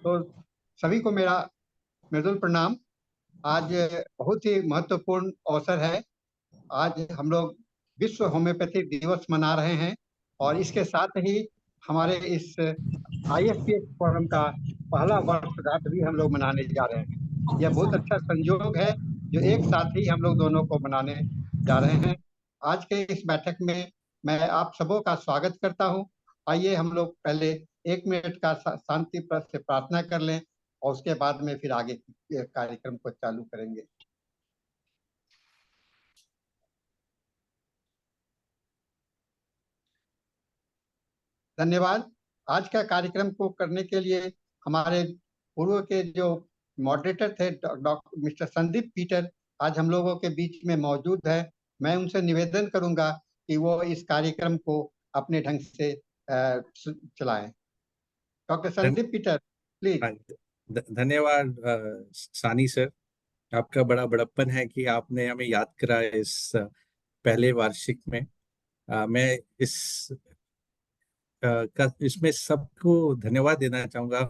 तो सभी को मेरा मृदुल प्रणाम। आज बहुत ही महत्वपूर्ण अवसर है। आज हम लोग विश्व होम्योपैथी दिवस मना रहे हैं और इसके साथ ही हमारे इस आईएफपीएच फोरम का पहला वर्षगांठ भी हम लोग मनाने जा रहे हैं। यह बहुत अच्छा संयोग है जो एक साथ ही हम लोग दोनों को मनाने जा रहे हैं। आज के इस बैठक में मैं आप सबों का स्वागत करता हूं। आइए हम लोग पहले 1 मिनट का शांति से प्रार्थना कर लें और उसके बाद में फिर आगे कार्यक्रम को चालू करेंगे। धन्यवाद। आज का कार्यक्रम को करने के लिए हमारे पूर्व के जो मॉडरेटर थे डॉक्टर मिस्टर संदीप पीटर आज हम लोगों के बीच में मौजूद है। मैं उनसे निवेदन करूंगा कि वो इस कार्यक्रम को अपने ढंग से चलाएं। Doctor Sandeep Peter please. धन्यवाद सानी सर, आपका बड़ा बड़प्पन है कि आपने हमें याद कराया इस पहले वार्षिक में। मैं इसमें सबको धन्यवाद देना चाहूँगा।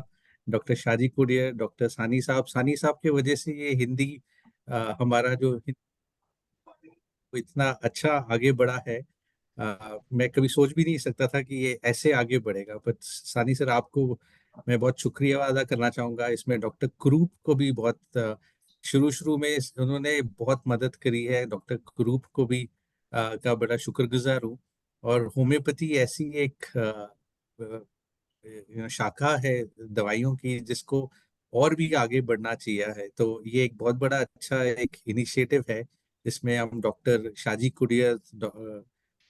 डॉक्टर शाजी कुडियर, डॉक्टर सानी साहब की वजह से ये हिंदी हमारा जो इतना अच्छा आगे बढ़ा है। मैं कभी सोच भी नहीं सकता था कि ये ऐसे आगे बढ़ेगा। पर सानी सर, आपको मैं बहुत शुक्रिया अदा करना चाहूँगा। इसमें डॉक्टर क्रूप को भी बहुत शुरू में उन्होंने बहुत मदद करी है। डॉक्टर क्रूप को भी का बड़ा शुक्रगुजार हूँ। और होम्योपैथी ऐसी एक शाखा है दवाइयों की जिसको और भी आगे बढ़ना चाहिए है। तो ये एक बहुत बड़ा अच्छा एक इनिशिएटिव है। इसमें हम डॉक्टर शाजी कुडियर,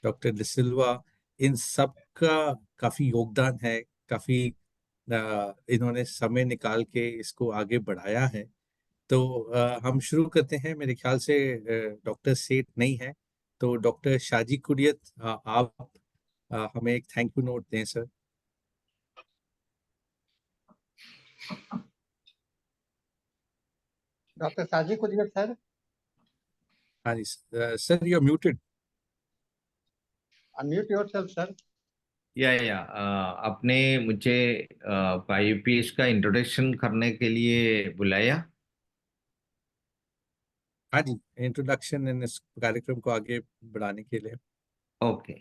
डॉक्टर डिसिल्वा, इन सब का काफी योगदान है। काफी इन्होंने समय निकाल के इसको आगे बढ़ाया है। तो हम शुरू करते हैं। मेरे ख्याल से डॉक्टर सेठ नहीं है, तो डॉक्टर शाजी कुडियत, आप हमें एक थैंक यू नोट दें sir. Doctor Saji Kudiyat sir. हाँ जी sir, you are muted. Unmute yourself sir. या आपने मुझे आईयूपीएच का इंट्रोडक्शन करने के लिए बुलाया। हाँ जी, इंट्रोडक्शन इन इस कार्यक्रम को आगे बढ़ाने के लिए। Okay.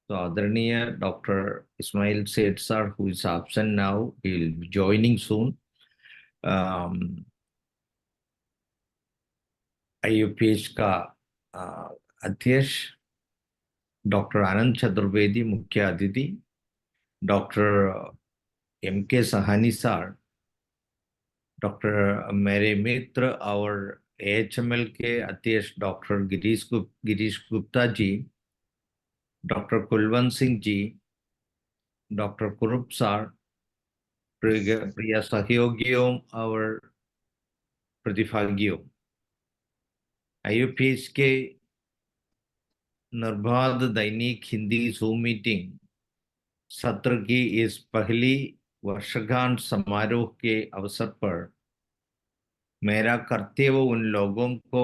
So Adरणीय Dr. Ismail Said sir, who is absent now, he will be joining soon. IUPH का अध्यक्ष डॉक्टर आनंद चतुर्वेदी मुख्य अतिथि, doctor MK Sahani sir, doctor मेरे मित्र और AHML के अध्यक्ष डॉक्टर गिरीश गुप्ता जी, doctor Kulwant Singh ji, doctor Kurup sir, प्रिय सहयोगियों और प्रतिभागियों, IUPH के निर्बाध दैनिक हिंदी जूम मीटिंग सत्र की इस पहली वर्षगांठ समारोह के अवसर पर मेरा कर्तव्य उन लोगों को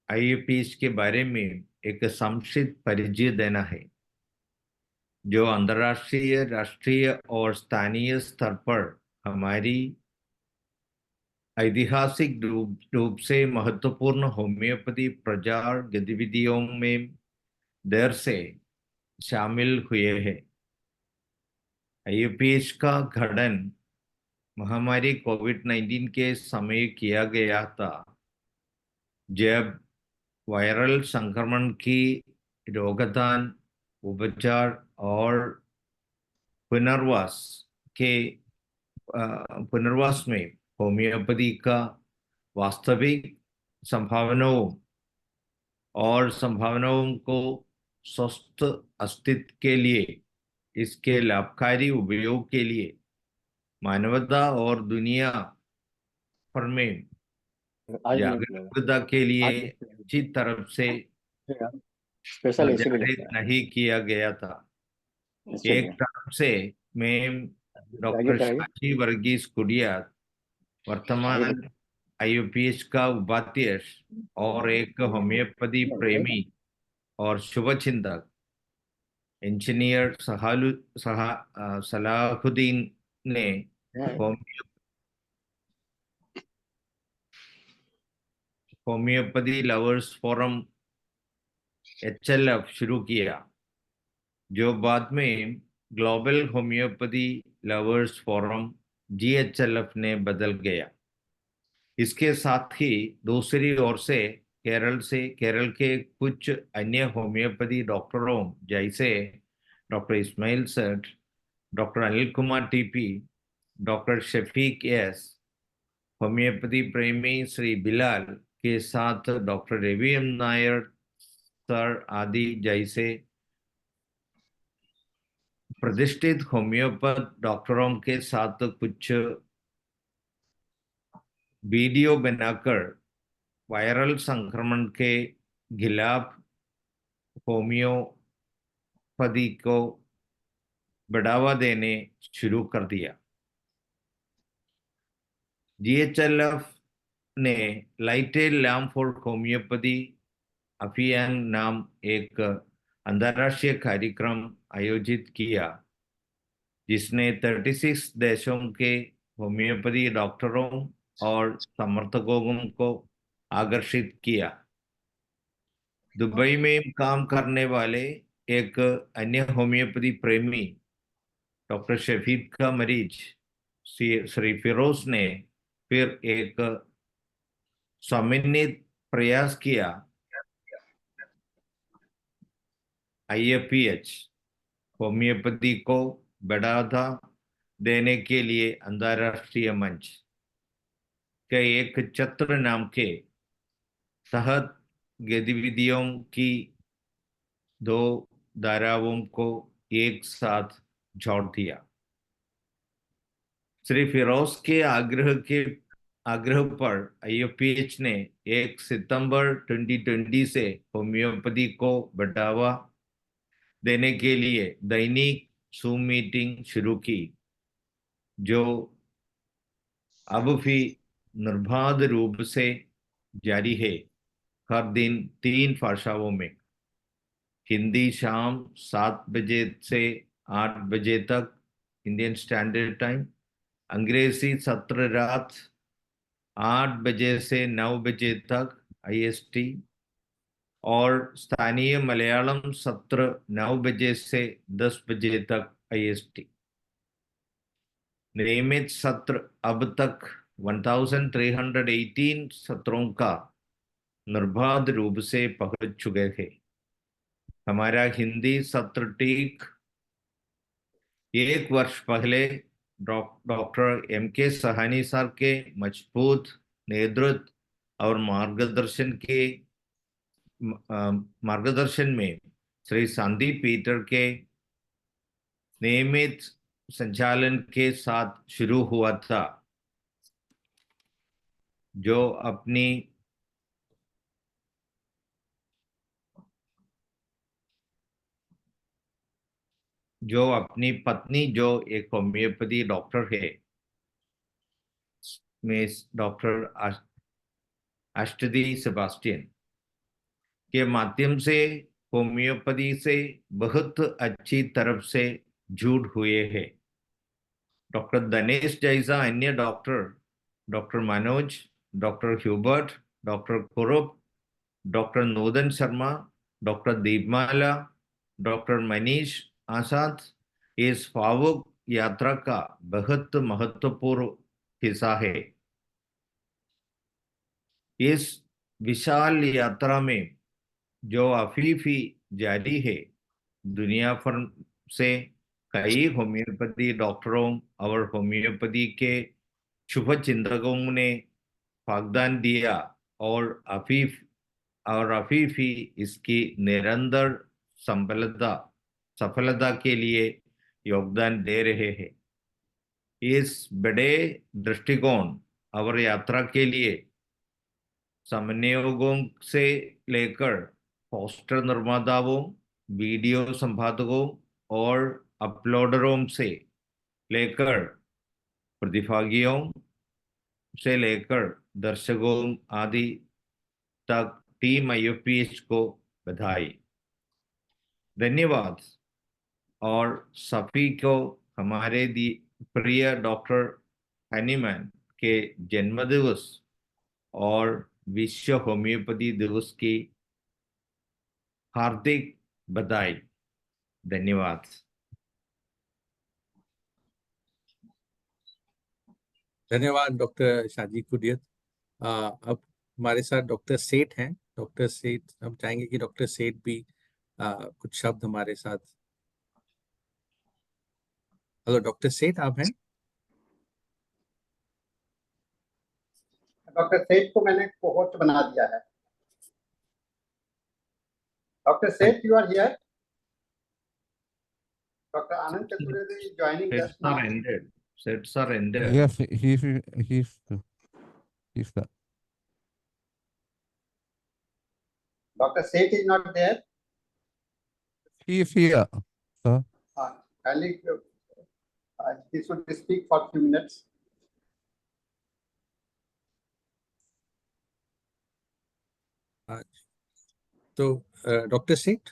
IUPH के बारे में एक संक्षिप्त परिचय देना है, जो अंतर्राष्ट्रीय, राष्ट्रीय और स्थानीय स्तर पर हमारी ऐतिहासिक रूप से महत्वपूर्ण होम्योपैथी प्रचार गतिविधियों में देर से शामिल हुए हैं। IUPH का गठन महामारी कोविड-19 के समय किया गया था, जब वायरल संक्रमण की रोकथाम, उपचार और पुनर्वास में होम्योपैथी का वास्तविक संभावनाओं को स्वस्थ अस्तित्व के लिए, इसके लाभकारी उपयोग के लिए मानवता और दुनिया भर में जागरूकता के लिए अच्छी तरफ से निर्धारित नहीं किया गया था। एक तरफ से मैं डॉक्टर शाजी वर्गीस कुडियर वर्तमान IUPAC का उपाध्यक्ष और एक होम्योपैथी प्रेमी और शुभचिंतक इंजीनियर सलाहुद्दीन ने होम्योपैथी लवर्स फोरम HLF शुरू किया, जो बाद में global homeopathy lovers forum GHLF ने बदल गया। इसके साथ ही दूसरी ओर से केरल के कुछ अन्य होम्योपैथी डॉक्टरों जैसे doctor Ismail Seth, doctor Anil Kumar TP, doctor Shafiq S, homeopathy प्रेमी श्री बिलाल के साथ doctor Ravi M Nair sir आदि जैसे प्रतिष्ठित होम्योपैथ डॉक्टरों के साथ कुछ वीडियो बनाकर वायरल संक्रमण के खिलाफ होम्योपैथी को बढ़ावा देने शुरू कर दिया। GHLF ने लाइटेड लैम्प फॉर होम्योपैथी अभियान नाम एक अंतर्राष्ट्रीय कार्यक्रम आयोजित किया, जिसने 36 देशों के होम्योपैथी डॉक्टरों और समर्थकों को आकर्षित किया। दुबई में काम करने वाले एक अन्य होम्योपैथी प्रेमी डॉक्टर शफीक का मरीज श्री फिरोज ने फिर एक समन्वित प्रयास किया IFPH होम्योपैथी को बढ़ावा देने के लिए अंतर्राष्ट्रीय मंच के एक छत्र नाम के तहत गतिविधियों की 2 धाराओं को एक साथ जोड़ दिया। श्री फिरोज के आग्रह पर IFPH ने 1 सितंबर 2020 से होम्योपैथी को बढ़ावा देने के लिए दैनिक Zoom मीटिंग शुरू की, जो अब भी निर्बाध रूप से जारी है। हर दिन 3 भाषाओं में, हिंदी शाम 7 बजे से 8 बजे तक इंडियन स्टैंडर्ड टाइम, अंग्रेजी सत्र रात 8 बजे से 9 बजे तक IST, और स्थानीय मलयालम सत्र 9 बजे से 10 बजे तक IST। नियमित सत्र अब तक 1318 सत्रों का निर्बाध रूप से पहुंच चुके हैं। हमारा हिंदी सत्र ठीक 1 वर्ष पहले डॉक्टर MK सहानी सर के मजबूत नेतृत्व और मार्गदर्शन में श्री संदीप पीटर के नियमित संचालन के साथ शुरू हुआ था, जो अपनी पत्नी, जो एक होम्योपैथी डॉक्टर है, मिस डॉक्टर अष्टदी सेबास्टियन के माध्यम से होम्योपैथी से बहुत अच्छी तरफ से जुड़ हुए हैं। डॉक्टर दिनेश जैसा अन्य doctor, doctor Manoj, doctor Hubert, doctor Kurup, doctor Nutan Sharma, doctor Deepmala, doctor Manish Azad इस भावुक यात्रा का बहुत महत्वपूर्ण हिस्सा है। इस विशाल यात्रा में जो अभी भी जारी है, दुनिया भर से कई होम्योपैथी डॉक्टरों और होम्योपैथी के शुभचिंतकों ने भागदान दिया और अभी भी इसकी निरंतर सफलता के लिए योगदान दे रहे हैं। इस बड़े दृष्टिकोण और यात्रा के लिए समन्वयकों से लेकर पोस्टर निर्माताओं, वीडियो संपादकों और अपलोडरों से लेकर प्रतिभागियों से लेकर दर्शकों आदि तक टीम IFPH को बधाई, धन्यवाद। और सभी को हमारे प्रिय डॉक्टर हैनीमैन के जन्मदिवस और विश्व होम्योपैथी दिवस की हार्दिक बधाई, धन्यवाद। धन्यवाद डॉक्टर शाजी कुडियत। अब हमारे साथ डॉक्टर सेठ हैं। डॉक्टर सेठ, हम चाहेंगे कि डॉक्टर सेठ भी कुछ शब्द हमारे साथ। हेलो डॉक्टर सेठ, आप हैं? डॉक्टर सेठ को मैंने कोहोस्ट बना दिया है। Doctor Seth, you are here? Doctor Anand Chaturvedi joining just now. Sets are ended. Yes, he's the. Dr. Seth is not there. He is here, sir. Kindly, he should speak for a few minutes. तो doctor सेठ,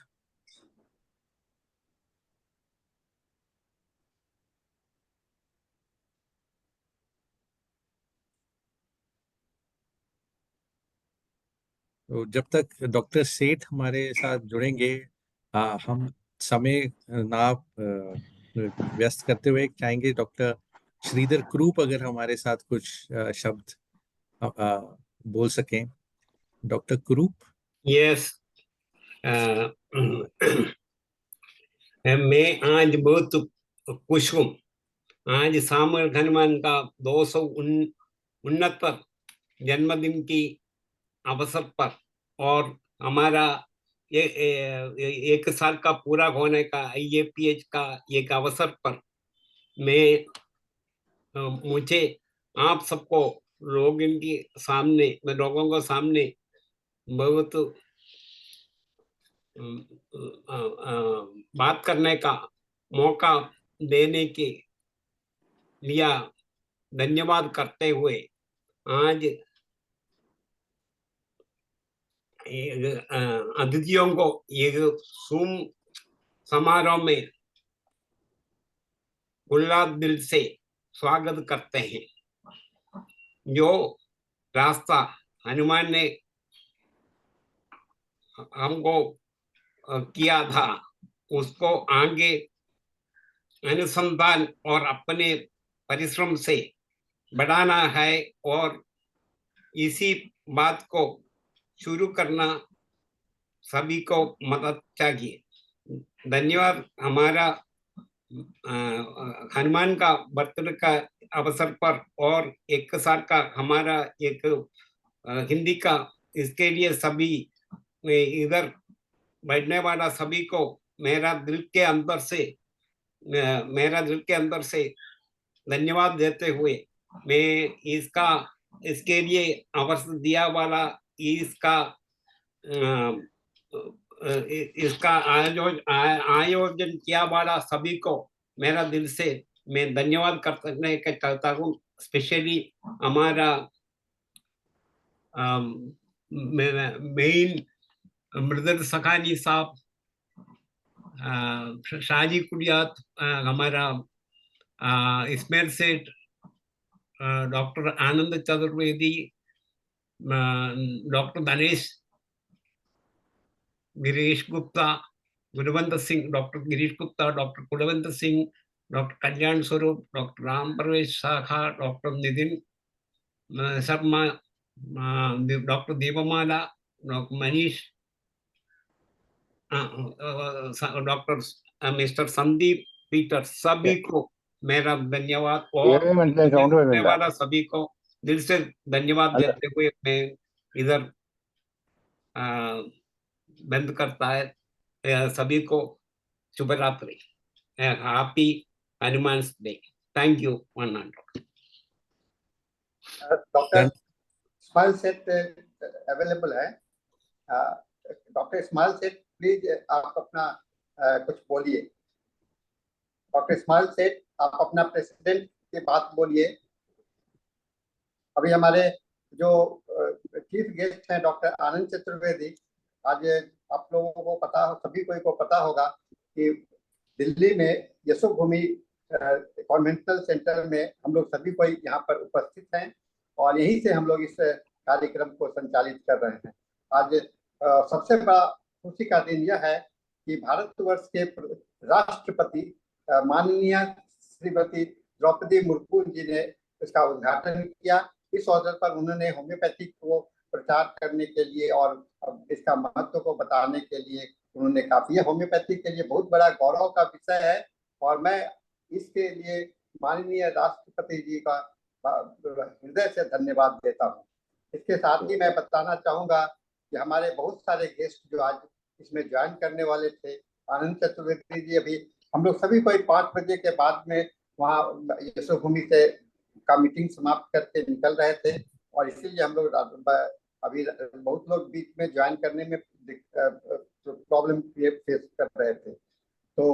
तो जब तक doctor सेठ हमारे साथ जुड़ेंगे, हम समय ना व्यस्त करते हुए चाहेंगे डॉक्टर श्रीधर क्रूप अगर हमारे साथ कुछ शब्द बोल सकें। Doctor croup. यस, मैं आज बहुत खुश हूँ। आज सामुएल हनुमान का 269 जन्मदिन की अवसर पर और हमारा एक साल का पूरा होने का IFPH का एक अवसर पर मुझे आप सबको लोगों के सामने बहुत बात करने का मौका देने के लिए धन्यवाद करते हुए आज अतिथियों को एक सूम समारोह में खुला दिल से स्वागत करते हैं। जो रास्ता हनुमान ने हमको किया था उसको आगे अनुसंधान और अपने परिश्रम से बढ़ाना है और इसी बात को शुरू करना सभी को मदद चाहिए। धन्यवाद। हमारा हनुमान का बर्थडे का अवसर पर और एक साल का हमारा एक हिंदी का, इसके लिए सभी इधर बैठने वाला सभी को मेरा दिल के अंदर से धन्यवाद देते हुए मैं इसके लिए अवसर दिया वाला इसका आयोजन किया वाला सभी को मेरा दिल से मैं धन्यवाद करने के चाहता हूँ। स्पेशली हमारा मेन मृदुल सखानी साहब, शाजी कुडियात, हमारा Ismail Seth, doctor Anand Chaturvedi, doctor Dhanesh, Girish Gupta, Gunwant Singh, doctor Girish Gupta, doctor Gunwant Singh, doctor Kalyan Swaroop, doctor Ram Pravesh Shakha, doctor Nitin Sharma, doctor Deepmala, doctor Manish, doctor mister Sandeep Peter, सभी को मेरा धन्यवाद और वाला सभी को दिल से धन्यवाद देते हुए मैं इधर बंद करता है। सभी को शुभ रात्रि, happy Hanuman's day. Thank you. Doctor Ismail Seth available है। डॉक्टर इस्माइल सेठ, प्लीज आप अपना कुछ बोलिए। डॉक्टर इस्माइल सेठ, आप अपना प्रेसिडेंट की बात बोलिए। अभी हमारे जो चीफ गेस्ट हैं डॉक्टर आनंद चतुर्वेदी, आज आप लोगों को पता हो, सभी को पता होगा कि दिल्ली में यशोभूमि कॉन्वेंशनल सेंटर में हम लोग सभी कोई यहाँ पर उपस्थित हैं और यहीं से हम लोग इस कार्यक्रम को संचालित कर रहे हैं। आज सबसे बड़ा खुशी का दिन यह है कि भारतवर्ष के राष्ट्रपति माननीय श्रीमती द्रौपदी मुर्मू जी ने इसका उद्घाटन किया। इस अवसर पर उन्होंने होम्योपैथी को प्रचार करने के लिए और इसका महत्व को बताने के लिए उन्होंने काफी, होम्योपैथी के लिए बहुत बड़ा गौरव का विषय है और मैं इसके लिए माननीय राष्ट्रपति जी का हृदय से धन्यवाद देता हूँ। इसके साथ ही मैं बताना चाहूंगा कि हमारे बहुत सारे गेस्ट जो आज इसमें ज्वाइन करने वाले थे, आनंद चतुर्वेदी जी अभी हम लोग सभी कोई 5 बजे के बाद में वहाँ यशोभूमि से का मीटिंग समाप्त करके निकल रहे थे और इसीलिए हम लोग अभी बहुत लोग बीच में ज्वाइन करने में प्रॉब्लम फेस कर रहे थे। तो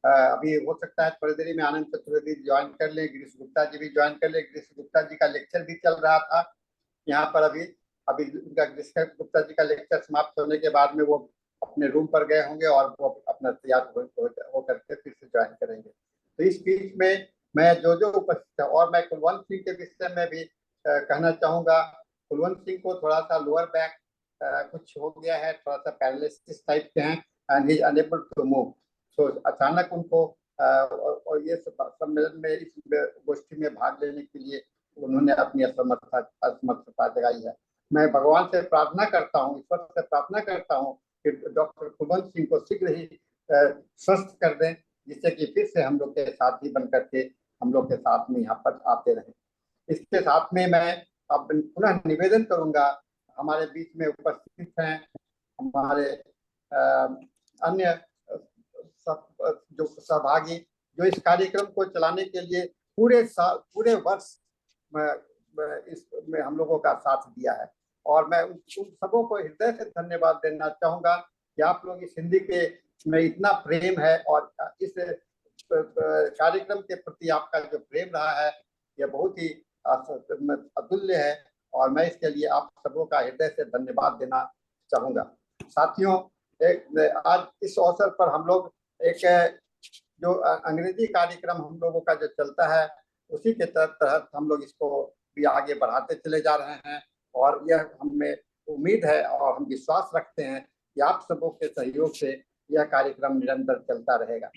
अभी हो सकता है थोड़ी देरी में आनंद चतुर्वेदी ज्वाइन कर ले, गिरीश गुप्ता जी भी ज्वाइन कर ले। गिरीश गुप्ता जी का लेक्चर भी चल रहा था यहाँ पर। अभी उनका गिरीश गुप्ता जी का लेक्चर समाप्त होने के बाद में वो अपने रूम पर गए होंगे और वो अपना तैयार हो करके फिर से ज्वाइन करेंगे। तो इस बीच में मैं जो उपस्थित है और मैं कुलवंत सिंह के विषय में भी कहना चाहूंगा। कुलवंत सिंह को थोड़ा सा लोअर बैक कुछ हो गया है, थोड़ा सा पैरालिसिस टाइप के हैं and he is unable to move. तो अचानक उनको और ये सम्मेलन में इस गोष्ठी में भाग लेने के लिए उन्होंने अपनी असमर्थता जगाई है। मैं भगवान से प्रार्थना करता हूँ, ईश्वर से प्रार्थना करता हूँ कि डॉक्टर कुलवंत सिंह को शीघ्र ही स्वस्थ कर दें, जिससे कि फिर से हम लोग के साथी बन करके हम लोग के साथ में यहाँ पर आते रहें। इसके साथ में मैं अब पुनः निवेदन करूंगा, हमारे बीच में उपस्थित हैं हमारे अन्य जो सहभागी जो इस कार्यक्रम को चलाने के लिए पूरे वर्ष इसमें हम लोगों का साथ दिया है और मैं उन सबों को हृदय से धन्यवाद देना चाहूंगा कि आप लोग इस हिंदी के में इतना प्रेम है और इस कार्यक्रम के प्रति आपका जो प्रेम रहा है यह बहुत ही अतुल्य है और मैं इसके लिए आप सबों का हृदय से धन्यवाद देना चाहूंगा। साथियों, आज इस अवसर पर हम लोग एक जो अंग्रेजी कार्यक्रम हम लोगों का जो चलता है उसी के तहत हम लोग इसको भी आगे बढ़ाते चले जा रहे हैं और यह हमें उम्मीद है और हम विश्वास रखते हैं कि आप सबों के सहयोग से यह कार्यक्रम निरंतर चलता रहेगा।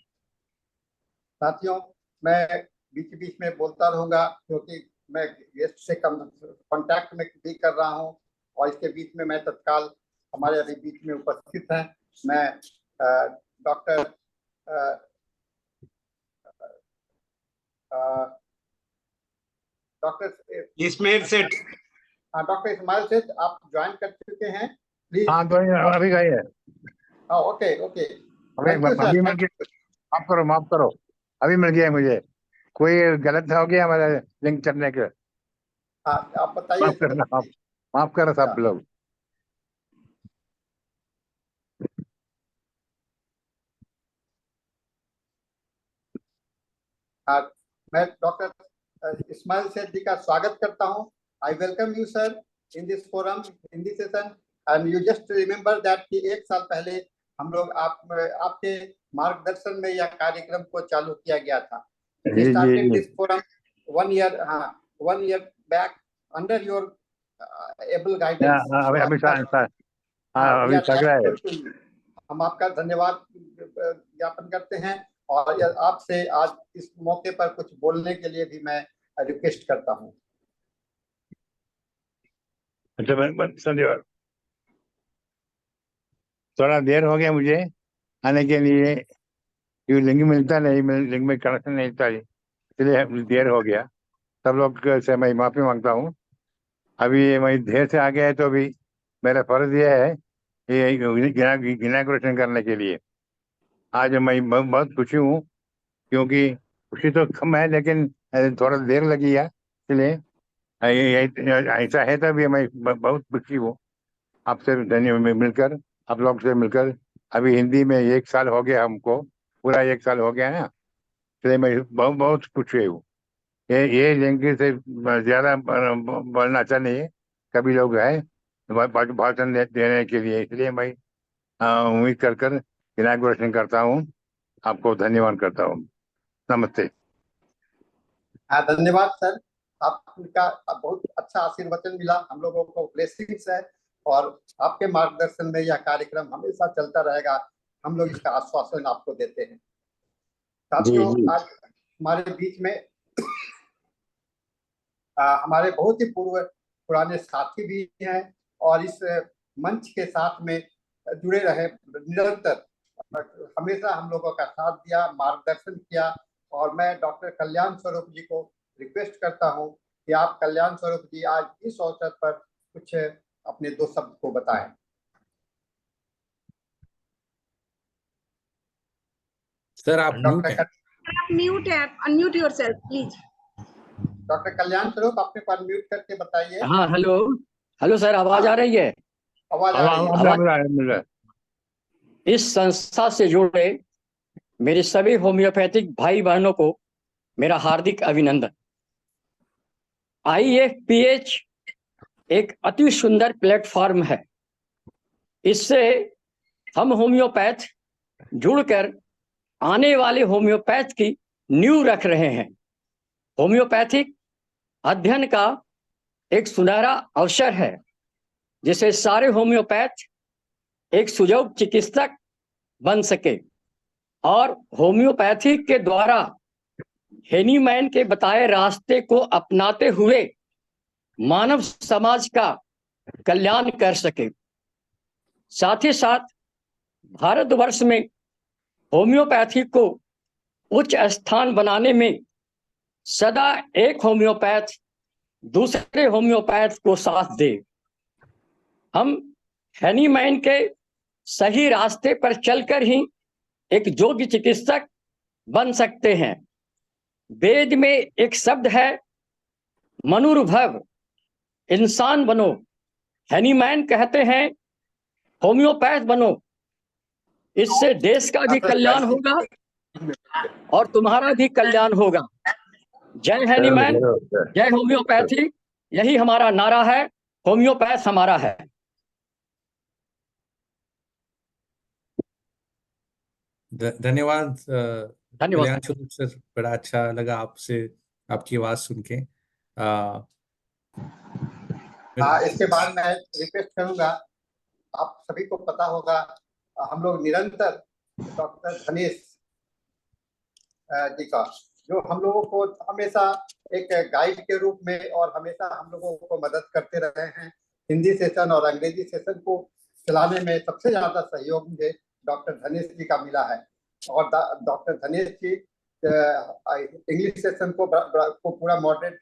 साथियों, मैं बीच बीच में बोलता रहूंगा क्योंकि मैं गेस्ट से कांटेक्ट में भी कर रहा हूं और इसके बीच में मैं तत्काल हमारे अभी बीच में उपस्थित हैं मैं डॉक्टर इस्माइल सेठ, डॉक्टर इस्माइल सेठ आप ज्वाइन कर चुके हैं प्लीज। हाँ, तो अभी गए हैं। हाँ, ओके ओके, अभी मिल गया, माफ करो अभी मिल गया मुझे। कोई गलत हो गया हमारे लिंक करने के। हाँ, आप बताइए। माफ करना सब लोग। मैं डॉक्टर इस्माइल सेठ जी का स्वागत करता हूं। I welcome you sir in this forum, in this session and you just remember that कि 1 साल पहले हम लोग आपके मार्गदर्शन में यह कार्यक्रम को चालू किया गया था। We started this forum 1 year back under your able guidance. हम आपका धन्यवाद ज्ञापन करते हैं और आपसे आज इस मौके पर कुछ बोलने के लिए भी मैं रिक्वेस्ट करता हूँ। धन्यवाद। थोड़ा देर हो गया मुझे आने के लिए, क्योंकि लिंक मिलता नहीं, लिंक में कनेक्शन नहीं था, इसलिए देर हो गया। सब लोग से मैं माफी मांगता हूँ। अभी मैं देर से आ गया है तो अभी मेरा फर्ज यह है इनॉग्रेशन करने के लिए। आज मैं बहुत खुशी हूँ, क्योंकि खुशी तो कम है लेकिन थोड़ा देर लगी है, इसलिए ऐसा है तभी मैं बहुत खुशी हूँ आपसे मिलकर, आप लोग से मिलकर। अभी हिंदी में 1 साल हो गया हमको, पूरा 1 साल हो गया है ना, इसलिए मैं बहुत खुशी हूँ। ये लिंक से ज्यादा बोलना अच्छा नहीं है, सभी लोग है भाषण देने के लिए, इसलिए मैं उम्मीद कर इनागुरेशन करता हूँ। आपको धन्यवाद करता हूँ। नमस्ते। हाँ, धन्यवाद सर। आपका बहुत अच्छा आशीर्वचन मिला, हम लोगों को ब्लेसिंग्स है, और आपके मार्गदर्शन में यह कार्यक्रम हमेशा चलता रहेगा। हम लोग इसका आश्वासन आपको देते हैं। साथियों, आज हमारे बीच में हमारे बहुत ही पुराने साथी भी हैं, और इस मंच के साथ में जुड़े रहे, निरंतर हमेशा हम लोगों का साथ दिया, मार्गदर्शन किया। और मैं डॉक्टर कल्याण स्वरूप जी को रिक्वेस्ट करता हूं कि आप कल्याण स्वरूप जी आज इस अवसर पर कुछ अपने दो शब्द को बताएं। सर आप म्यूट है, unmute yourself please. Doctor Kalyan स्वरूप, अपने को अनम्यूट करके बताइए। हाँ, हेलो हेलो सर, आवाज आ रही है? आवाज आ रही है। इस संस्था से जुड़े मेरे सभी होम्योपैथिक भाई बहनों को मेरा हार्दिक अभिनंदन। IFPH एक अति सुंदर प्लेटफॉर्म है। इससे हम होम्योपैथ जुड़कर आने वाले होम्योपैथ की नींव रख रहे हैं। होम्योपैथिक अध्ययन का एक सुनहरा अवसर है, जिसे सारे होम्योपैथ एक सुजोग चिकित्सक बन सके और होम्योपैथी के द्वारा हेनीमैन के बताए रास्ते को अपनाते हुए मानव समाज का कल्याण कर सके। साथ ही साथ भारतवर्ष में होम्योपैथी को उच्च स्थान बनाने में सदा एक होम्योपैथ दूसरे होम्योपैथ को साथ दे। हम हेनीमैन के सही रास्ते पर चलकर ही एक योग्य चिकित्सक बन सकते हैं। वेद में एक शब्द है, मनुर्भव, इंसान बनो। हेनीमैन कहते हैं होम्योपैथ बनो। इससे देश का भी कल्याण होगा और तुम्हारा भी कल्याण होगा। जय हेनीमैन, जय होम्योपैथी, यही हमारा नारा है। होम्योपैथ हमारा है। धन्यवाद धन्यवाद सर, बड़ा अच्छा लगा आपसे आपकी आवाज सुन के। इसके बाद मैं रिक्वेस्ट करूंगा, आप सभी को पता होगा, हम लोग निरंतर डॉक्टर धनेश जी का, जो हम लोगों को हमेशा एक गाइड के रूप में और हमेशा हम लोगों को मदद करते रहे हैं। हिंदी सेशन और अंग्रेजी सेशन को चलाने में सबसे ज्यादा सहयोग मुझे डॉक्टर धनेश जी का मिला है। और डॉक्टर धनेश जी इंग्लिश सेशन को पूरा मॉडरेट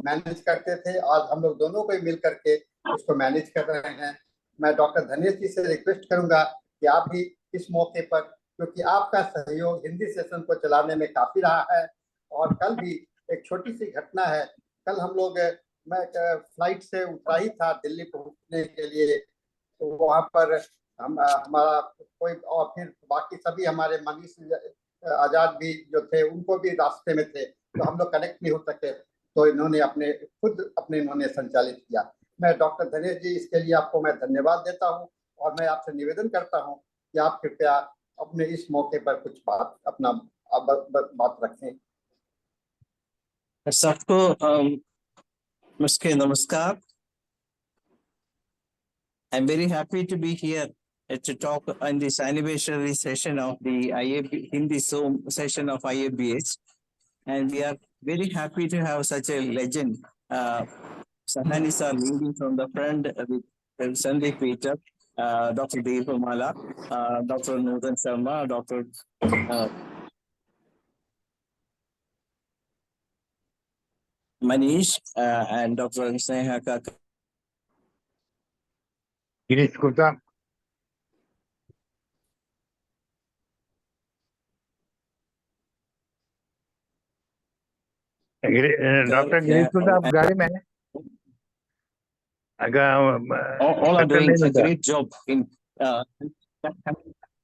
मैनेज करते थे। आज हम लोग दोनों को मिल करके उसको मैनेज कर रहे हैं। मैं डॉक्टर धनेश जी से रिक्वेस्ट करूंगा कि आप भी इस मौके पर, क्योंकि आपका सहयोग हिंदी सेशन को चलाने में काफी रहा है। और कल भी एक छोटी सी घटना है। कल हम लोग, मैं फ्लाइट से उतरा ही था दिल्ली पहुंचने के लिए, तो वहां पर हमारा कोई, और फिर बाकी सभी हमारे मनीष आजाद भी जो थे, उनको भी रास्ते में थे, तो हम लोग कनेक्ट नहीं हो सके। तो इन्होंने इन्होंने संचालित किया। मैं डॉक्टर धनेश जी, इसके लिए आपको मैं धन्यवाद देता हूं, और मैं आपसे निवेदन करता हूं कि आप कृपया अपने इस मौके पर कुछ अपना बात रखें। सबको नमस्कार। I'm very happy to be here to talk on this anniversary session of the IAB Hindi Zoom session of IABH, and we are very happy to have such a legend. Sahani sir leading from the front with Sandeep Peter, Dr. Devamala, Dr. Nutan Sharma, Dr. Manish, and Dr. Sneha Kaka. Girish Gupta, doctor Girish Gupta, आप गाड़ी में हैं? All are doing a great job in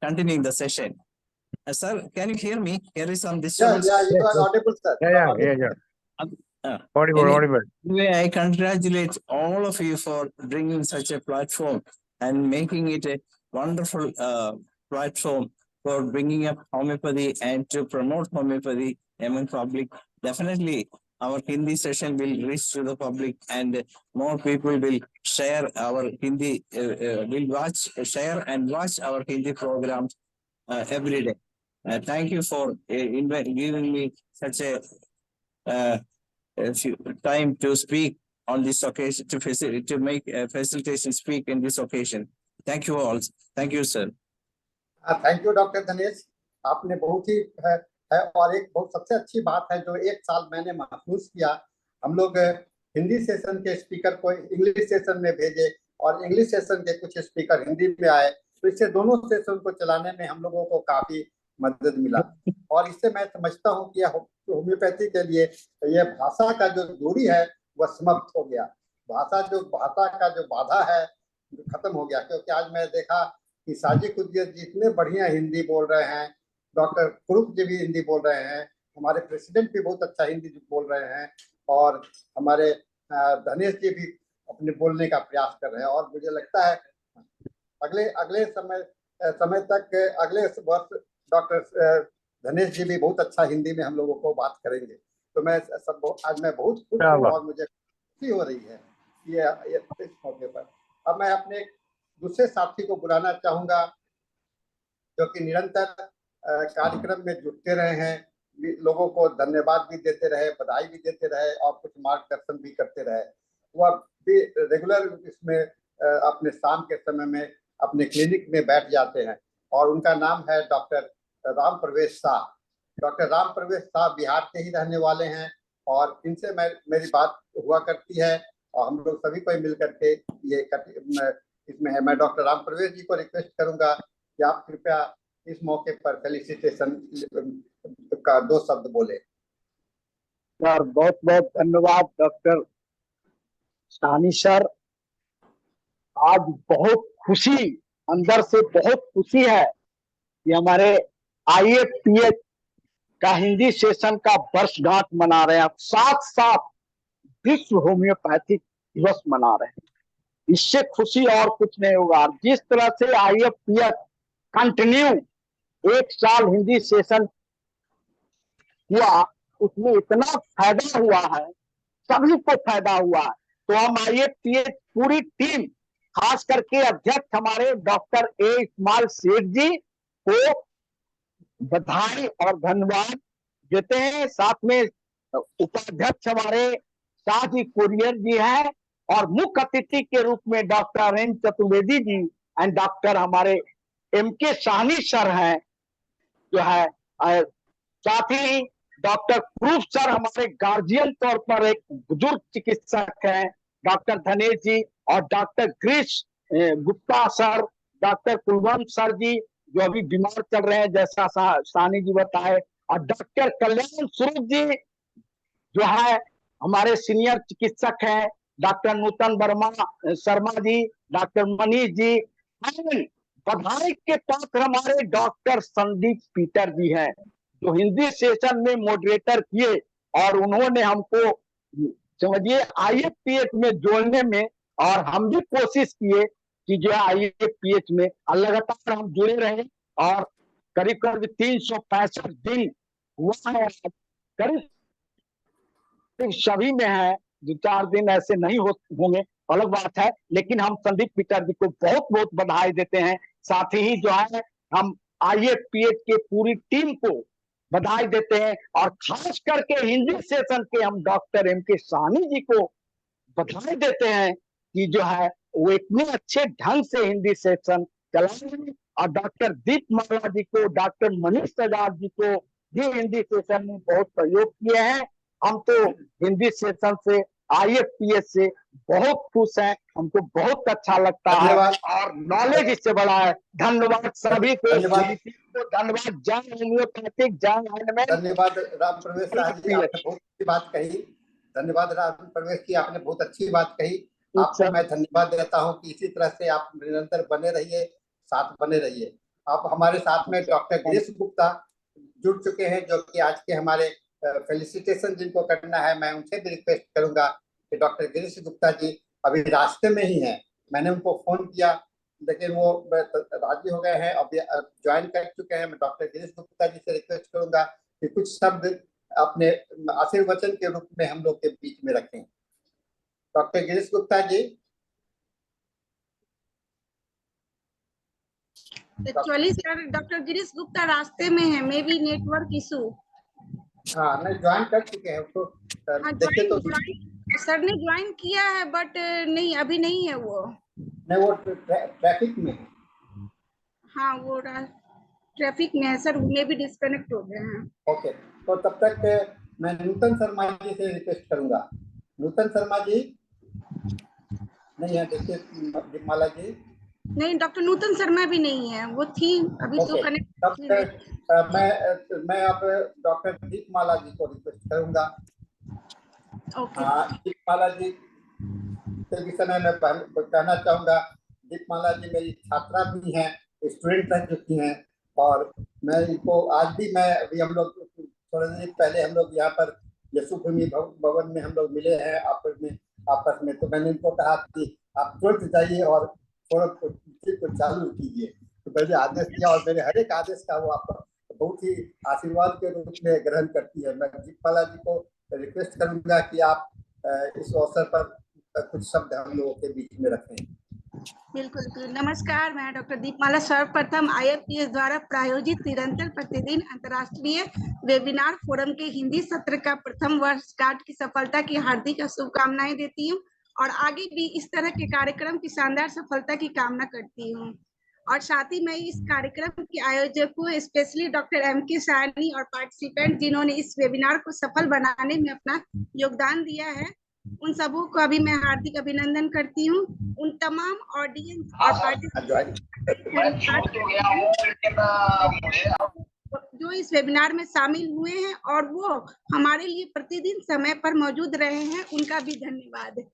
continuing the session. Sir, can you hear me? Here is some disturbance. Yeah, you are audible, sir. Yeah. Audible, audible. Anyway, I congratulate all of you for bringing such a platform and making it a wonderful platform for bringing up homeopathy and to promote homeopathy among public. Definitely, our Hindi session will reach to the public, and more people will share our Hindi, share and watch our Hindi programs every day. Thank you for giving me such a time to speak on this occasion, to make a facilitation speak in this occasion. Thank you all. Thank you, sir. Thank you doctor Dhanesh, आपने बहुत ही है और एक बहुत सबसे अच्छी बात है जो एक साल मैंने महसूस किया, हम लोग हिंदी सेशन के स्पीकर को इंग्लिश सेशन में भेजे और इंग्लिश सेशन के कुछ स्पीकर हिंदी में आए, तो इससे दोनों सेशन को चलाने में हम लोगों को काफी मदद मिला। और इससे मैं समझता हूँ कि होम्योपैथी के लिए ये भाषा का जो दूरी है वह समाप्त हो गया, भाषा का जो बाधा है खत्म हो गया, क्योंकि आज मैं देखा कि साजी कुदियत जी इतने बढ़िया हिंदी बोल रहे हैं, डॉक्टर कुरुप जी भी हिंदी बोल रहे हैं, हमारे प्रेसिडेंट भी बहुत अच्छा हिंदी बोल रहे हैं और हमारे धनेश जी भी अपने बोलने का प्रयास कर रहे हैं। और मुझे लगता है अगले समय तक अगले वर्ष डॉक्टर धनेश जी भी बहुत अच्छा हिंदी में हम लोगों को बात करेंगे। तो मैं आज मैं बहुत खुश हूँ और मुझे खुशी हो रही है ये इस मौके पर। अब मैं अपने दूसरे साथी को बुलाना चाहूंगा जो कि निरंतर कार्यक्रम में जुटते रहे हैं, लोगों को धन्यवाद भी देते रहे, बधाई भी देते रहे और कुछ मार्गदर्शन भी करते रहे। वह भी रेगुलर इसमें अपने शाम के समय में अपने क्लिनिक में बैठ जाते हैं और उनका नाम है डॉक्टर राम प्रवेश शाह। डॉक्टर राम प्रवेश शाह बिहार के ही रहने वाले हैं और इनसे मेरी बात हुआ करती है और हम लोग सभी को मिलकर के ये इसमें है। मैं डॉक्टर राम प्रवेश जी को रिक्वेस्ट करूंगा कि आप कृपया इस मौके पर फेलिसिटेशन का 2 शब्द बोले। सर बहुत बहुत धन्यवाद डॉक्टर सानी सर। आज बहुत खुशी, अंदर से बहुत खुशी है कि हमारे IFPH का हिंदी सेशन का वर्षगांठ मना रहे हैं, साथ साथ विश्व होम्योपैथिक दिवस मना रहे हैं। इससे खुशी और कुछ नहीं होगा। जिस तरह से IFPH कंटिन्यू 1 साल हिंदी सेशन हुआ, उसमें इतना फायदा हुआ है, सभी को फायदा हुआ है। तो हम IFPH पूरी टीम, खास करके अध्यक्ष हमारे डॉक्टर इस्माइल सेठ जी को बधाई और धन्यवाद देते हैं। साथ में उपाध्यक्ष हमारे शाहजी कुरियर जी हैं और मुख्य अतिथि के रूप में doctor N Chaturvedi ji and doctor हमारे MK साहनी सर हैं जो है। साथ ही डॉक्टर कुरुप सर हमारे गार्जियन तौर पर एक बुजुर्ग चिकित्सक हैं, डॉक्टर धनेश जी और doctor Girish Gupta sir, doctor Kulwant sir ji जो अभी बीमार चल रहे हैं जैसा सानी जी बताए, और डॉक्टर कल्याण स्वरूप जी जो है हमारे सीनियर चिकित्सक हैं, डॉक्टर नूतन शर्मा जी, डॉक्टर मनीष जी। बधाई के पात्र हमारे डॉक्टर संदीप पीटर जी हैं जो हिंदी सेशन में मॉडरेटर किए और उन्होंने हमको समझिए IFPH में जोड़ने में, और हम भी कोशिश किए कि जो IFPH में लगातार हम जुड़े रहे और करीब करीब 365 दिन हुआ है। करीब सभी में है, 2-4 दिन ऐसे नहीं होंगे, अलग बात है, लेकिन हम संदीप पीटर जी को बहुत बहुत बधाई देते हैं। साथ ही जो है हम IFPH के पूरी टीम को बधाई देते हैं और खास करके हिंदी सेशन के हम डॉक्टर MK साहनी जी को बधाई देते हैं कि जो है वो इतने अच्छे ढंग से हिंदी सेशन चलाएंगे, और डॉक्टर दीपमाला जी को, डॉक्टर मनीष सजाद जी को भी हिंदी सेशन में बहुत सहयोग किए हैं। हम तो हिंदी सेशन से IFPH से बहुत खुश हैं, हमको बहुत अच्छा लगता है और नॉलेज इससे बड़ा है। धन्यवाद सभी को, धन्यवाद। जय होम्योपैथिक, जय हैंडमैन। धन्यवाद राम प्रवेश शाह जी, आपने बहुत अच्छी बात कही। धन्यवाद राम प्रवेश जी, आपने बहुत अच्छी बात कही। आपको मैं धन्यवाद देता हूं कि इसी तरह से आप निरंतर बने रहिए, साथ बने रहिए। आप हमारे साथ में डॉक्टर गिरीश गुप्ता जुड़ चुके हैं जो कि आज के हमारे फेलिसिटेशन जिनको करना है मैं उनसे भी रिक्वेस्ट करूंगा कि डॉक्टर गिरीश गुप्ता जी अभी रास्ते में ही हैं। मैंने उनको फोन किया लेकिन वो राजी हो गए हैं, अभी ज्वाइन कर चुके हैं। मैं डॉक्टर गिरीश गुप्ता जी से रिक्वेस्ट करूंगा कि कुछ शब्द अपने आशीर्वचन के रूप में हम लोग के बीच में रखें। Doctor Girish Gupta ji. Actually sir doctor Girish Gupta रास्ते में है, मे बी नेटवर्क इशू। हाँ नहीं ज्वाइन कर चुके हैं उसको देखिए तो सर ने ज्वाइन किया है बट नहीं अभी नहीं है वो। नहीं वो ट्रैफिक में है। हाँ वो ट्रैफिक में है सर, उन्हें भी डिस्कनेक्ट हो गए हैं। ओके तो तब तक मैं नूतन शर्मा जी से रिक्वेस्ट करूंगा। नूतन शर्मा जी नहीं है, देखिए दीपमाला जी नहीं, डॉक्टर नूतन शर्मा भी नहीं है, वो थी अभी तो कनेक्ट। तब मैं अब डॉक्टर दीपमाला जी को रिक्वेस्ट करूंगा। दीपमाला जी के विषय में मैं कहना चाहूंगा, दीपमाला जी मेरी छात्रा भी हैं, स्टूडेंट रह चुकी हैं और मैं इनको आज भी मैं अभी हम लोग थोड़े दिन पहले हम लोग यहाँ पर यशुभूमि भवन में हम लोग मिले हैं आपस में। तो मैंने इनको कहा कि आप तुरंत जाइए और थोड़ा को चालू कीजिए। तो मैंने आदेश दिया और मेरे हर एक आदेश का वो आप बहुत ही आशीर्वाद के रूप में ग्रहण करती है। मैं दीपमाला जी को रिक्वेस्ट करूंगा कि आप इस अवसर पर कुछ शब्द हम लोगों के बीच में रखें। बिल्कुल बिल्कुल। नमस्कार, मैं डॉक्टर दीपमाला सर्वप्रथम IFPH द्वारा प्रायोजित निरंतर प्रतिदिन अंतर्राष्ट्रीय वेबिनार फोरम के हिंदी सत्र का प्रथम वर्षगांठ की सफलता की हार्दिक शुभकामनाएं देती हूँ और आगे भी इस तरह के कार्यक्रम की शानदार सफलता की कामना करती हूँ। और साथ ही मैं इस कार्यक्रम के आयोजकों स्पेशली डॉक्टर MK सैनी और पार्टिसिपेंट जिन्होंने इस वेबिनार को सफल बनाने में अपना योगदान दिया है, उन सबों को अभी मैं हार्दिक अभिनंदन करती हूँ। उन तमाम ऑडियंस और जो इस वेबिनार में शामिल हुए हैं और वो हमारे लिए प्रतिदिन समय पर मौजूद रहे हैं, उनका भी धन्यवाद।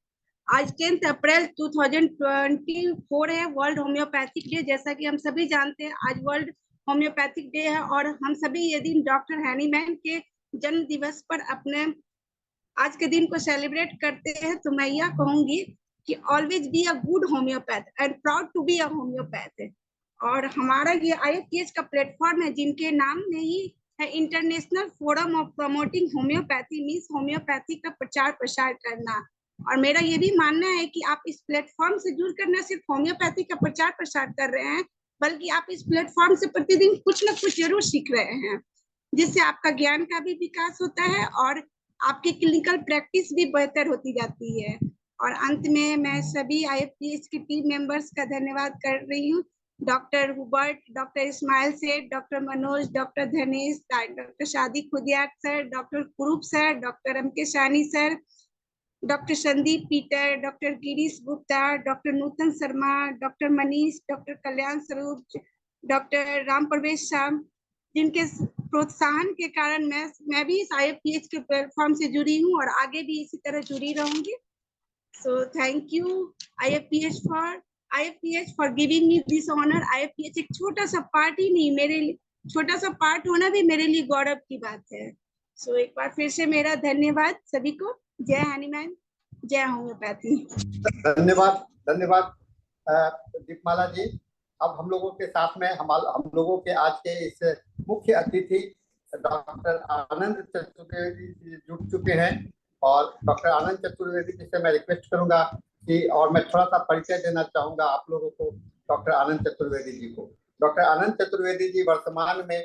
आज 10 अप्रैल 2024 है, वर्ल्ड होम्योपैथिक डे। जैसा कि हम सभी जानते हैं आज वर्ल्ड होम्योपैथिक डे है और हम सभी ये दिन डॉक्टर हैनीमैन के जन्म दिवस पर अपने आज के दिन को सेलिब्रेट करते हैं। तो मैं यह कहूंगी कि always be a good homeopath and proud to be a homeopath. और हमारा ये IFPH का प्लेटफॉर्म है जिनके नाम में ही है international forum of promoting homeopathy, means homeopathy का प्रचार प्रसार करना। और मेरा ये भी मानना है कि आप इस प्लेटफॉर्म से जुड़कर न सिर्फ होम्योपैथी का प्रचार प्रसार कर रहे हैं, बल्कि आप इस प्लेटफॉर्म से प्रतिदिन कुछ न कुछ जरूर सीख रहे हैं, जिससे आपका ज्ञान का भी विकास होता है और आपकी क्लिनिकल प्रैक्टिस भी बेहतर होती जाती है। और अंत में मैं सभी IFPH की टीम मेंबर्स का धन्यवाद कर रही हूँ। Doctor Hubert, doctor Ismail Seth, doctor Manoj, doctor Dhanesh, doctor Saji Kudiyat sir, doctor Kurup sir, doctor MK Saini sir, doctor Sandeep Peter, doctor Girish Gupta, doctor Nutan Sharma, doctor Manish, doctor Kalyan Swaroop, doctor Ram प्रवेश शाम, जिनके प्रोत्साहन के कारण मैं भी इस IFPH के प्लेटफॉर्म से जुड़ी हूँ और आगे भी इसी तरह जुड़ी रहूंगी। So thank you IFPH for giving me this honour. IFPH एक छोटा सा पार्ट ही नहीं, मेरे लिए छोटा सा पार्ट होना भी मेरे लिए गौरव की बात है। सो एक बार फिर से मेरा धन्यवाद सभी को। जय हनीमैन, जय होम्योपैथी। धन्यवाद धन्यवाद दीपमाला जी। अब हम लोगों के साथ में हम लोगों के आज के इस मुख्य अतिथि डॉक्टर आनंद चतुर्वेदी जी जुड़ चुके हैं और डॉक्टर आनंद चतुर्वेदी जी से मैं रिक्वेस्ट करूंगा कि और मैं थोड़ा सा परिचय देना चाहूंगा आप लोगों को डॉक्टर आनंद चतुर्वेदी जी को। डॉक्टर आनंद चतुर्वेदी जी वर्तमान में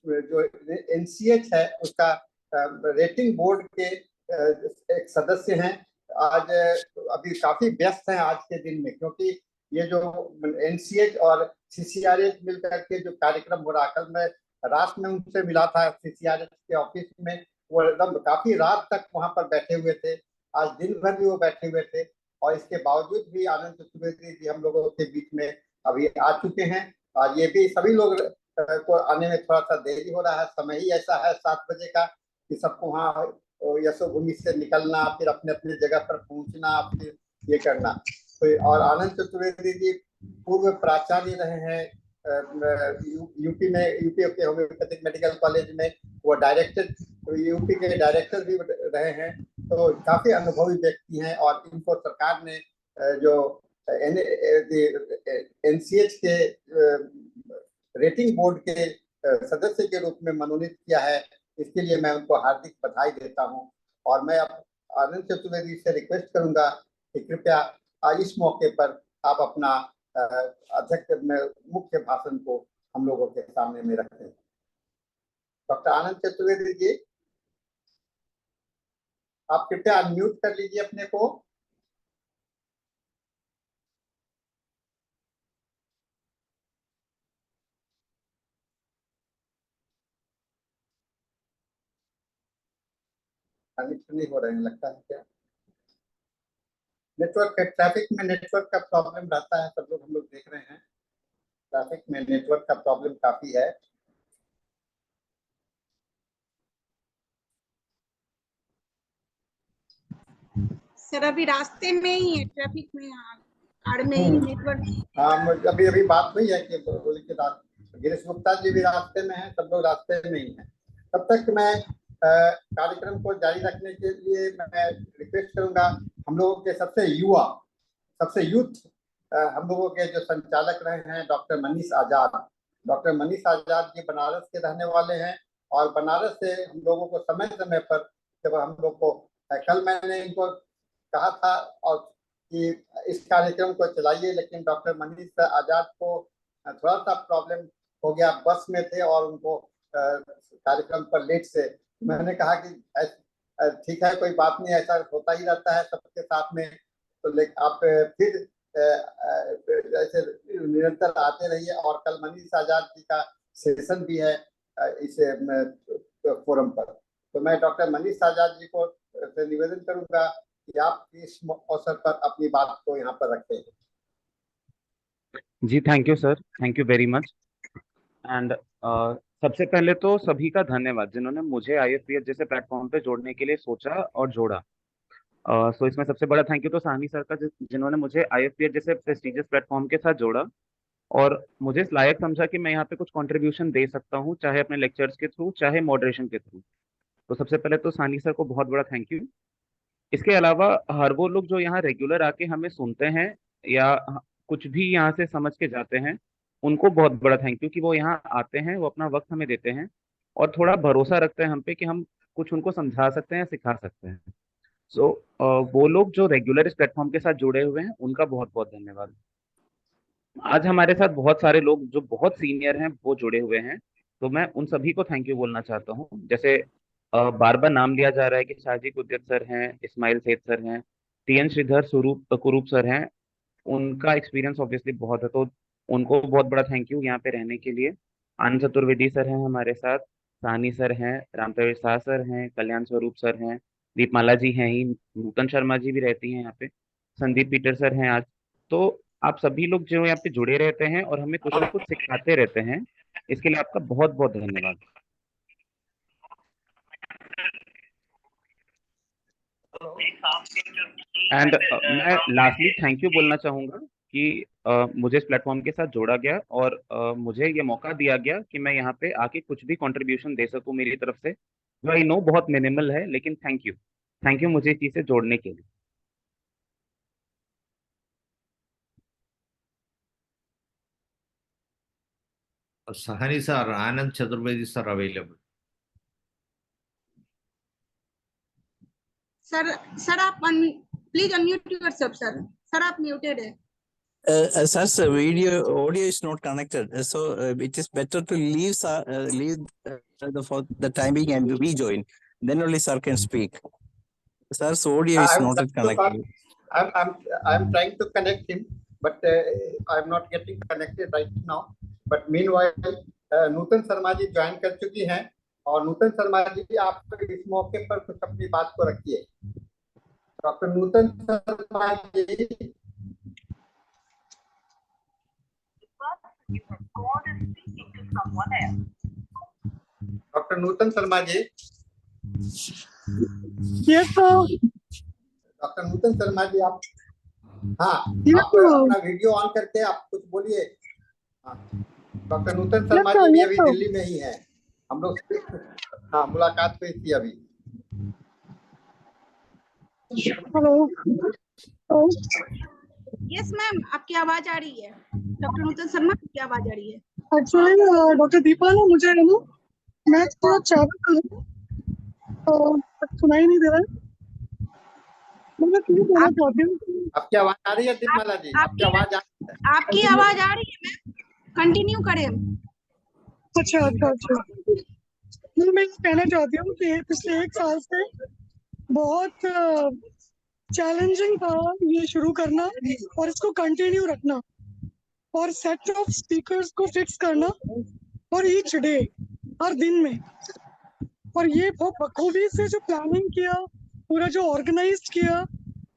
जो NCH है उसका रेटिंग बोर्ड के एक सदस्य हैं। आज अभी काफी व्यस्त हैं आज के दिन में, क्योंकि ये जो NCH और CCRH मिलकर के जो कार्यक्रम हो रहा, कल मैं रात में उनसे मिला था CCRH के ऑफिस में, वो एकदम काफी रात तक वहां पर बैठे हुए थे। आज दिन भर भी वो बैठे हुए थे और इसके बावजूद भी आनंद चतुर्वेदी जी हम लोगों के बीच में अभी आ चुके हैं। और ये भी सभी लोग को आने में थोड़ा सा देरी हो रहा है, समय ही ऐसा है 7 बजे का कि सबको वहाँ यशोभूमि से निकलना, फिर अपने अपने जगह पर पहुंचना, फिर ये करना। तो और आनंद चतुर्वेदी जी पूर्व प्राचार्य रहे हैं यूपी के होम्योपैथिक मेडिकल कॉलेज में। वो डायरेक्टर यूपी के डायरेक्टर भी रहे हैं, तो काफी अनुभवी व्यक्ति हैं। और इनको सरकार ने जो एनसीएच के रेटिंग बोर्ड के सदस्य के रूप में मनोनीत किया है, इसके लिए मैं उनको हार्दिक बधाई देता हूं। और मैं अब आनंद चतुर्वेदी से रिक्वेस्ट करूंगा कि कृपया इस मौके पर आप अपना अध्यक्ष में मुख्य भाषण को हम लोगों के सामने में रखें। डॉक्टर आनंद चतुर्वेदी जी, आप कृपया अनम्यूट कर लीजिए अपने को। कनेक्ट नहीं हो रहे हैं लगता है क्या? नेटवर्क, ट्रैफिक में नेटवर्क का प्रॉब्लम रहता है, सब लोग हम लोग देख रहे हैं। ट्रैफिक में नेटवर्क का प्रॉब्लम काफी है। सर अभी रास्ते में ही है, ट्रैफिक में, कार में ही नेटवर्क। हाँ, अभी अभी बात हुई है कि बोले कि गिरीश गुप्ता जी भी रास्ते में हैं, सब लोग रास्ते में ही हैं। तब तक मैं कार्यक्रम को जारी रखने के लिए मैं रिक्वेस्ट करूंगा हम लोगों के सबसे युवा, सबसे यूथ हम लोगों के जो संचालक रहे हैं डॉक्टर मनीष आजाद। डॉक्टर मनीष आजाद जी बनारस के रहने वाले हैं और बनारस से हम लोगों को समय समय पर जब हम लोग को कल मैंने इनको कहा था और कि इस कार्यक्रम को चलाइए, लेकिन डॉक्टर मनीष आजाद को थोड़ा सा प्रॉब्लम हो गया, बस में थे और उनको कार्यक्रम पर लेट से। मैंने कहा कि ठीक है, कोई बात नहीं, ऐसा होता ही रहता है सबके साथ में, तो आप फिर ऐसे निरंतर आते रहिए। और कल मनीष आजाद जी का सेशन भी है इस फोरम पर, तो मैं डॉक्टर मनीष आजाद जी को निवेदन करूंगा कि आप इस अवसर पर अपनी बात को यहाँ पर रखें। जी thank you sir, thank you very much. And सबसे पहले तो सभी का धन्यवाद जिन्होंने मुझे IFPH जैसे प्लेटफॉर्म पे जोड़ने के लिए सोचा और जोड़ा। सो इसमें सबसे बड़ा थैंक यू तो साहनी सर का, जिन्होंने मुझे IFPH जैसे प्रेस्टिजियस प्लेटफॉर्म के साथ जोड़ा और मुझे इस लायक समझा कि मैं यहाँ पे कुछ कंट्रीब्यूशन दे सकता हूँ, चाहे अपने लेक्चर्स के थ्रू चाहे मॉडरेशन के थ्रू। तो सबसे पहले तो साहनी सर को बहुत बड़ा थैंक यू। इसके अलावा हर वो लोग जो यहाँ रेगुलर आके हमें सुनते हैं या कुछ भी यहाँ से समझ के जाते हैं, उनको बहुत बड़ा थैंक यू कि वो यहाँ आते हैं, वो अपना वक्त हमें देते हैं और थोड़ा भरोसा रखते हैं हम पे कि हम कुछ उनको समझा सकते हैं या सिखा सकते हैं। सो वो लोग जो रेगुलर इस प्लेटफॉर्म के साथ जुड़े हुए हैं उनका बहुत बहुत धन्यवाद। आज हमारे साथ बहुत सारे लोग जो बहुत सीनियर हैं वो जुड़े हुए हैं, तो मैं उन सभी को थैंक यू बोलना चाहता हूँ। जैसे बार बार नाम लिया जा रहा है कि शाहजी कुद्यत सर हैं, इस्माइल सेठ सर हैं, TN श्रीधर कुरूप सर हैं, उनका एक्सपीरियंस ऑब्वियसली बहुत है, तो उनको बहुत बड़ा थैंक यू यहाँ पे रहने के लिए। आनंद चतुर्वेदी सर हैं हमारे साथ, साहनी सर हैं, राम प्रवेश शाह सर हैं, कल्याण स्वरूप सर हैं, दीपमाला जी हैं ही, नूतन शर्मा जी भी रहती हैं यहाँ पे, संदीप पीटर सर हैं आज। तो आप सभी लोग जो यहाँ पे जुड़े रहते हैं और हमें कुछ ना कुछ सिखाते रहते हैं, इसके लिए आपका बहुत बहुत धन्यवाद। एंड मैं लास्टली थैंक यू बोलना चाहूंगा कि मुझे इस प्लेटफॉर्म के साथ जोड़ा गया और मुझे ये मौका दिया गया कि मैं यहाँ पे आके कुछ भी कंट्रीब्यूशन दे सकूं मेरी तरफ से, जो आई नो बहुत मिनिमल है, लेकिन थैंक यू मुझे इस चीज से जोड़ने के लिए। Sahani sir, Anand Chaturvedi sir available. Sir आप please unmute yourself sir. Sir आप म्यूटेड है। Sir, audio is not connected, so it is better to leave for the time being and rejoin. Then only sir can speak. Sir's audio is not connected. I'm trying to connect him, but I'm not getting connected right now. But meanwhile, Nutan Sharma ji join कर चुकी हैं और नूतन शर्मा जी आप इस मौके पर कुछ अपनी बात को रखिए। Doctor Nutan Sharma ji, doctor Nutan Sharma ji, doctor Nutan Sharma जी आप, हाँ, आप अपना वीडियो ऑन करके आप कुछ बोलिए। डॉक्टर नूतन शर्मा जी भी अभी दिल्ली में ही है। हम लोग हाँ मुलाकात हुई थी अभी। हेलो। यस मैम, आपकी आवाज आ रही है। डॉक्टर नूतन शर्मा, आपकी आवाज आ रही है। एक्चुअली डॉक्टर दीपा ना मुझे है ना, मैं थोड़ा ट्रैवल कर रही हूँ तो सुनाई नहीं दे रहा है। मैं क्यों बोलना चाहती हूँ। आपकी आवाज आ रही है दीपमाला जी? आपकी आवाज आपकी आवाज आ रही है मैम, कंटिन्यू करें। अच्छा अच्छा अच्छा। मैं ये कहना चाहती हूँ कि पिछले 1 साल से बहुत चैलेंजिंग था ये शुरू करना और इसको कंटिन्यू रखना और सेट ऑफ स्पीकर्स को फिक्स करना और ईच डे, हर दिन में। और ये बहुत बखूबी से जो प्लानिंग किया, पूरा जो ऑर्गेनाइज किया,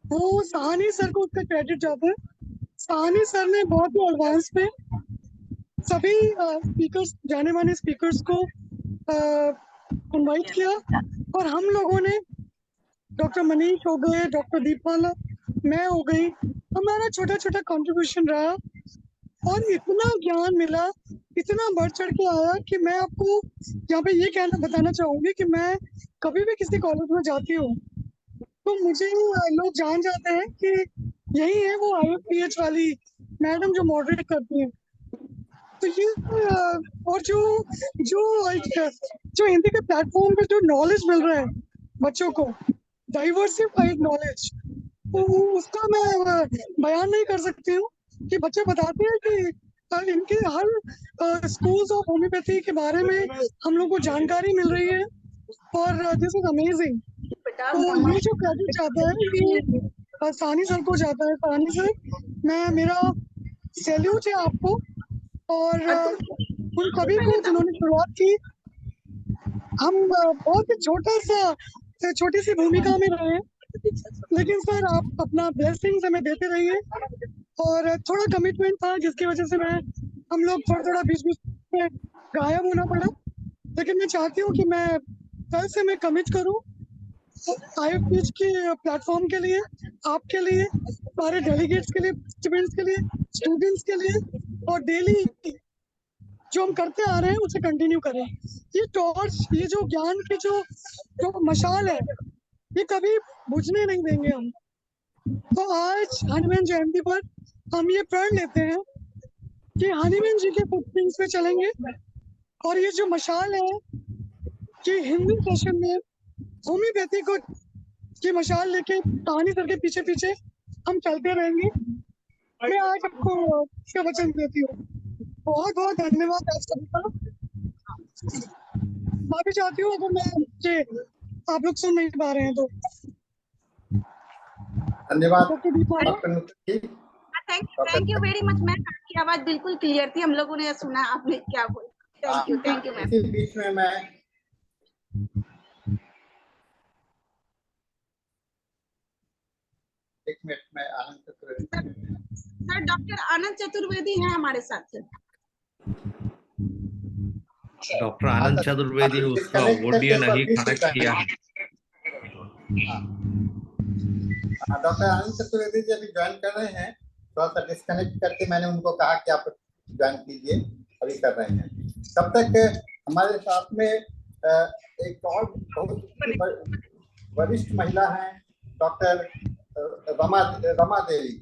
वो साहनी सर को उसका क्रेडिट जाता है। साहनी सर ने बहुत ही एडवांस में सभी स्पीकर्स, जाने माने स्पीकर्स को इनवाइट किया और हम लोगों ने, डॉक्टर मनीष हो गए, डॉक्टर दीपमाला, मैं हो गई, हमारा छोटा छोटा कंट्रीब्यूशन रहा और इतना ज्ञान मिला, इतना बढ़ चढ़ के आया कि मैं आपको यहाँ पे ये कहना बताना चाहूंगी कि मैं कभी भी किसी कॉलेज में जाती हूँ तो मुझे लोग जान जाते हैं कि यही है वो IFPH वाली मैडम जो मॉडरेट करती हैं। तो ये और जो हिंदी के प्लेटफॉर्म पे जो नॉलेज मिल रहा है बच्चों को, डाइवर्सिफाइड नॉलेज, तो उसका मैं बयान नहीं कर सकती हूँ कि बच्चे बताते हैं कि इनके हर स्कूल्स ऑफ होम्योपैथी के बारे में हम लोग को जानकारी मिल रही है और दिस इज अमेजिंग। तो ये जो क्रेडिट जाता है ये सानी सर को जाता है। सानी सर, मेरा सैल्यूट है आपको और उन सभी को जिन्होंने शुरुआत की। हम बहुत ही छोटी सी भूमिका में रहे हैं, लेकिन सर आप अपना ब्लेसिंग्स हमें देते रहिए। और थोड़ा कमिटमेंट था जिसकी वजह से हम लोग थोड़ा बीच में गायब होना पड़ा, लेकिन मैं चाहती हूँ कि मैं कल से मैं कमिट करूँ IFPH के प्लेटफॉर्म के लिए, आपके लिए, सारे डेलीगेट्स के लिए, पार्टिसिपेंट्स के लिए, स्टूडेंट्स के लिए, और डेली जो हम करते आ रहे हैं उसे कंटिन्यू करें। ये टॉर्च, ये जो ज्ञान की जो मशाल है, ये कभी बुझने नहीं देंगे हम। तो आज हनुमान जयंती पर हम ये प्रण लेते हैं कि हनुमान जी के फुटप्रिंट्स पे चलेंगे और ये जो मशाल है कि हिंदी सेशन में होम्योपैथी को की मशाल लेके कहानी सर के पीछे पीछे हम चलते रहेंगे। मैं आज आपको इसका वचन देती हूँ। बहुत बहुत धन्यवाद आप सभी का। माफी चाहती हूँ अगर मुझे आप लोग सुन नहीं पा रहे हैं तो। धन्यवाद। Thank you very much ma'am, आपकी आवाज बिल्कुल क्लियर थी, हम लोगों ने सुना आपने क्या बोला। Thank you ma'am. इसी बीच में मैं एक मिनट में आनंद चतुर्वेदी सर, डॉक्टर आनंद चतुर्वेदी हैं हमारे साथ। डॉक्टर आनंद चतुर्वेदी उसका ऑडियो नहीं कनेक्ट किया है। डॉक्टर आनंद चतुर्वेदी जी अभी ज्वाइन कर रहे हैं, थोड़ा सा डिस्कनेक्ट करके मैंने उनको कहा कि आप ज्वाइन कीजिए, अभी कर रहे हैं। तब तक हमारे साथ में एक और बहुत वरिष्ठ महिला हैं, डॉक्टर रमा देवी।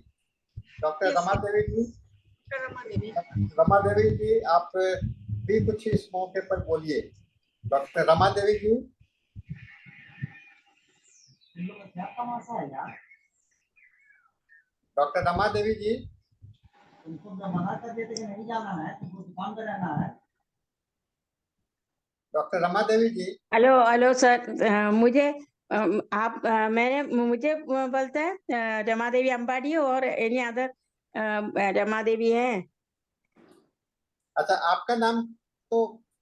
डॉक्टर रमा देवी जी, आप भी कुछ इस मौके पर बोलिए। डॉक्टर रमा देवी जी। डॉक्टर रमा देवी जी, उनको मना कर दिए थे कि नहीं जाना है, तुमको दुकान पे रहना है। डॉक्टर रमा देवी जी। हेलो सर, मुझे आप मुझे बोलते हैं रमा देवी अंबाड़ी और एनी अदर रमा देवी है। अच्छा, आपका नाम तो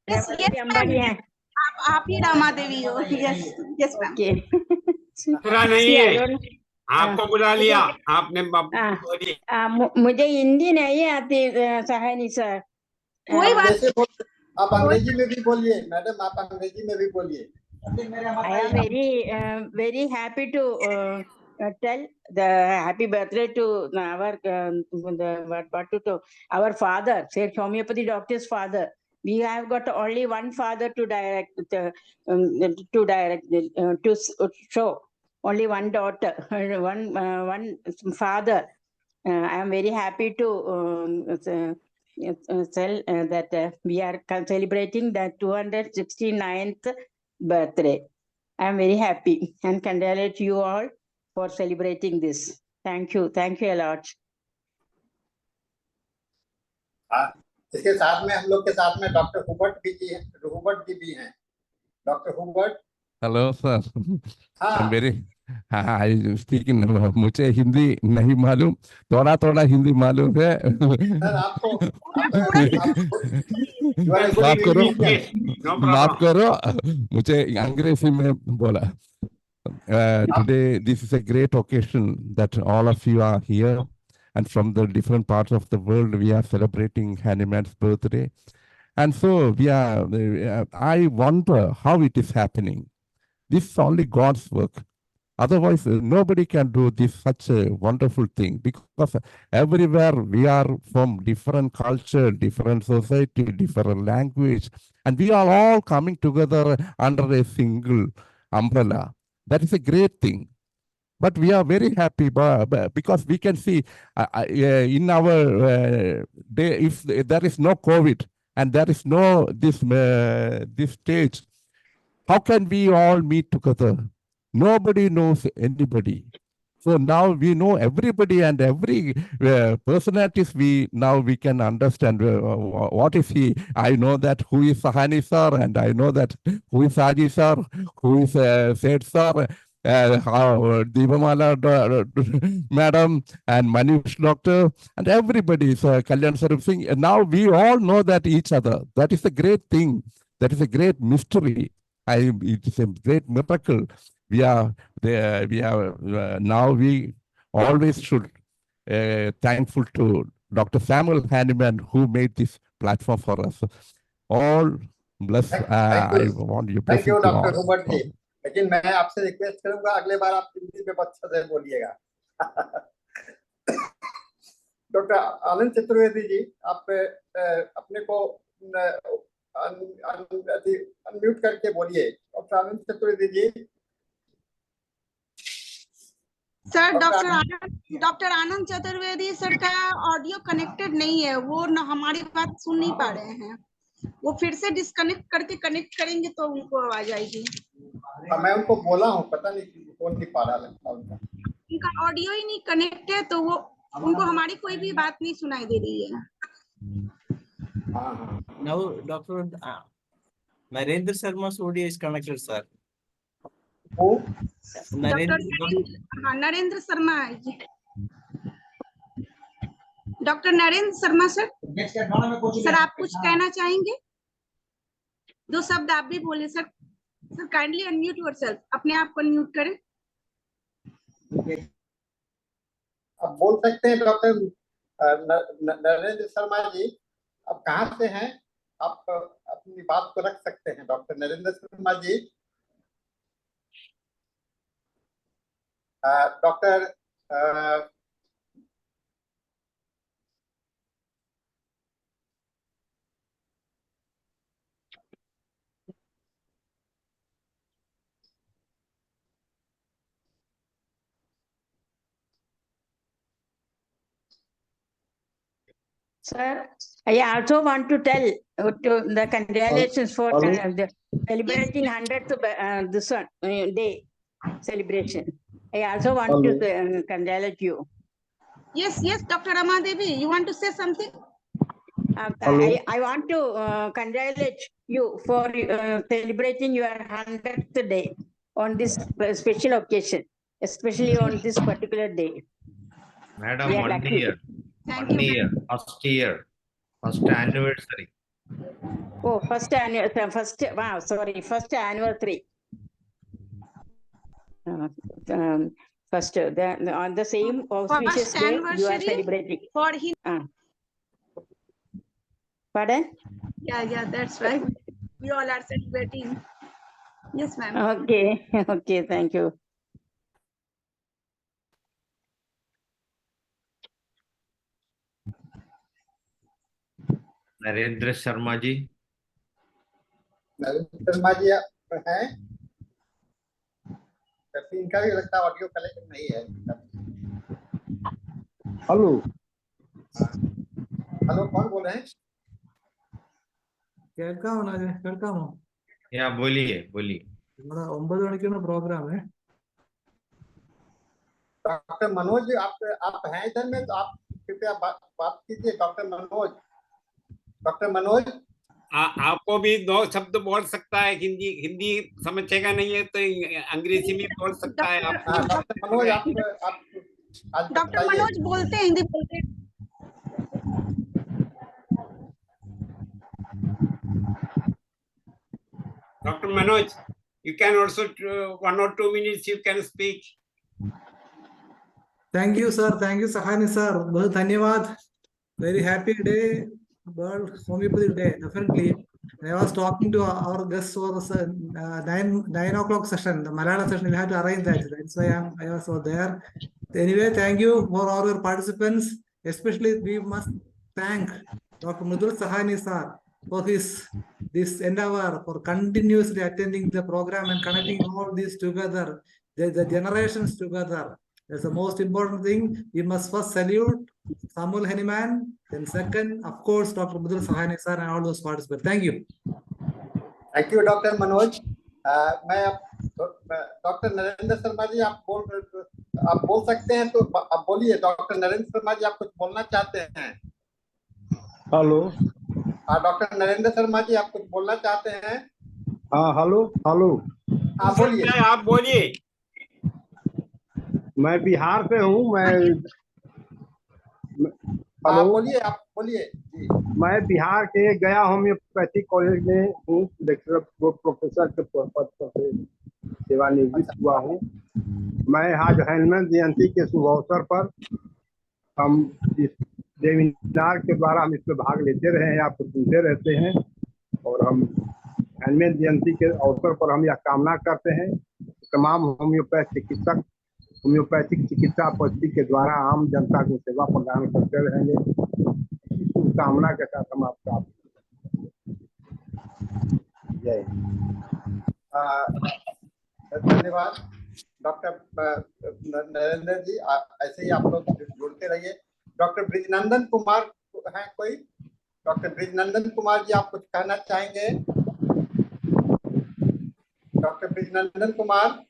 रमा देवी अंबाड़ी है। आप ही रमा देवी हो। Yes okay. दूसरा नहीं है, आपको बुला लिया आपने। मुझे हिंदी नहीं आती सहानी सर। कोई बात, आप अंग्रेजी में भी बोलिए मैडम, आप अंग्रेजी में भी बोलिए। I am very happy to tell the happy birthday to our our father, Sir Homeopathy doctor's father, we have got only one father to direct, show. Only one daughter, one father. I am very happy to tell that we are celebrating the 269th birthday. I am very happy and congratulate you all for celebrating this. Thank you a lot. इसके साथ में हम लोग के साथ में doctor Hubert जी भी हैं। Doctor Hubert. Hello sir. हाँ मेरे आई स्पीक इन, मुझे हिंदी नहीं मालूम, थोड़ा थोड़ा हिंदी मालूम है। सर आपको माफ करो, No माफ problem. करो, मुझे अंग्रेजी में बोला। Today, this is a great occasion that all of you are here, and from the different parts of the world, we are celebrating Hahnemann's birthday. And so we are, I wonder how it is happening. This is only God's work. Otherwise, nobody can do this such a wonderful thing, because everywhere we are from different culture, different society, different language, and we are all coming together under a single umbrella. That is a great thing. But we are very happy because we can see in our day, if there is no COVID and there is no this stage, how can we all meet together? Nobody knows anybody. So now we know everybody, and every personalities we can understand what is he. I know that who is Sahani sir, and I know that who is Haji sir, who is Seth sir, Deepamala madam, and Manish doctor, and everybody is Kalyan Sarup Singh. And now we all know that each other. That is a great thing. That is a great mystery. It is a great miracle. We are there. We are now. We always should thankful to Dr. Samuel Hahnemann, who made this platform for us. All bless. I want you. Thank you, Dr. Hubbard जी। लेकिन मैं आपसे request करूंगा, अगले बार आप हिंदी में अच्छा से बोलिएगा। डॉक्टर आनंद चतुर्वेदी जी, आप अपने को अनम्यूट करके बोलिए। Doctor Anand Chaturvedi ji. Sir doctor Anand Chaturvedi sir का ऑडियो कनेक्टेड नहीं है, वो न हमारी बात सुन नहीं पा रहे हैं। वो फिर से डिस्कनेक्ट करके कनेक्ट करेंगे तो उनको आवाज आएगी। मैं उनको बोला हूँ, पता नहीं कौन नहीं पा रहा लगता उनका ऑडियो ही नहीं कनेक्ट है, तो वो उनको हमारी कोई भी बात नहीं सुनाई दे रही है। Now, Dr. Narendra Sharma's audio is connected, sir. Who? Narendra Sharma ji. Doctor Narendra Sharma sir, आप कुछ कहना चाहेंगे? दो शब्द आप भी बोले sir. Sir kindly unmute yourself, अपने आप को अनम्यूट करें। अब बोल सकते हैं डॉक्टर नरेंद्र शर्मा जी, आप कहाँ से हैं? आप अपनी बात को रख सकते हैं doctor Narendra Sharma ji. Doctor Sir, I also want to tell to the congratulations for the celebrating 100th this one, day celebration. I also want to congratulate you. Yes, Dr. Rama Devi, you want to say something? I want to congratulate you for celebrating your 100th day on this special occasion, especially on this particular day. Madam, 1 year. 1 year, first anniversary. Oh, first anniversary. First anniversary. First, on the same auspicious day you are celebrating. For him. Pardon? Yeah, that's right. We all are celebrating. Yes, ma'am. Okay, thank you. Narendra Sharma ji. Narendra Sharma ji हैं, जबकि इनका भी लगता है audio connect नहीं है। Hello hello, कौन बोल रहे हैं? കേൾക്കാമോ? या बोलिए बोलिए। നമ്മുടെ 9 മണിക്കുള്ള പ്രോഗ്രാം डॉक्टर मनोज, आप हैं इधर में, तो आप कृपया बात कीजिए। Doctor Manoj, doctor Manoj. आपको भी 2 शब्द बोल सकता है। हिंदी हिंदी समझेगा नहीं है तो अंग्रेजी में बोल सकता है। आप डॉक्टर मनोज, आप डॉक्टर मनोज बोलते हैं, हिंदी बोलते हैं। Dr. Manoj, you can also 1 or 2 minutes you can speak. Thank you, sir. Thank you, Sahani sir. बहुत धन्यवाद. Very happy day, World Homeopathy Day. Definitely. I was talking to our guests for 9 o'clock session, the Malayalam session. We had to arrange that. That's why I was over there. Anyway, thank you for all your participants. Especially, we must thank Dr. Mridul Sahani sir for this endeavor, for continuously attending the program and connecting all these together, the generations together. That's the most important thing. We must first salute Samuel HAHNEMANN, then second, of course, Dr. Mridul Sahani sir and all those participants. Thank you. Thank you doctor Manoj. मैं doctor Narendra Sharma जी, आप बोल सकते हैं तो आप बोलिए। Doctor Narendra Sharma जी, आप कुछ बोलना चाहते हैं? हेलो। डॉक्टर नरेंद्र शर्मा जी, आप कुछ बोलना चाहते हैं? हाँ, हेलो हेलो। आप बोलिए। आप बोलिए। मैं बिहार से हूँ। हेलो, बोलिए, आप बोलिए जी। मैं बिहार के गया होम्योपैथिक कॉलेज में हूँ, लेक्चरर प्रोफेसर के पद पर सेवानिवृत्त हुआ हूँ। मैं आज हैनमैन जयंती के शुभ अवसर पर हम इस वेबिनार के द्वारा हम इसमें भाग लेते रहे हैं, आपको सुनते रहते हैं, और हम हैनमैन जयंती के अवसर पर हम यह कामना करते हैं तमाम होम्योपैथ चिकित्सक होम्योपैथिक चिकित्सा पद्धति के द्वारा आम जनता को सेवा प्रदान करते रहेंगे। इस कामना के साथ हम आपका जय। धन्यवाद डॉक्टर नरेंद्र जी। ऐसे ही आप लोग जुड़ते रहिए। डॉक्टर ब्रिजनंदन कुमार हैं कोई? डॉक्टर ब्रिजनंदन कुमार जी, आप कुछ कहना चाहेंगे? डॉक्टर ब्रिजनंदन कुमार।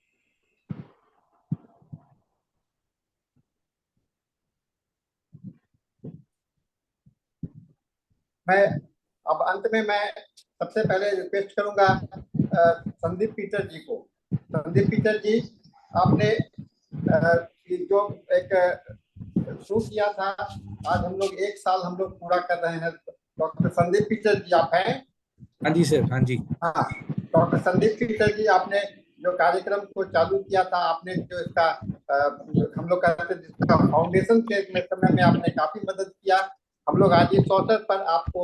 मैं अब अंत में मैं सबसे पहले रिक्वेस्ट करूंगा संदीप पीटर जी को। संदीप पीटर जी, आपने जो एक शुरू किया था, आज हम लोग 1 साल हम लोग पूरा कर रहे हैं। डॉक्टर संदीप पीटर जी, आप हैं? हाँ जी सर, हाँ जी। हाँ, डॉक्टर संदीप पीटर जी, आपने जो कार्यक्रम को चालू किया था, आपने जो इसका हम लोग कहते हैं जिसका फाउंडेशन के समय में आपने काफी मदद किया। हम लोग आज इस अवसर पर आपको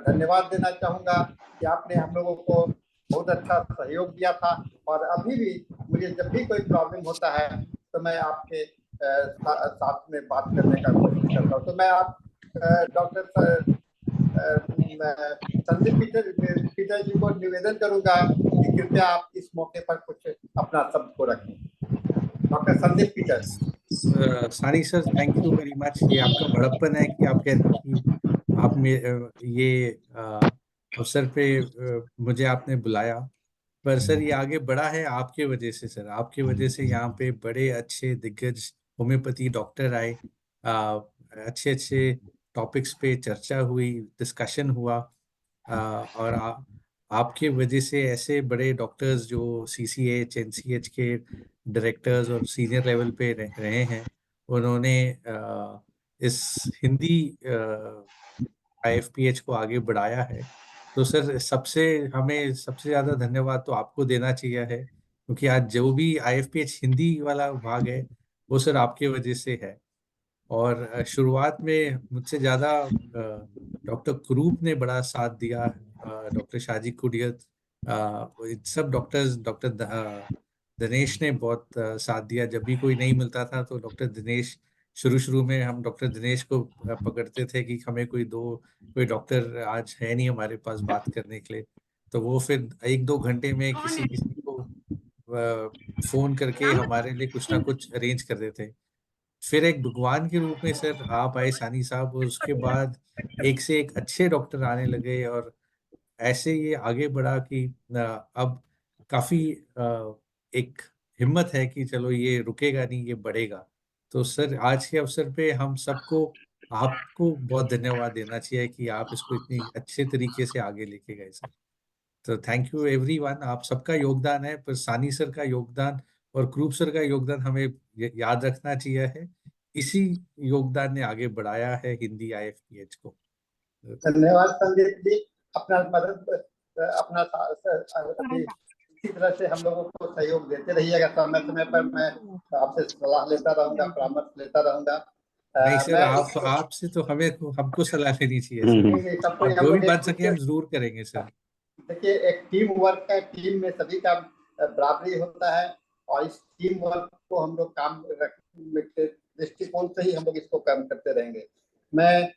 धन्यवाद देना चाहूंगा कि आपने हम लोगों को बहुत अच्छा सहयोग दिया था, और अभी भी मुझे जब भी कोई प्रॉब्लम होता है तो मैं आपके साथ में बात करने का कोशिश करता हूँ। तो मैं आप डॉक्टर संदीप पीटर जी को निवेदन करूंगा कि कृपया आप इस मौके पर कुछ अपना शब्द को रखें। Doctor Sandeep Peter. Saini sir, thank you very much. ये आपका बड़प्पन है कि आप कहते हैं कि आप में ये अवसर पे मुझे आपने बुलाया, पर सर ये आगे बढ़ा है आपके वजह से। सर आपके वजह से यहाँ पे बड़े अच्छे दिग्गज होम्योपैथी डॉक्टर आए, अच्छे अच्छे टॉपिक्स पे चर्चा हुई, डिस्कशन हुआ, और आपके वजह से ऐसे बड़े डॉक्टर्स जो CCH NCH के डायरेक्टर्स और सीनियर लेवल पे रहे हैं, उन्होंने इस हिंदी IFPH को आगे बढ़ाया है। तो सर हमें सबसे ज़्यादा धन्यवाद तो आपको देना चाहिए है, क्योंकि आज जो भी IFPH हिंदी वाला भाग है वो सर आपके वजह से है। और शुरुआत में मुझसे ज़्यादा डॉक्टर कुरूप ने बड़ा साथ दिया, डॉक्टर शाजी कुडियत, सब डॉक्टर्स, डॉक्टर दिनेश ने बहुत साथ दिया। जब भी कोई नहीं मिलता था तो डॉक्टर दिनेश, शुरू में हम डॉक्टर दिनेश को पकड़ते थे कि हमें कोई डॉक्टर आज है नहीं हमारे पास बात करने के लिए। तो वो फिर 1-2 घंटे में किसी किसी को फोन करके हमारे लिए कुछ ना कुछ अरेंज कर देते। फिर एक भगवान के रूप में सर आप आए सानी साहब, और उसके बाद एक से एक अच्छे डॉक्टर आने लगे, और ऐसे ये आगे बढ़ा कि अब काफी एक हिम्मत है कि चलो ये रुकेगा नहीं, ये बढ़ेगा। तो सर आज के अवसर पे हम सबको आपको बहुत धन्यवाद देना चाहिए कि आप इसको इतनी अच्छे तरीके से आगे लेके गए सर। तो थैंक यू एवरीवन, आप सबका योगदान है, पर सानी सर का योगदान और क्रूप सर का योगदान हमें याद रखना चाहिए है। इसी योगदान ने आगे बढ़ाया है हिंदी IFPH को। धन्यवाद संदीप जी, अपना मदद अपना इसी तरह से हम लोगों को सहयोग देते रहिएगा। समय समय पर मैं आपसे सलाह लेता रहूंगा, परामर्श लेता रहूंगा। नहीं सर, आपसे तो हमको सलाह लेनी चाहिए सर, और जो भी बात सके हम जरूर करेंगे सर। देखिए, एक टीम वर्क है, टीम में सभी का बराबरी होता है, और इस टीम वर्क को हम लोग काम दृष्टिकोण से ही हम लोग इसको काम करते रहेंगे। मैं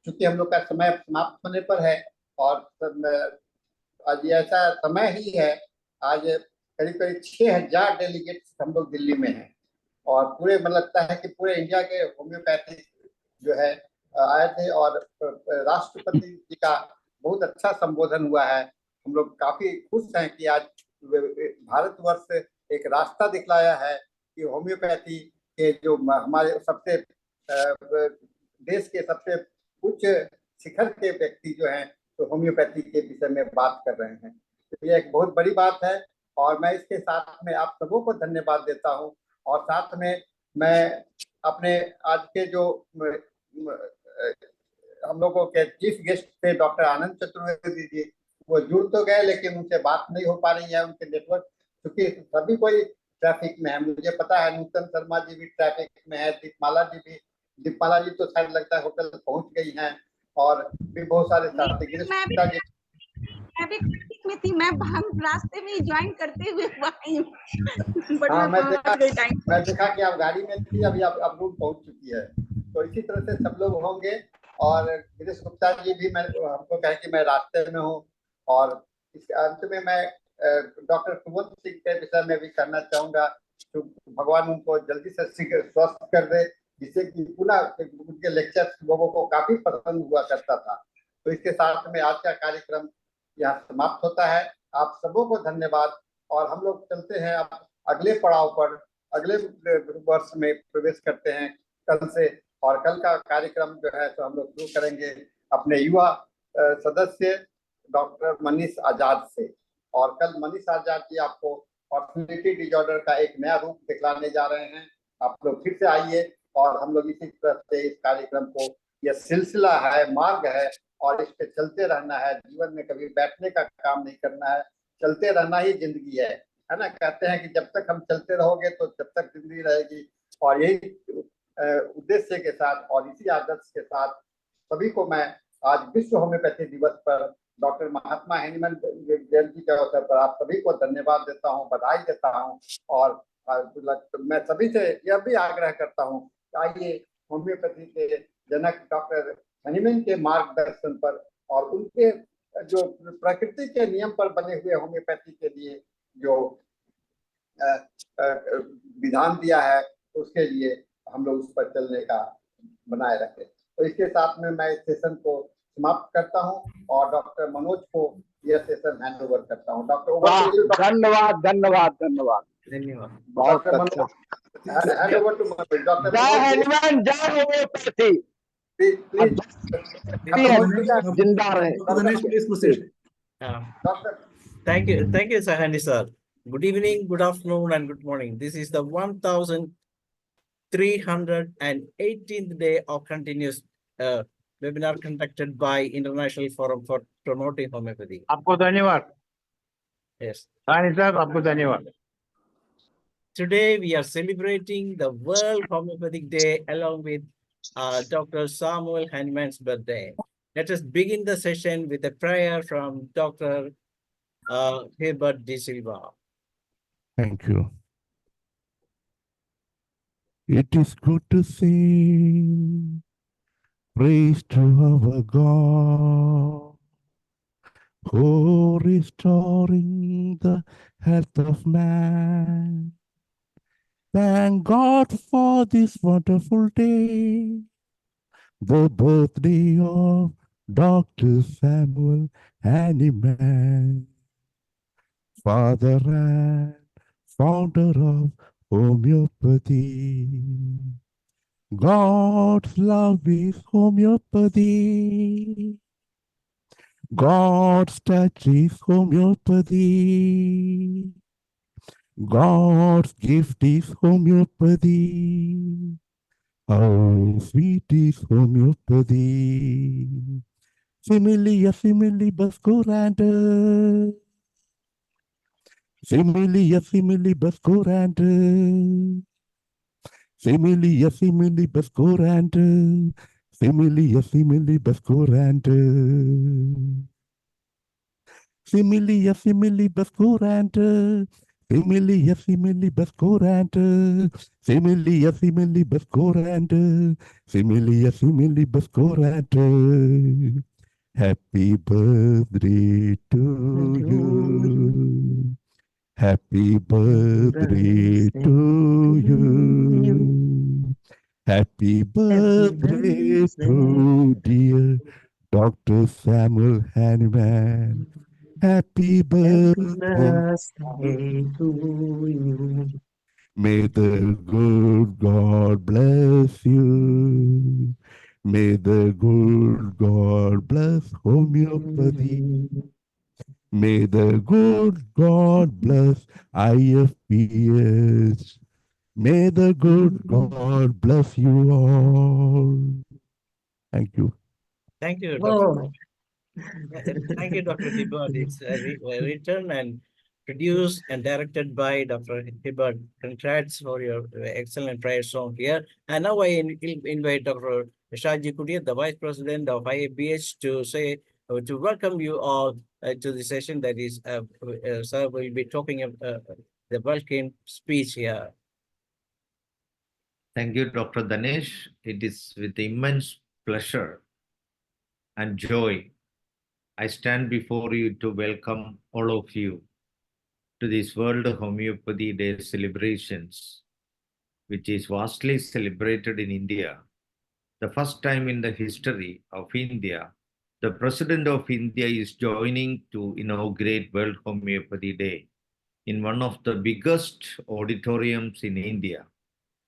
चूंकि हम लोग का समय समाप्त होने पर है, और आज ऐसा समय ही है, आज करीब करीब 6000 डेलीगेट्स हम लोग दिल्ली में हैं, और पूरे मतलब लगता है कि पूरे इंडिया के होम्योपैथी जो है आए थे, और राष्ट्रपति जी का बहुत अच्छा संबोधन हुआ है। हम लोग काफी खुश हैं कि आज भारतवर्ष एक रास्ता दिखलाया है कि होम्योपैथी के जो हमारे सबसे देश के सबसे उच्च शिखर के व्यक्ति जो हैं, तो होम्योपैथी के विषय में बात कर रहे हैं। तो ये एक बहुत बड़ी बात है, और मैं इसके साथ में आप सबों को धन्यवाद देता हूं। और साथ में मैं अपने आज के जो हम लोगों के चीफ गेस्ट थे डॉक्टर आनंद चतुर्वेदी जी, वो जुड़ तो गए लेकिन उनसे बात नहीं हो पा रही है, उनके नेटवर्क, क्योंकि सभी कोई ट्रैफिक में है। मुझे पता है नूतन शर्मा जी भी ट्रैफिक में है, दीपमाला जी तो शायद लगता है होटल पहुंच गई हैं, और भी बहुत सारे साथी जी। मैं भी ट्रैफिक में थी, मैं रास्ते में ज्वाइन करते हुए आई हूं, बट हाँ, मैं देखा कि आप गाड़ी में थी, अभी आप रूम पहुंच चुकी है। तो इसी तरह से सब लोग होंगे, और गिरीश गुप्ता जी भी हमको कहे कि मैं रास्ते में हूँ। और इस अंत में मैं डॉक्टर कुलवंत सिंह के विषय में भी कहना चाहूंगा, तो भगवान उनको जल्दी से स्वस्थ कर दे, जिससे कि पुनः उनके लेक्चर लोगों को काफी पसंद हुआ करता था। तो इसके साथ में आज का कार्यक्रम यहाँ समाप्त होता है। आप सबों को धन्यवाद, और हम लोग चलते हैं अब अगले पड़ाव पर, अगले वर्ष में प्रवेश करते हैं कल से। और कल का कार्यक्रम जो है तो हम लोग शुरू करेंगे अपने युवा सदस्य डॉक्टर मनीष आजाद से। और कल मनीष आजाद जी आपको पर्सनैलिटी डिसऑर्डर का एक नया रूप दिखलाने जा रहे हैं। आप लोग फिर से आइए, और हम लोग इसी तरह से इस कार्यक्रम को, यह सिलसिला है, मार्ग है, और इस पे चलते रहना है। जीवन में कभी बैठने का काम नहीं करना है, चलते रहना ही जिंदगी है ना। कहते हैं कि जब तक हम चलते रहोगे तो जब तक जिंदगी रहेगी। और यही उद्देश्य के साथ और इसी आदर्श के साथ सभी को मैं आज विश्व होम्योपैथी दिवस पर डॉक्टर महात्मा हैनीमैन जयंती के अवसर पर आप सभी को धन्यवाद देता हूँ, बधाई देता हूँ। और मैं सभी से यह भी आग्रह करता हूँ कि आइए होम्योपैथी के जनक डॉक्टर हैनीमैन के मार्गदर्शन पर और उनके जो प्रकृति के नियम पर बने हुए होम्योपैथी के लिए जो विधान दिया है, उसके लिए हम लोग उस पर चलने का बनाए रखें। तो इसके साथ में मैं इस सेशन को समाप्त करता हूं, और डॉक्टर मनोज को यह सेशन हैंड ओवर करता हूं। डॉक्टर धन्यवाद धन्यवाद धन्यवाद धन्यवाद। बहुत अच्छा। Hand over to Manoj. Doctor जय हैनीमैन, जय होम्योपैथी, जिंदा रहे। Thank you, Sahani sir. Good evening, good afternoon, and good morning. This is the 1318th day of continuous webinar conducted by International Forum for Promoting Homeopathy. आपको धन्यवाद। Yes. सानी साहब, आपको धन्यवाद। Today we are celebrating the World Homeopathic Day along with Dr. Samuel HAHNEMAN'S birthday. Let us begin the session with a prayer from Dr. Herbert D. Silva. Thank you. It is good to sing praise to our God, co-restoring the health of man. Thank God for this wonderful day, the birthday of Dr. Samuel HAHNEMANN, father and founder of homeopathy. God's love is homeopathy. God's touch is homeopathy. God's gift is homeopathy. How sweet is homeopathy. Similia similibus curanda. Similia similibus curanda. Similia similibus curanda. Similia similibus curanda. Similia similibus curanda. Similia similibus curanda. Similia similibus curanda. Similia similibus curanda. Happy birthday to you. Happy birthday to you. Happy birthday to dear Dr. Samuel HAHNEMANN. Happy birthday to you. May the good God bless you. May the good God bless homeopathy. May the good God bless IFPH. May the good God bless you all. Thank you. Thank you, Dr. Oh, Thank you, Dr. Hibbert. It's written and produced and directed by Dr. Hibbert. Congrats for your excellent prayer song here. And now I invite Dr. Shaji Kudia, the Vice President of IABH, to say to welcome you all to the session that is, sir will be talking the welcome speech here. Thank you, Dr. Danesh. It is with immense pleasure and joy I stand before you to welcome all of you to this World Homeopathy Day celebrations, which is vastly celebrated in India. The first time in the history of India, the President of India is joining to inaugurate World Homeopathy Day in one of the biggest auditoriums in India.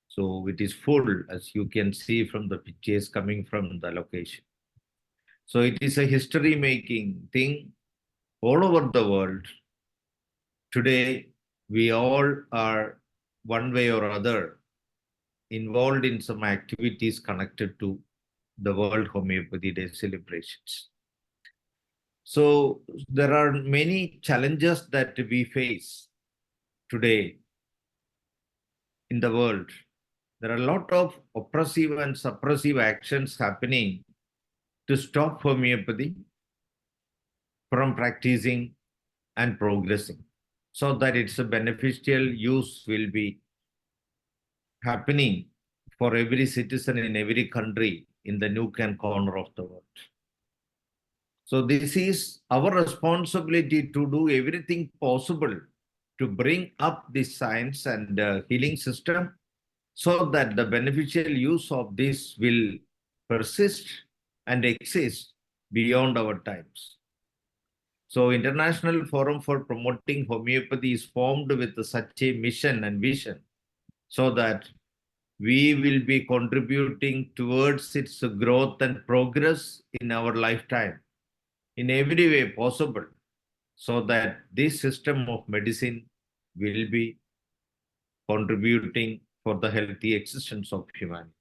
So it is full, as you can see from the pictures coming from the location. So it is a history-making thing all over the world. Today, we all are one way or other involved in some activities connected to the World Homeopathy Day celebrations. So there are many challenges that we face today in the world. There are a lot of oppressive and suppressive actions happening to stop homeopathy from practicing and progressing, so that its beneficial use will be happening for every citizen in every country in the nook and corner of the world. So this is our responsibility to do everything possible to bring up this science and healing system so that the beneficial use of this will persist and exist beyond our times. So International Forum for Promoting Homeopathy is formed with such a mission and vision so that we will be contributing towards its growth and progress in our lifetime in every way possible, so that this system of medicine will be contributing for the healthy existence of humanity.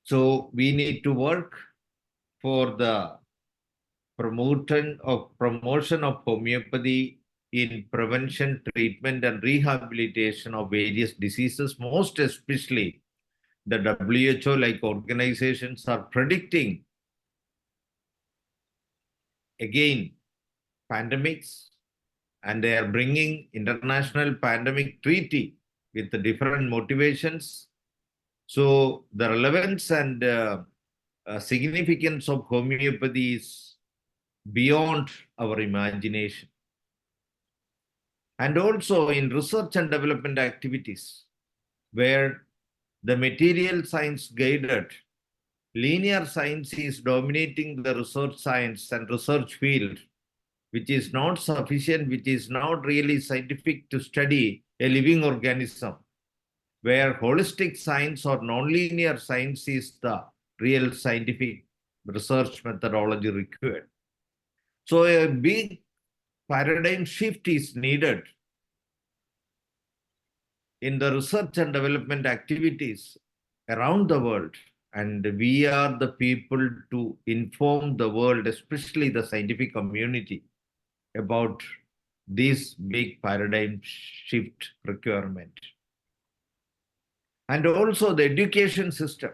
So we need to work for the promotion of homeopathy in prevention, treatment, and rehabilitation of various diseases. Most especially, the WHO-like organizations are predicting again pandemics, and they are bringing international pandemic treaty with the different motivations. So the relevance and significance of homeopathy is beyond our imagination. And also in research and development activities, where the material science guided linear science is dominating the research science and research field, which is not sufficient, which is not really scientific to study a living organism, where holistic science or nonlinear science is the real scientific research methodology required. So a big paradigm shift is needed in the research and development activities around the world. And we are the people to inform the world, especially the scientific community, about this big paradigm shift requirement. And also the education system,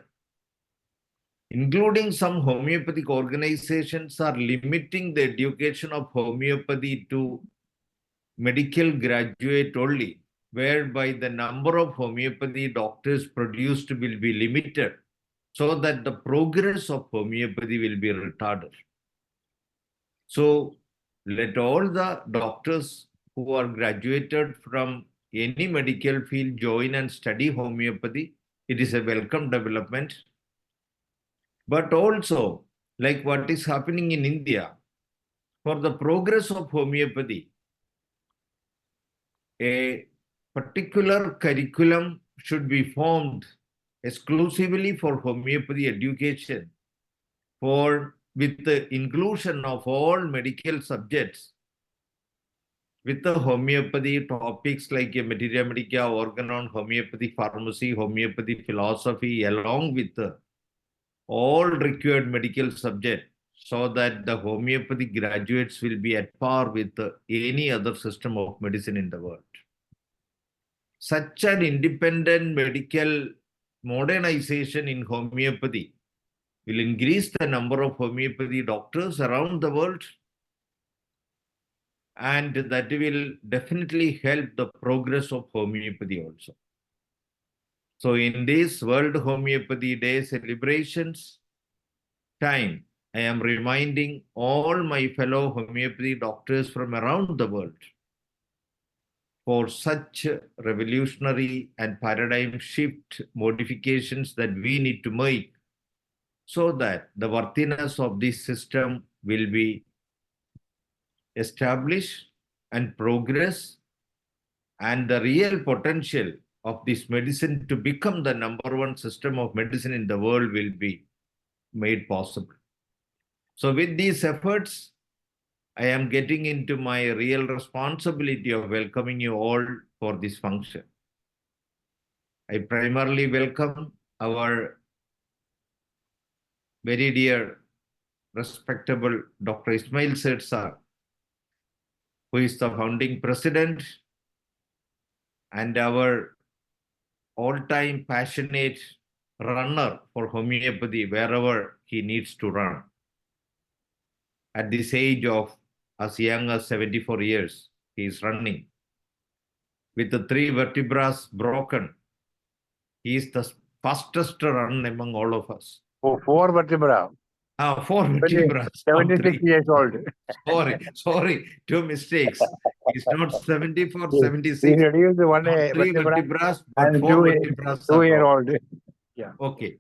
including some homeopathic organizations, are limiting the education of homeopathy to medical graduate only, whereby the number of homeopathy doctors produced will be limited, so that the progress of homeopathy will be retarded. So let all the doctors who are graduated from any medical field join and study homeopathy. It is a welcome development. But also, like what is happening in India, for the progress of homeopathy, a particular curriculum should be formed exclusively for homeopathy education, with the inclusion of all medical subjects, with the homeopathy topics like materia medica, organon, homeopathy pharmacy, homeopathy philosophy, along with all required medical subjects, so that the homeopathy graduates will be at par with any other system of medicine in the world. Such an independent medical modernization in homeopathy will increase the number of homeopathy doctors around the world, and that will definitely help the progress of homeopathy also. So in this World Homeopathy Day celebrations time, I am reminding all my fellow homeopathy doctors from around the world for such revolutionary and paradigm shift modifications that we need to make, so that the worthiness of this system will be established and progress, and the real potential of this medicine to become the #1 system of medicine in the world will be made possible. So with these efforts, I am getting into my real responsibility of welcoming you all for this function. I primarily welcome our very dear, respectable Dr. Ismail Seth sir, who is the founding president and our all-time passionate runner for homeopathy wherever he needs to run. At this age of as young as 74 years, he is running. With the 3 vertebrae broken, he is the fastest run among all of us. Oh, 4 vertebrae. 4 vertebrae. 76 years old. Sorry, 2 mistakes. It's not 74, He 76. reduced one Not 3 vertebra vertebrae, but and 4 vertebrae. 2-year-old. Yeah. Okay.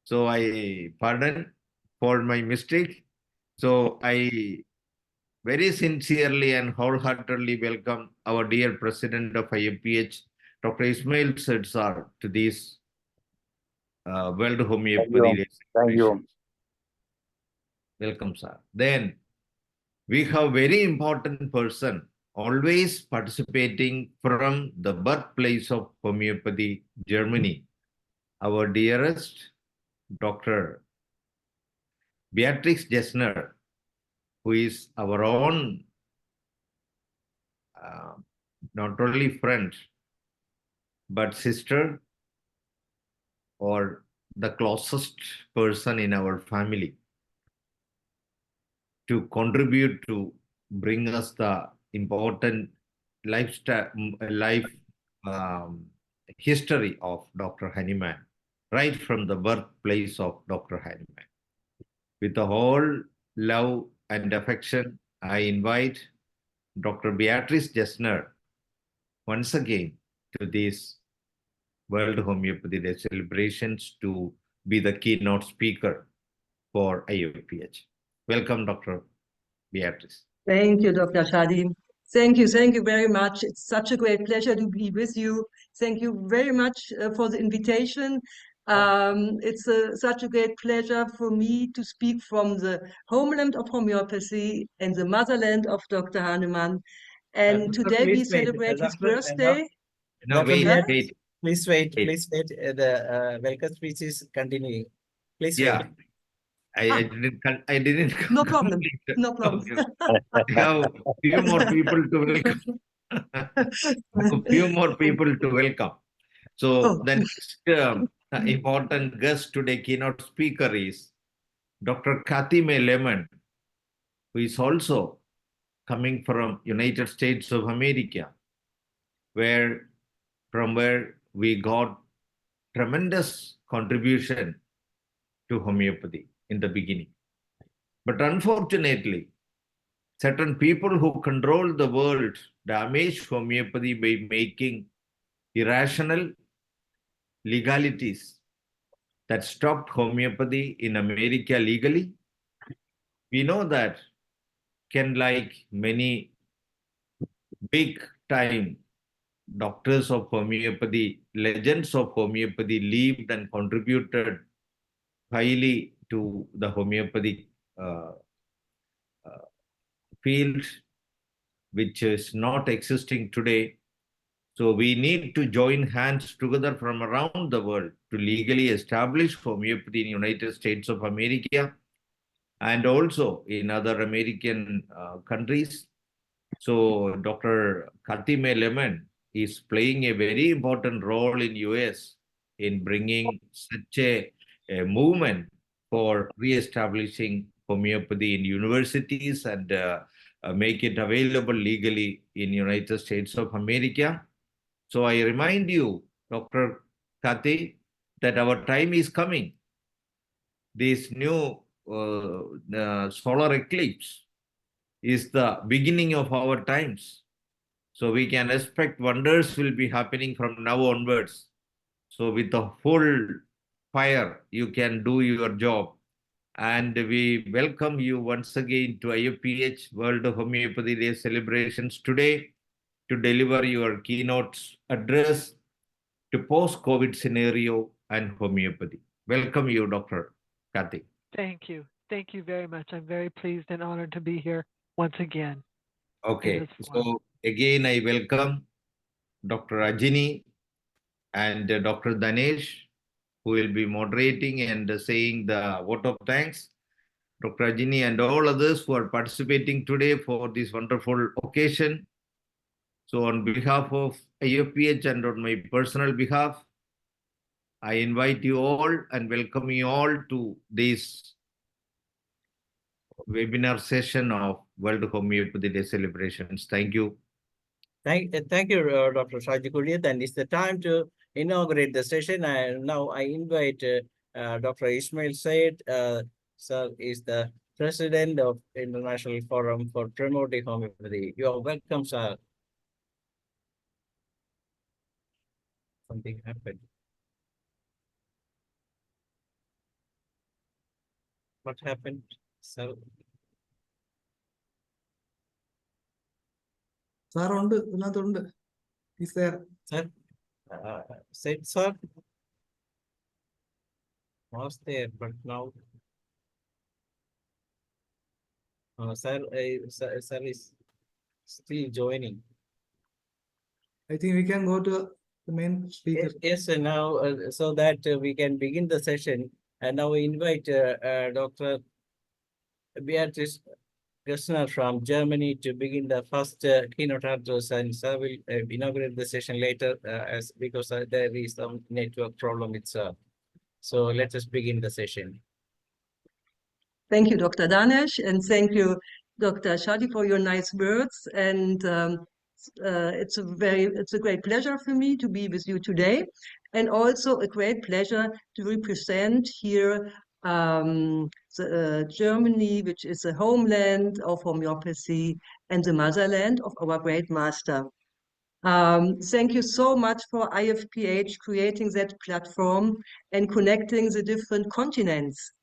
So I pardon for my mistake. So I very sincerely and wholeheartedly welcome our dear President of IFPH, Dr. Ismail Seth sir, to this World Homeopathy Day. Thank you. Welcome, sir. Then we have very important person always participating from the birthplace of homeopathy, Germany. Our dearest Dr. Beatrix Jessner, who is our own not only friend, but sister, or the closest person in our family, to contribute to bring us the important life history of Dr. Hahnemann, right from the birthplace of Dr. Hahnemann. With the whole love and affection, I invite Dr. Beatrice Jessner once again to this World Homeopathy Day celebrations to be the keynote speaker for IFPH. Welcome, Dr. Beatrice. Thank you, Dr. Shadi. Thank you very much. It's such a great pleasure to be with you. Thank you very much for the invitation. It's such a great pleasure for me to speak from the homeland of homeopathy and the motherland of Dr. Hahnemann. And today we celebrate his birthday. No, wait. Please wait. The welcome speech is continuing. Please wait. I didn't. No problem. No problem. We have few more people to welcome. Few more people to welcome. So the next important guest today, keynote speaker, is Dr. MALAYALAM, who is also coming from United States of America, from where we got tremendous contribution to homeopathy in the beginning. But unfortunately, certain people who control the world damage homeopathy by making irrational legalities that stopped homeopathy in America legally. We know that like many big time doctors of homeopathy, legends of homeopathy lived and contributed highly to the homeopathic field, which is not existing today. So we need to join hands together from around the world to legally establish homeopathy in the United States of America and also in other American countries. So Dr. MALAYALAM is playing a very important role in US in bringing such a movement for re-establishing homeopathy in universities and make it available legally in United States of America. So I remind you, Dr. Kathy, that our time is coming. This new solar eclipse is the beginning of our times. So we can expect wonders will be happening from now onwards. So with the full fire, you can do your job. And we welcome you once again to IFPH World Homeopathy Day celebrations today to deliver your keynote address to post-COVID scenario and homeopathy. Welcome you, Dr. Kathy. Thank you. Thank you very much. I'm very pleased and honored to be here once again. Okay, so again, I welcome Dr. Ajini and Dr. Danesh, who will be moderating and saying the vote of thanks. Dr. Ajini and all others who are participating today for this wonderful occasion. So on behalf of IFPH and on my personal behalf, I invite you all and welcome you all to this webinar session of World Homeopathy Day celebrations. Thank you. Thank you, Dr. Shaji Kuriat. And it's the time to inaugurate the session. And now I invite Dr. Ismail Said. Sir is the president of International Forum for Promoting Homeopathy. You are welcome, sir. Something happened. What happened, sir? Sir, he's there. Sir, said sir was there, but now sir is still joining. I think we can go to the main speaker. Yes, and now so that we can begin the session. And now we invite Dr. Beatrice Gessner from Germany to begin the first keynote address, and sir will inaugurate the session later because there is some network problem with sir. So let us begin the session. Thank you, Dr. Danesh, and thank you, Dr. Shadi, for your nice words. And it's a great pleasure for me to be with you today, and also a great pleasure to represent here Germany, which is the homeland of homeopathy and the motherland of our great master. Thank you so much for IFPH creating that platform and connecting the different continents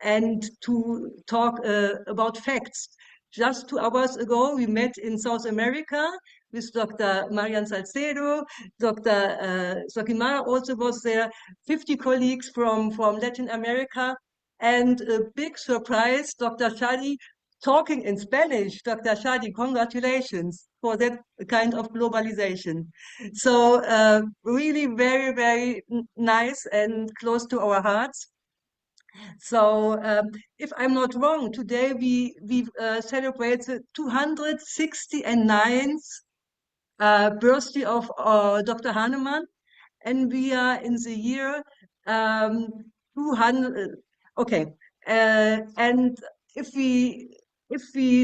and to talk about facts. Just 2 hours ago, we met in South America with Dr. Marian Salcedo. Dr. Sokimara also was there, 50 colleagues from Latin America, and a big surprise, Dr. Shadi talking in Spanish. Dr. Shadi, congratulations for that kind of globalization. So really very, very nice and close to our hearts. So if I'm not wrong, today we celebrate the 269th birthday of Dr. Hahnemann, and we are in the year 200. Okay, and if we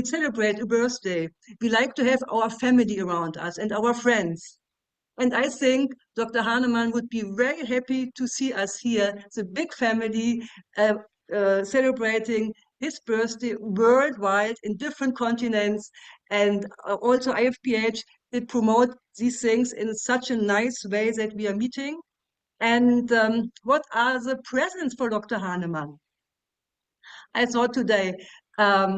celebrate a birthday, we like to have our family around us and our friends. And I think Dr. Hahnemann would be very happy to see us here, the big family, celebrating his birthday worldwide in different continents. And also IFPH did promote these things in such a nice way that we are meeting. And what are the presents for Dr. Hahnemann? I thought today, I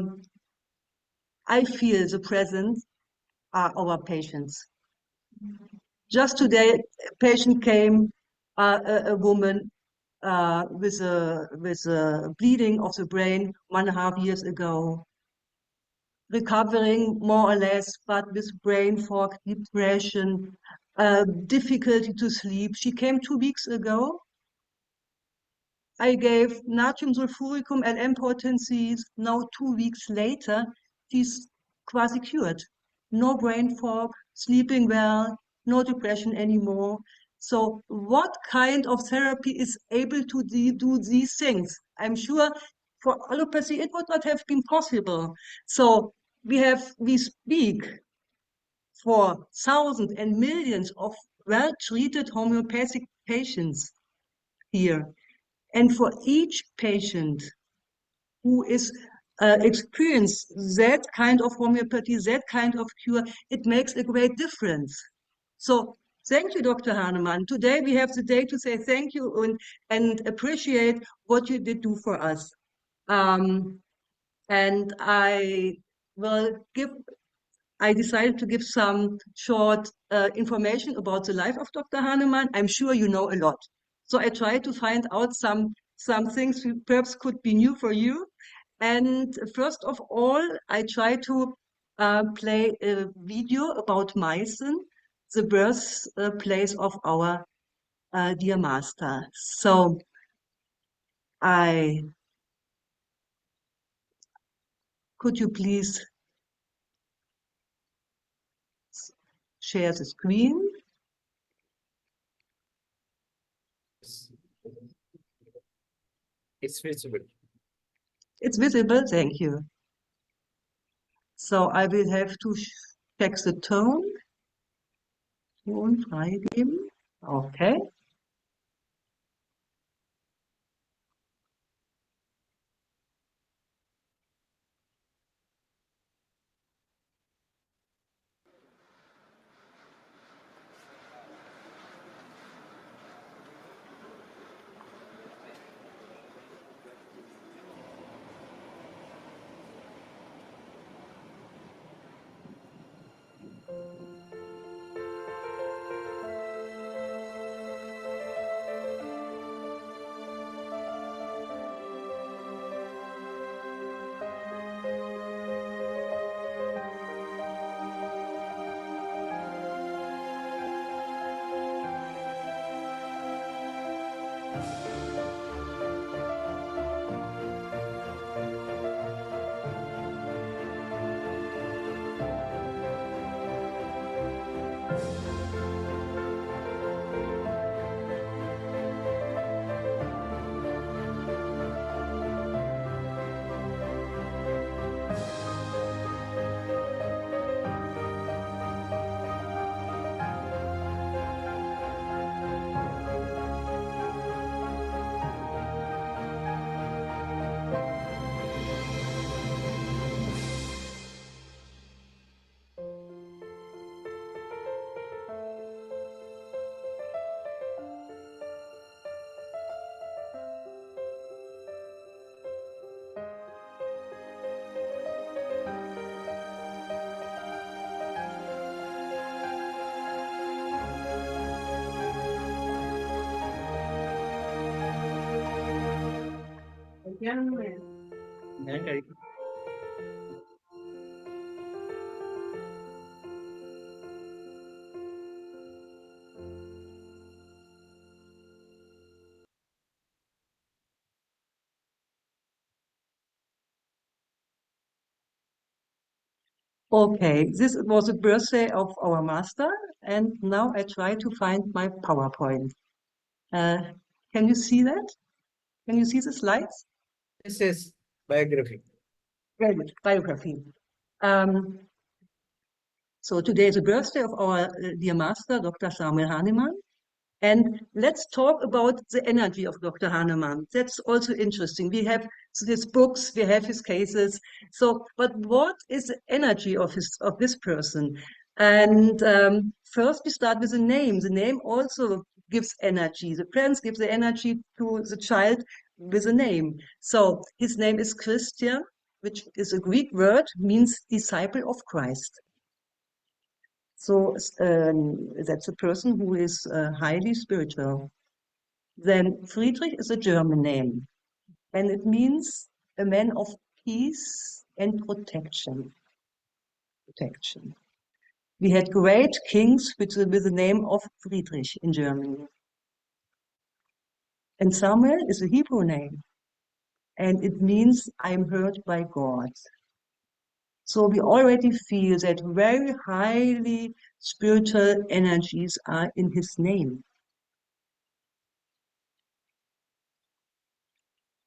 feel the presents are our patients. Just today, a patient came, a woman with a bleeding of the brain 1.5 years ago, recovering more or less, but with brain fog, depression, difficulty to sleep. She came 2 weeks ago. I gave natrium sulfuricum and M potencies. Now 2 weeks later, she's quasi cured. No brain fog, sleeping well, no depression anymore. So what kind of therapy is able to do these things? I'm sure for allopathy, it would not have been possible. So we speak for thousands and millions of well-treated homeopathic patients here. And for each patient who is experienced that kind of homeopathy, that kind of cure, it makes a great difference. So thank you, Dr. Hahnemann. Today we have the day to say thank you and appreciate what you did do for us. And I decided to give some short information about the life of Dr. Hahnemann. I'm sure you know a lot. So I tried to find out some things perhaps could be new for you. And first of all, I tried to play a video about Meissen, the birthplace of our dear master. So could you please share the screen? It's visible. It's visible, thank you. So I will have to check the tone. Ton freigeben. Okay. Okay, this was the birthday of our master, and now I try to find my PowerPoint. Can you see that? Can you see the slides? This is biography. Very good, biography. So today is the birthday of our dear master, Dr. Samuel Hahnemann. And let's talk about the energy of Dr. Hahnemann. That's also interesting. We have his books, we have his cases. So, but what is the energy of this person? And first we start with the name. The name also gives energy. The parents give the energy to the child with a name. So his name is Christian, which is a Greek word, means disciple of Christ. So that's a person who is highly spiritual. Then Friedrich is a German name, and it means a man of peace and protection. We had great kings with the name of Friedrich in Germany. And Samuel is a Hebrew name, and it means I'm heard by God. So we already feel that very highly spiritual energies are in his name.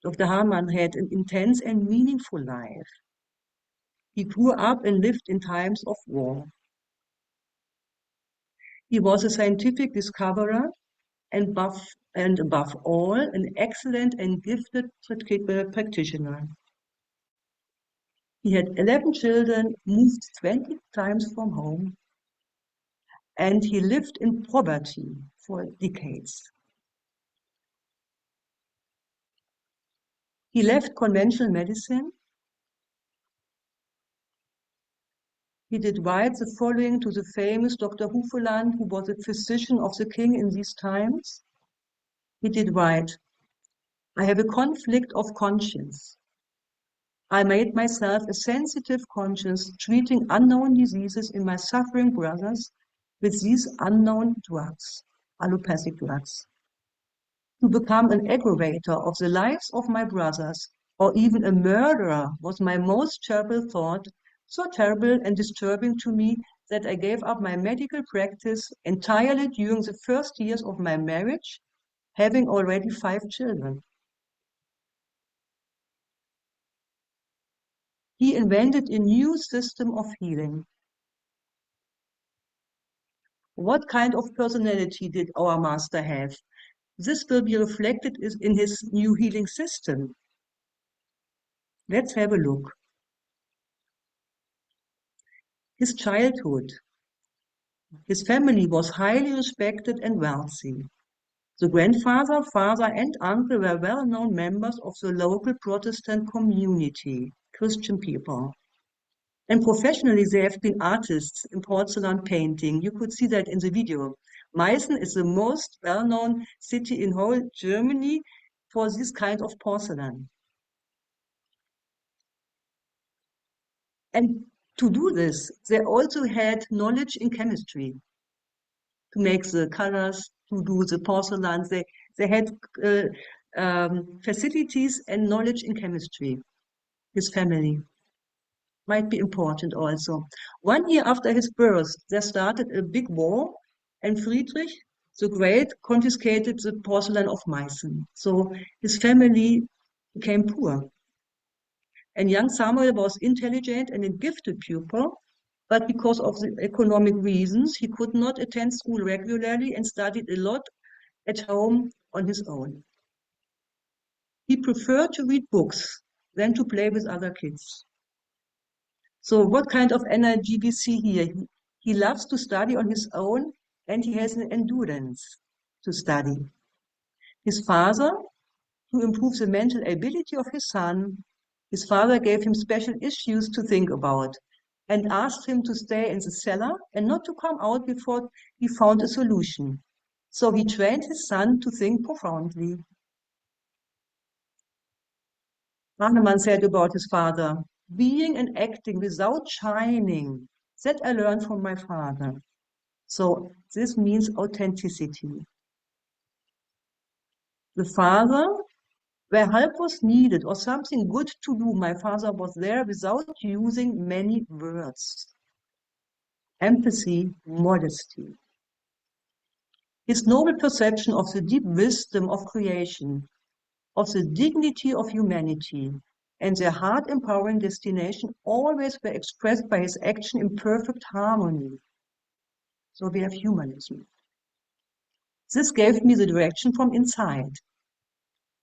Dr. Hahnemann had an intense and meaningful life. He grew up and lived in times of war. He was a scientific discoverer and above all, an excellent and gifted practitioner. He had 11 children, moved 20 times from home, and he lived in poverty for decades. He left conventional medicine. He did write the following to the famous Dr. Hufeland, who was a physician of the king in these times. He did write, I have a conflict of conscience. I made myself a sensitive conscience, treating unknown diseases in my suffering brothers with these unknown drugs, allopathic drugs. To become an aggravator of the lives of my brothers, or even a murderer, was my most terrible thought, so terrible and disturbing to me that I gave up my medical practice entirely during the first years of my marriage, having already 5 children. He invented a new system of healing. What kind of personality did our master have? This will be reflected in his new healing system. Let's have a look. His childhood. His family was highly respected and wealthy. The grandfather, father, and uncle were well-known members of the local Protestant community, Christian people. And professionally, they have been artists in porcelain painting. You could see that in the video. Meißen is the most well-known city in whole Germany for this kind of porcelain. And to do this, they also had knowledge in chemistry to make the colors, to do the porcelain. They had facilities and knowledge in chemistry. His family might be important also. 1 year after his birth, there started a big war, and Friedrich the Great confiscated the porcelain of Meißen. So his family became poor. And young Samuel was intelligent and a gifted pupil, but because of the economic reasons, he could not attend school regularly and studied a lot at home on his own. He preferred to read books than to play with other kids. So what kind of energy we see here? He loves to study on his own, and he has an endurance to study. His father, to improve the mental ability of his son, his father gave him special issues to think about and asked him to stay in the cellar and not to come out before he found a solution. So he trained his son to think profoundly. Hahnemann said about his father, being and acting without shining, that I learned from my father. So this means authenticity. The father, where help was needed or something good to do, my father was there without using many words. Empathy, modesty. His noble perception of the deep wisdom of creation, of the dignity of humanity, and their heart-empowering destination always were expressed by his action in perfect harmony. So we have humanism. This gave me the direction from inside.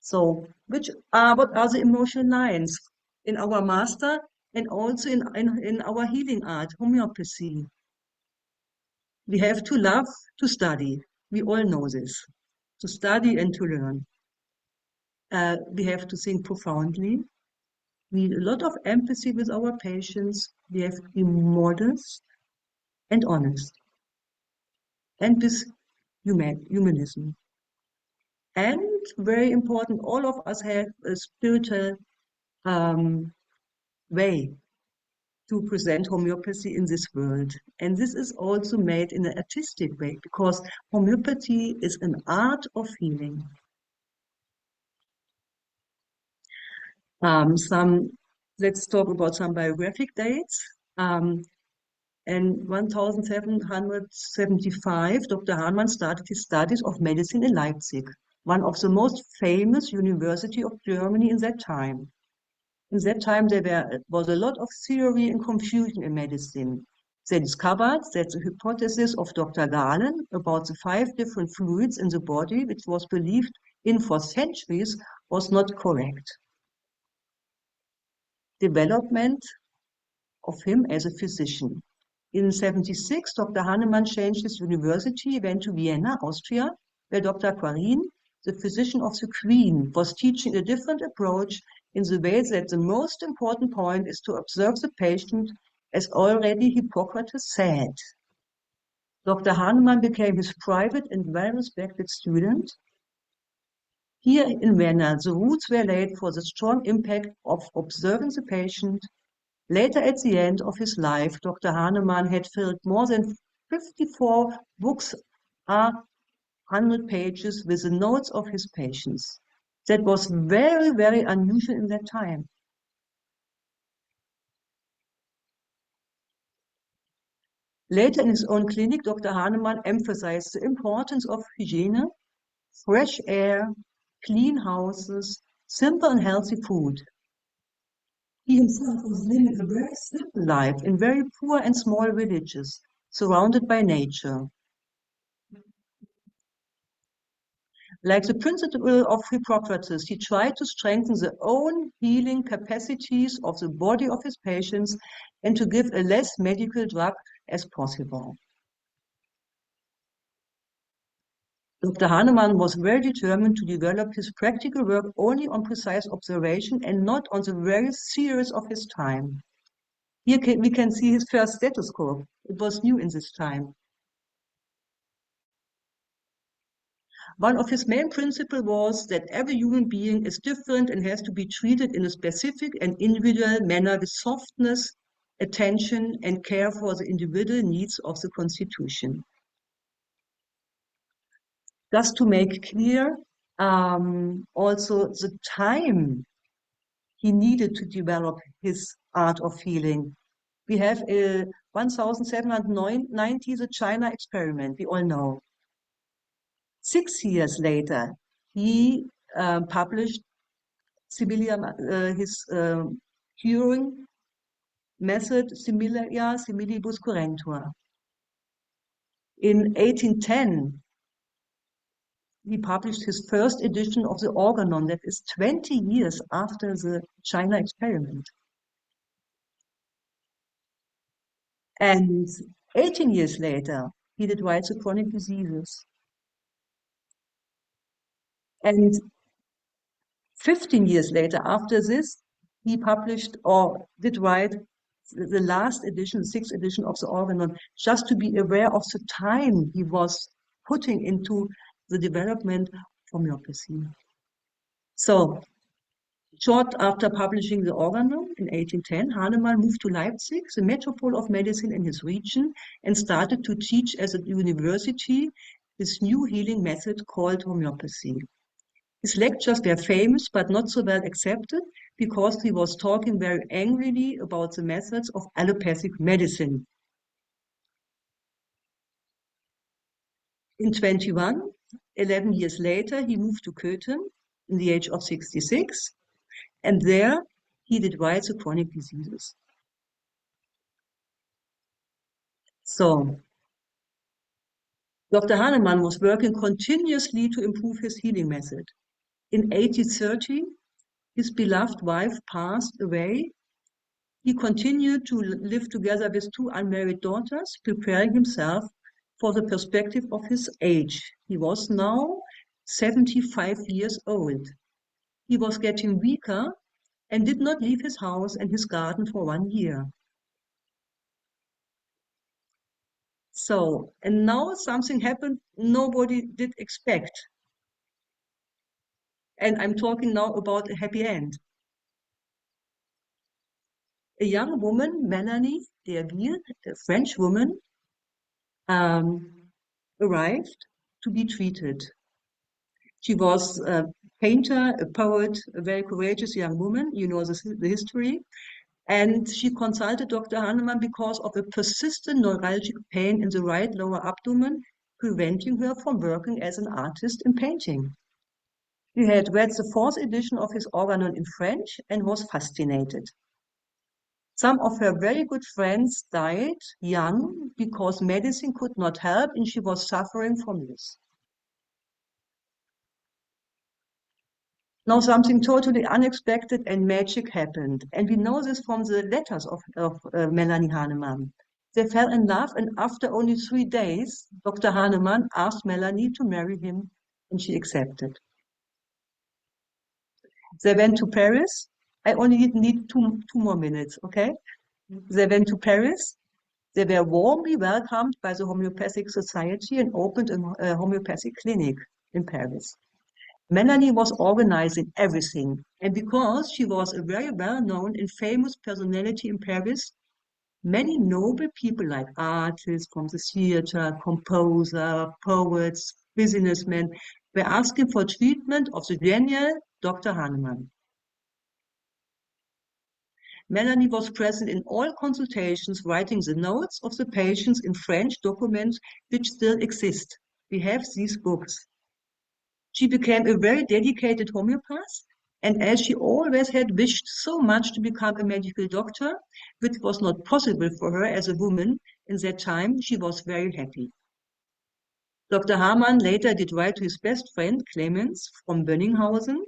So what are the emotional lines in our master and also in our healing art, homeopathy? We have to love to study. We all know this. To study and to learn. We have to think profoundly. We need a lot of empathy with our patients. We have to be modest and honest. And with humanism. And very important, all of us have a spiritual way to present homeopathy in this world. And this is also made in an artistic way, because homeopathy is an art of healing. Let's talk about some biographic dates. In 1775, Dr. Hahnemann started his studies of medicine in Leipzig, one of the most famous universities of Germany in that time. In that time, there was a lot of theory and confusion in medicine. They discovered that the hypothesis of Dr. Galen about the 5 different fluids in the body, which was believed in for centuries, was not correct. Development of him as a physician. In 76, Dr. Hahnemann changed his university, went to Vienna, Austria, where Dr. Quarin, the physician of the Queen, was teaching a different approach in the way that the most important point is to observe the patient, as already Hippocrates said. Dr. Hahnemann became his private and well-respected student. Here in Vienna, the roots were laid for the strong impact of observing the patient. Later, at the end of his life, Dr. Hahnemann had filled more than 54 books, 100 pages, with the notes of his patients. That was very, very unusual in that time. Later in his own clinic, Dr. Hahnemann emphasized the importance of hygiene, fresh air, clean houses, simple and healthy food. He himself was living a very simple life in very poor and small villages, surrounded by nature. Like the principle of Hippocrates, he tried to strengthen the own healing capacities of the body of his patients and to give a less medical drug as possible. Dr. Hahnemann was very determined to develop his practical work only on precise observation and not on the various theories of his time. Here we can see his first stethoscope. It was new in this time. One of his main principles was that every human being is different and has to be treated in a specific and individual manner with softness, attention, and care for the individual needs of the constitution. Just to make clear, also the time he needed to develop his art of healing. We have 1790, the China experiment, we all know. 6 years later, he published his curing method, Similia similibus curentur. In 1810, he published his first edition of the Organon, that is 20 years after the China experiment. And 18 years later, he did write the chronic diseases. And 15 years later, after this, he published or did write the last edition, the 6th edition of the Organon, just to be aware of the time he was putting into the development of homeopathy. So Short after publishing the organon in 1810, Hahnemann moved to Leipzig, the metropole of medicine in his region, and started to teach as a university this new healing method called homeopathy. His lectures were famous but not so well accepted because he was talking very angrily about the methods of allopathic medicine. In 21, 11 years later, he moved to Köthen in the age of 66, and there he did write the chronic diseases. So, Dr. Hahnemann was working continuously to improve his healing method. In 1830, his beloved wife passed away. He continued to live together with two unmarried daughters, preparing himself for the perspective of his age. He was now 75 years old. He was getting weaker and did not leave his house and his garden for 1 year. So, and now something happened nobody did expect. And I'm talking now about a happy end. A young woman, Melanie Derville, a French woman, arrived to be treated. She was a painter, a poet, a very courageous young woman, you know the history. And she consulted Dr. Hahnemann because of a persistent neuralgic pain in the right lower abdomen, preventing her from working as an artist in painting. She had read the 4th edition of his organon in French and was fascinated. Some of her very good friends died young because medicine could not help and she was suffering from this. Now something totally unexpected and magic happened. And we know this from the letters of Melanie Hahnemann. They fell in love, and after only 3 days, Dr. Hahnemann asked Melanie to marry him, and she accepted. They went to Paris. I only need two more minutes, okay? They went to Paris. They were warmly welcomed by the Homeopathic Society and opened a homeopathic clinic in Paris. Melanie was organizing everything, and because she was a very well-known and famous personality in Paris, many noble people like artists from the theater, composer, poets, businessmen were asking for treatment of the genial Dr. Hahnemann. Melanie was present in all consultations, writing the notes of the patients in French documents which still exist. We have these books. She became a very dedicated homeopath, and as she always had wished so much to become a medical doctor, which was not possible for her as a woman in that time, she was very happy. Dr. Hahnemann later did write to his best friend, Clemens from Bönninghausen,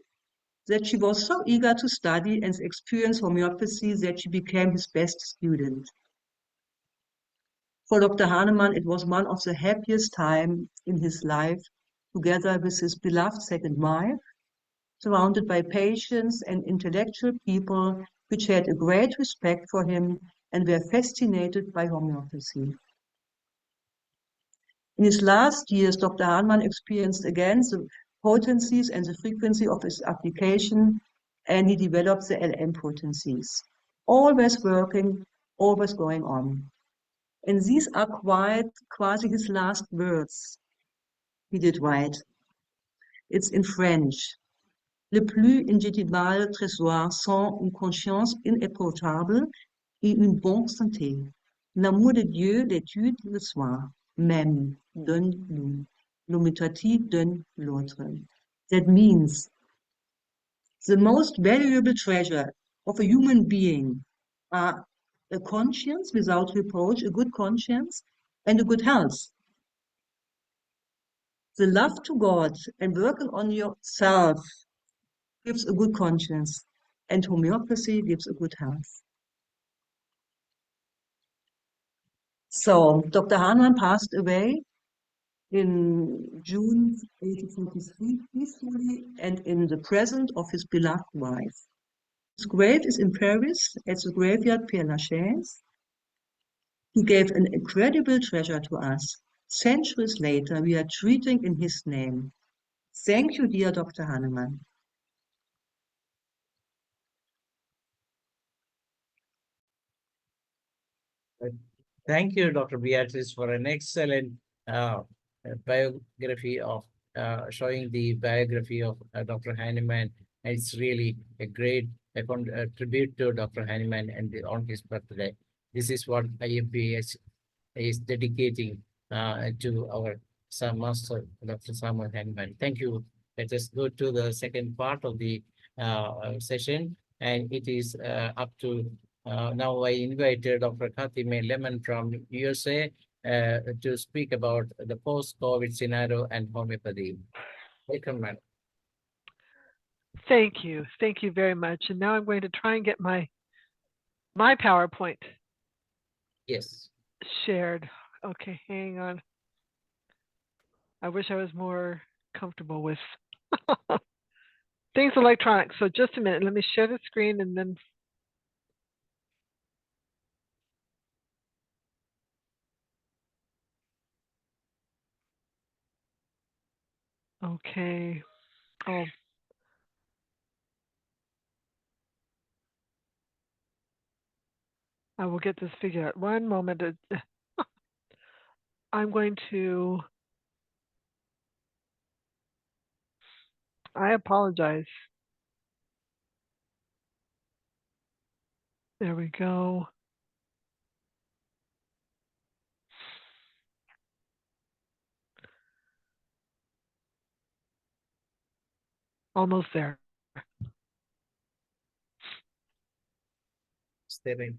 that she was so eager to study and experience homeopathy that she became his best student. For Dr. Hahnemann, it was one of the happiest times in his life, together with his beloved second wife, surrounded by patients and intellectual people which had a great respect for him and were fascinated by homeopathy. In his last years, Dr. Hahnemann experienced again the potencies and the frequency of his application, and he developed the LM potencies. Always working, always going on. And these are quasi his last words he did write. It's in French. Le plus indétectable trésor sans une conscience inébranlable et une bonne santé. L'amour de Dieu, l'étude, le soin, même, donne l'une. L'homéopathie donne l'autre. That means the most valuable treasure of a human being are a conscience without reproach, a good conscience, and a good health. The love to God and working on yourself gives a good conscience, and homeopathy gives a good health. So Dr. Hahnemann passed away in June 1843 peacefully and in the presence of his beloved wife. His grave is in Paris at the graveyard Père Lachaise. He gave an incredible treasure to us. Centuries later, we are treating in his name. Thank you, dear Dr. Hahnemann. Thank you, Dr. Beatrice, for an excellent biography of showing the biography of Dr. Hahnemann. It's really a great tribute to Dr. Hahnemann and on his birthday. This is what IFBH is dedicating to our master, Dr. Samuel Hahnemann. Thank you. Let us go to the second part of the session, and it is up to now I invited Dr. Kathy May Lemon from USA to speak about the post-COVID scenario and homeopathy. Welcome, madam. Thank you. Thank you very much. And now I'm going to try and get my PowerPoint. Yes. Shared. Okay, hang on. I wish I was more comfortable with things electronic. So just a minute. Let me share the screen and then. Okay. Oh. I will get this figured out. One moment. I'm going to. I apologize. There we go. Almost there. Stepping.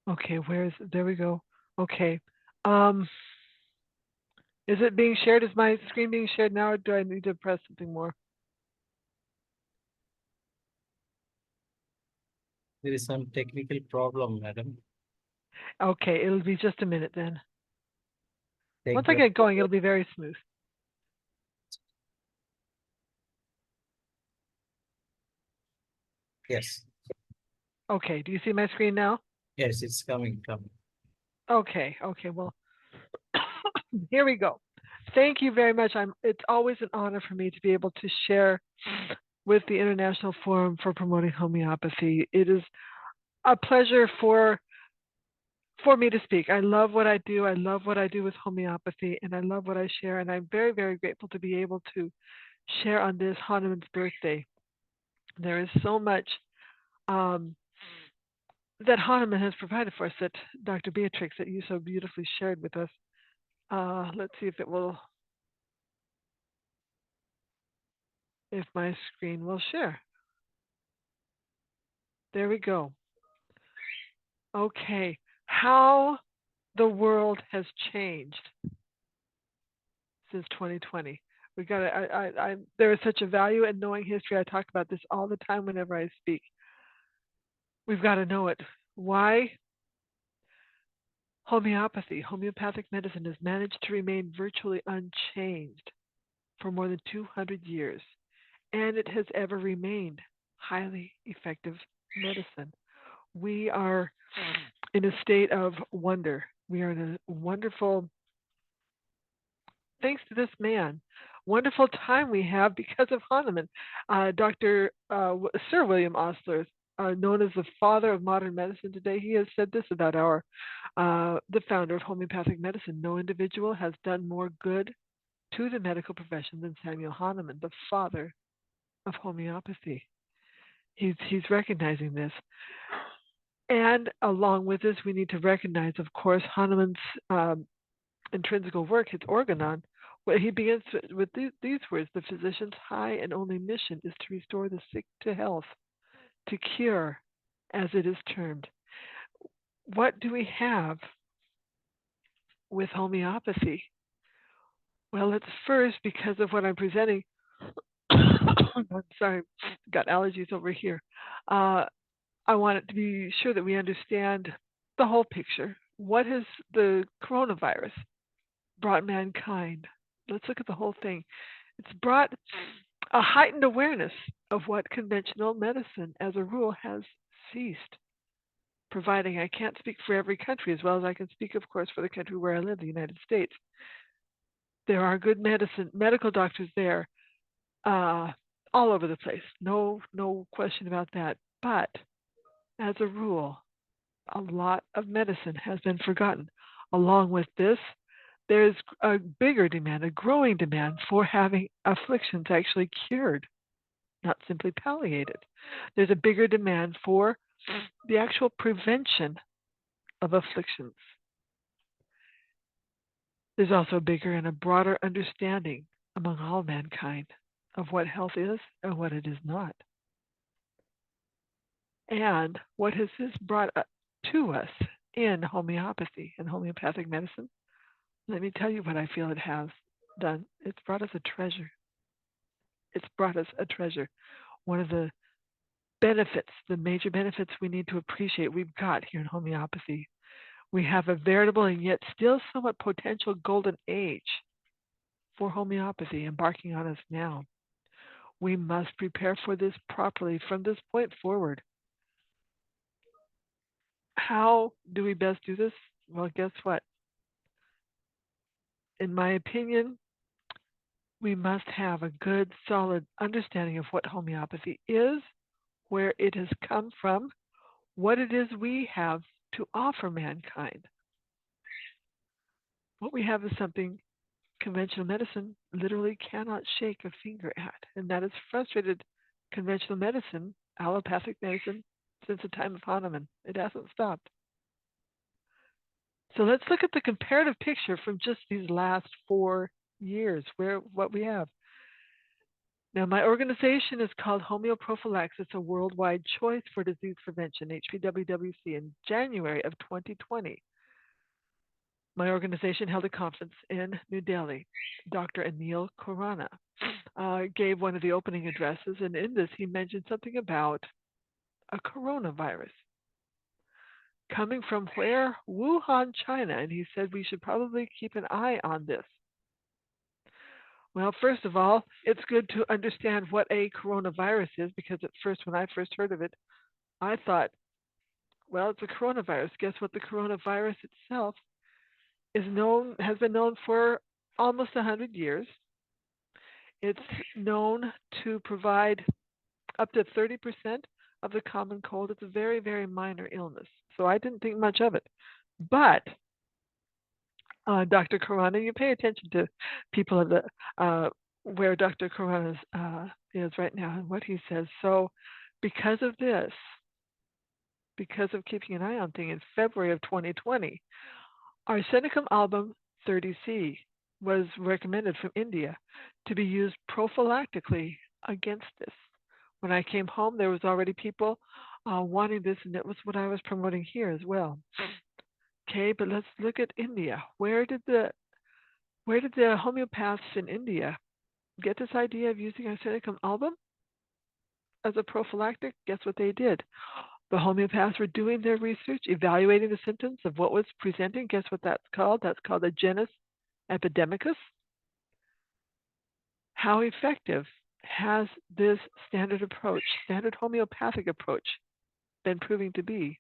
Okay, there we go. Okay. Is it being shared? Is my screen being shared now, or do I need to press something more? There is some technical problem, madam. Okay, it'll be just a minute then. Once I get going, it'll be very smooth. Yes. Okay, do you see my screen now? Yes, it's coming. Okay, well, here we go. Thank you very much. It's always an honor for me to be able to share with the International Forum for Promoting Homeopathy. It is a pleasure for me to speak. I love what I do. I love what I do with homeopathy, and I love what I share. And I'm very, very grateful to be able to share on this HAHNEMAN'S birthday. There is so much that HAHNEMANN has provided for us, that Dr. Beatrix, that you so beautifully shared with us. Let's see if my screen will share. There we go. Okay, how the world has changed since 2020. We got there is such a value in knowing history. I talk about this all the time whenever I speak. We've got to know it. Why? Homeopathy, homeopathic medicine, has managed to remain virtually unchanged for more than 200 years, and it has ever remained highly effective medicine. We are in a state of wonder. We are in a wonderful, thanks to this man, wonderful time we have because of Hahnemann. Dr. Sir William Osler, known as the father of modern medicine today, he has said this about the founder of homeopathic medicine: no individual has done more good to the medical profession than Samuel Hahnemann, the father of homeopathy. He's recognizing this. And along with this, we need to recognize, of course, Hahnemann's intrinsic work, his organon, where he begins with these words: the physician's high and only mission is to restore the sick to health, to cure, as it is termed. What do we have with homeopathy? Well, it's first, because of what I'm presenting. I'm sorry, got allergies over here. I want it to be sure that we understand the whole picture. What has the coronavirus brought mankind? Let's look at the whole thing. It's brought a heightened awareness of what conventional medicine, as a rule, has ceased providing. I can't speak for every country, as well as I can speak, of course, for the country where I live, the United States. There are good medical doctors there. all over the place. No question about that. But as a rule, a lot of medicine has been forgotten. Along with this, there's a bigger demand, a growing demand for having afflictions actually cured, not simply palliated. There's a bigger demand for the actual prevention of afflictions. There's also a bigger and a broader understanding among all mankind of what health is and what it is not. And what has this brought to us in homeopathy and homeopathic medicine? Let me tell you what I feel it has done. It's brought us a treasure. It's brought us a treasure. One of the benefits, the major benefits we need to appreciate we've got here in homeopathy. We have a veritable and yet still somewhat potential golden age for homeopathy embarking on us now. We must prepare for this properly from this point forward. How do we best do this? Well, guess what? In my opinion, we must have a good, solid understanding of what homeopathy is, where it has come from, what it is we have to offer mankind. What we have is something conventional medicine literally cannot shake a finger at, and that has frustrated conventional medicine, allopathic medicine, since the time of Hahnemann. It hasn't stopped. So let's look at the comparative picture from just these last 4 years, what we have. Now, my organization is called Homeoprophylaxis, a worldwide choice for disease prevention, HPWWC, in January of 2020. My organization held a conference in New Delhi. Dr. Anil Khurana gave one of the opening addresses, and in this he mentioned something about a coronavirus coming from where? Wuhan, China, and he said we should probably keep an eye on this. Well, first of all, it's good to understand what a coronavirus is, because at first, when I first heard of it, I thought, well, it's a coronavirus. Guess what? The coronavirus itself has been known for almost 100 years. It's known to provide up to 30% of the common cold. It's a very, very minor illness. So I didn't think much of it. But Dr. Khurana, you pay attention to people of the where Dr. Khurana is right now and what he says. So because of this, because of keeping an eye on things, in February of 2020, arsenicum album 30C was recommended from India to be used prophylactically against this. When I came home, there was already people wanting this, and it was what I was promoting here as well. Okay, but let's look at India. Where did the homeopaths in India get this idea of using arsenicum album as a prophylactic? Guess what they did? The homeopaths were doing their research, evaluating the symptoms of what was presenting. Guess what that's called? That's called a genus epidemicus. How effective has this standard homeopathic approach been proving to be?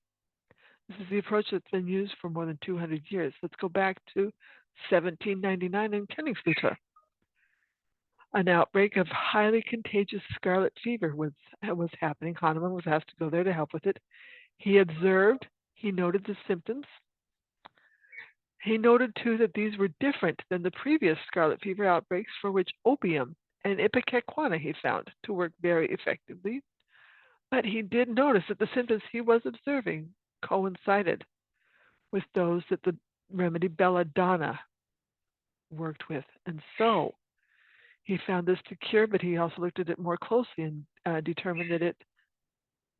This is the approach that's been used for more than 200 years. Let's go back to 1799 in Königslutter. An outbreak of highly contagious scarlet fever was happening. Hahnemann was asked to go there to help with it. He observed, he noted the symptoms. He noted too that these were different than the previous scarlet fever outbreaks, for which opium and ipecacuanha he found to work very effectively. But he did notice that the symptoms he was observing coincided with those that the remedy belladonna worked with. And so he found this to cure, but he also looked at it more closely and determined that it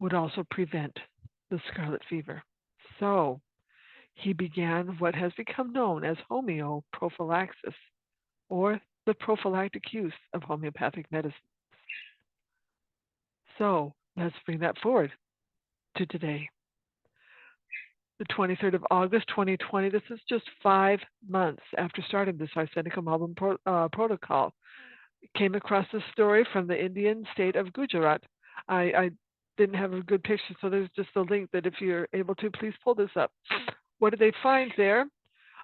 would also prevent the scarlet fever. So he began what has become known as homeoprophylaxis, or the prophylactic use of homeopathic medicine. So let's bring that forward to today. The 23rd of August, 2020, this is just 5 months after starting this arsenicum album protocol. Came across this story from the Indian state of Gujarat. I didn't have a good picture, so there's just a link that if you're able to, please pull this up. What did they find there?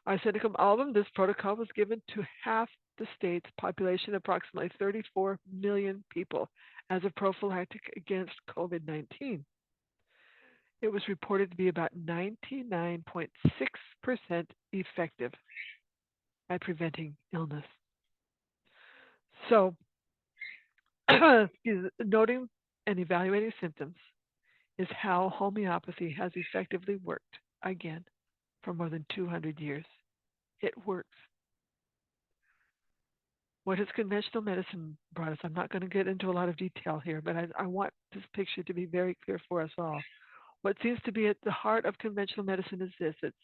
Arsenicum album, this protocol was given to 500 the state's population approximately 34 million people as a prophylactic against COVID-19. It was reported to be about 99.6% effective at preventing illness. So, noting and evaluating symptoms is how homeopathy has effectively worked, again, for more than 200 years. It works. What has conventional medicine brought us? I'm not going to get into a lot of detail here, but I want this picture to be very clear for us all. What seems to be at the heart of conventional medicine is this. It's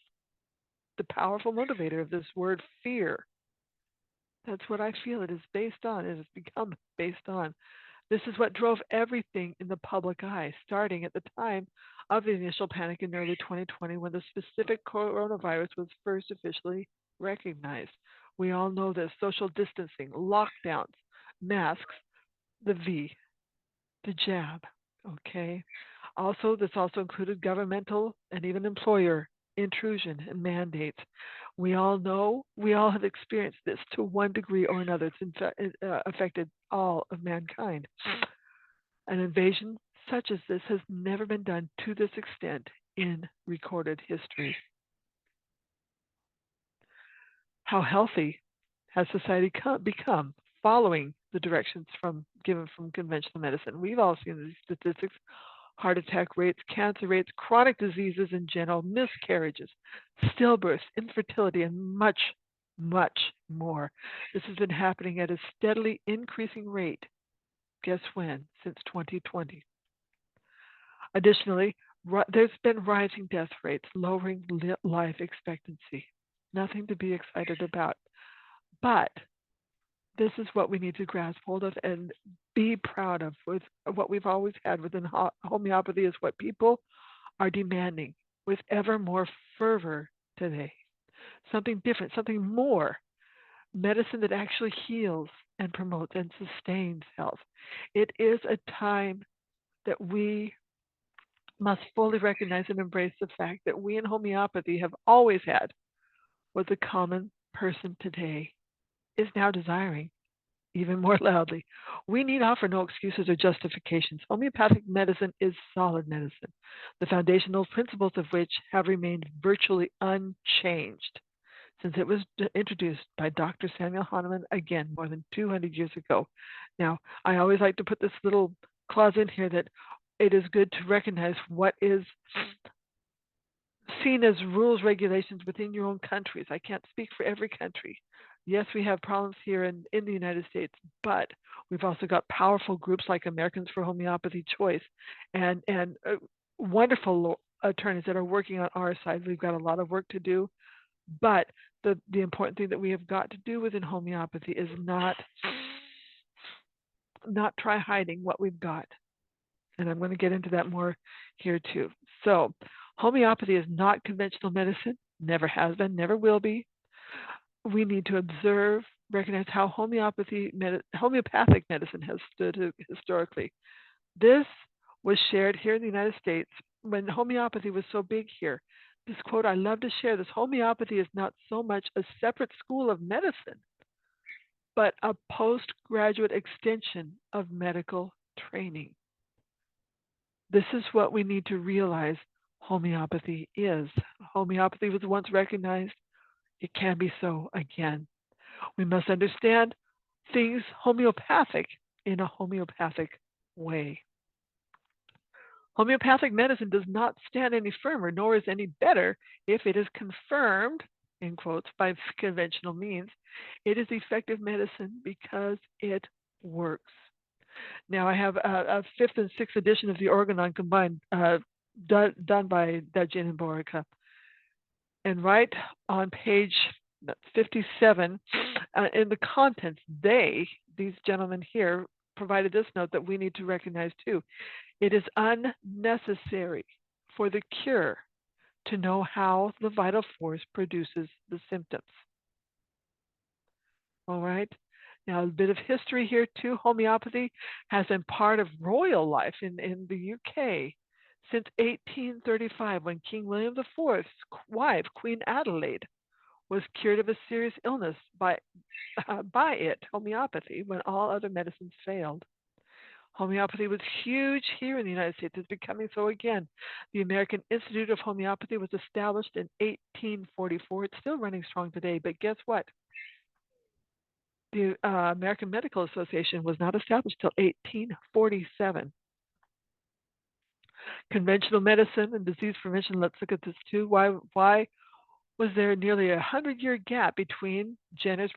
the powerful motivator of this word, fear. That's what I feel it is based on. It has become based on. This is what drove everything in the public eye, starting at the time of the initial panic in early 2020 when the specific coronavirus was first officially recognized. We all know this: social distancing, lockdowns, masks, the V, the jab, okay? Also, this also included governmental and even employer intrusion and mandates. We all know, we all have experienced this to one degree or another. It's affected all of mankind. An invasion such as this has never been done to this extent in recorded history. How healthy has society become following the directions given from conventional medicine? We've all seen these statistics: heart attack rates, cancer rates, chronic diseases in general, miscarriages, stillbirths, infertility, and much, much more. This has been happening at a steadily increasing rate. Guess when? Since 2020. Additionally, there's been rising death rates, lowering life expectancy. Nothing to be excited about. But this is what we need to grasp hold of and be proud of. With what we've always had within homeopathy is what people are demanding with ever more fervor today. Something different, something more. Medicine that actually heals and promotes and sustains health. It is a time that we must fully recognize and embrace the fact that we in homeopathy have always had what the common person today is now desiring even more loudly. We need offer no excuses or justifications. Homeopathic medicine is solid medicine, the foundational principles of which have remained virtually unchanged since it was introduced by Dr. Samuel Hahnemann, again, more than 200 years ago. Now, I always like to put this little clause in here that it is good to recognize what is seen as rules, regulations within your own countries. I can't speak for every country. Yes, we have problems here in the United States, but we've also got powerful groups like Americans for Homeopathy Choice and wonderful attorneys that are working on our side. We've got a lot of work to do, but the important thing that we have got to do within homeopathy is not try hiding what we've got. And I'm going to get into that more here too. So homeopathy is not conventional medicine, never has been, never will be. We need to observe, recognize how homeopathic medicine has stood historically. This was shared here in the United States when homeopathy was so big here. This quote I love to share: this homeopathy is not so much a separate school of medicine, but a postgraduate extension of medical training. This is what we need to realize homeopathy is. Homeopathy was once recognized. It can be so again. We must understand things homeopathic in a homeopathic way. Homeopathic medicine does not stand any firmer, nor is any better if it is confirmed, in quotes, by conventional means. It is effective medicine because it works. Now I have a 5th and 6th edition of the Organon combined, done by Dajin and Borica. And right on page 57, in the contents, these gentlemen here, provided this note that we need to recognize too. It is unnecessary for the cure to know how the vital force produces the symptoms. All right. Now, a bit of history here too. Homeopathy has been part of royal life in the UK since 1835, when King William IV's wife, Queen Adelaide, was cured of a serious illness by it, homeopathy, when all other medicines failed. Homeopathy was huge here in the United States. It's becoming so again. The American Institute of Homeopathy was established in 1844. It's still running strong today, but guess what? The American Medical Association was not established till 1847. Conventional medicine and disease prevention, let's look at this too. Why was there nearly 100-year gap between Jenner's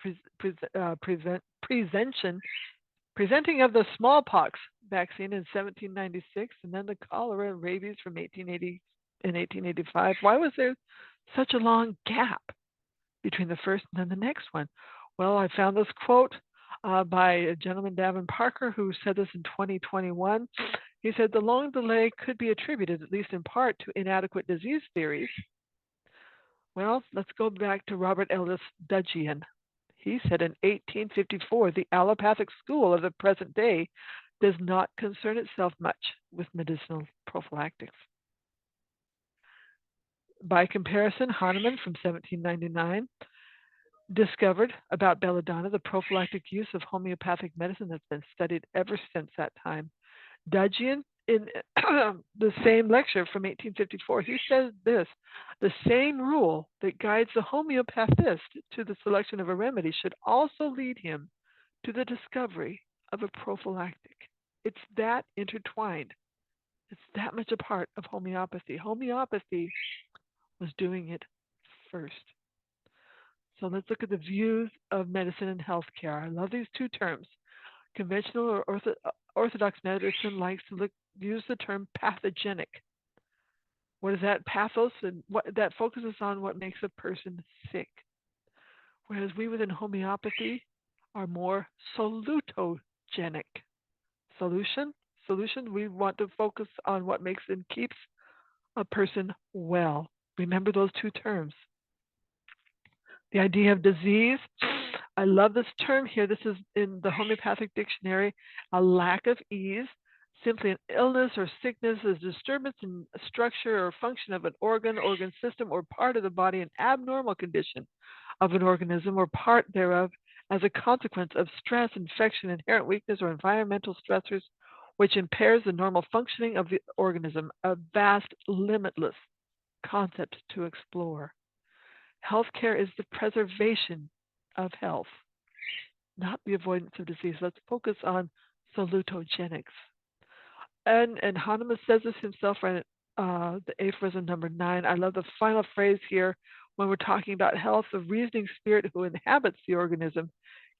presenting of the smallpox vaccine in 1796 and then the cholera and rabies from 1880 and 1885? Why was there such a long gap between the first and then the next one? Well, I found this quote by a gentleman, Davin Parker, who said this in 2021. He said, the long delay could be attributed, at least in part, to inadequate disease theories. Well, let's go back to Robert Ellis Dudgeon. He said in 1854, the allopathic school of the present day does not concern itself much with medicinal prophylactics. By comparison, Hahnemann from 1799 discovered about belladonna, the prophylactic use of homeopathic medicine that's been studied ever since that time. Dudgeon, in the same lecture from 1854, he says this: the same rule that guides the homeopathist to the selection of a remedy should also lead him to the discovery of a prophylactic. It's that intertwined. It's that much a part of homeopathy. Homeopathy was doing it first. So let's look at the views of medicine and healthcare. I love these two terms. Conventional or orthodox medicine likes to use the term pathogenic. What is that? Pathos, and what that focuses on what makes a person sick. Whereas we within homeopathy are more salutogenic. Solution, we want to focus on what makes and keeps a person well. Remember those two terms. The idea of disease, I love this term here. This is in the homeopathic dictionary, a lack of ease, simply an illness or sickness, a disturbance in structure or function of an organ system, or part of the body, an abnormal condition of an organism or part thereof as a consequence of stress, infection, inherent weakness, or environmental stressors, which impairs the normal functioning of the organism, a vast, limitless concept to explore. Healthcare is the preservation of health, not the avoidance of disease. Let's focus on salutogenics. And Hahnemann says this himself right at the aphorism number 9. I love the final phrase here. When we're talking about health, the reasoning spirit who inhabits the organism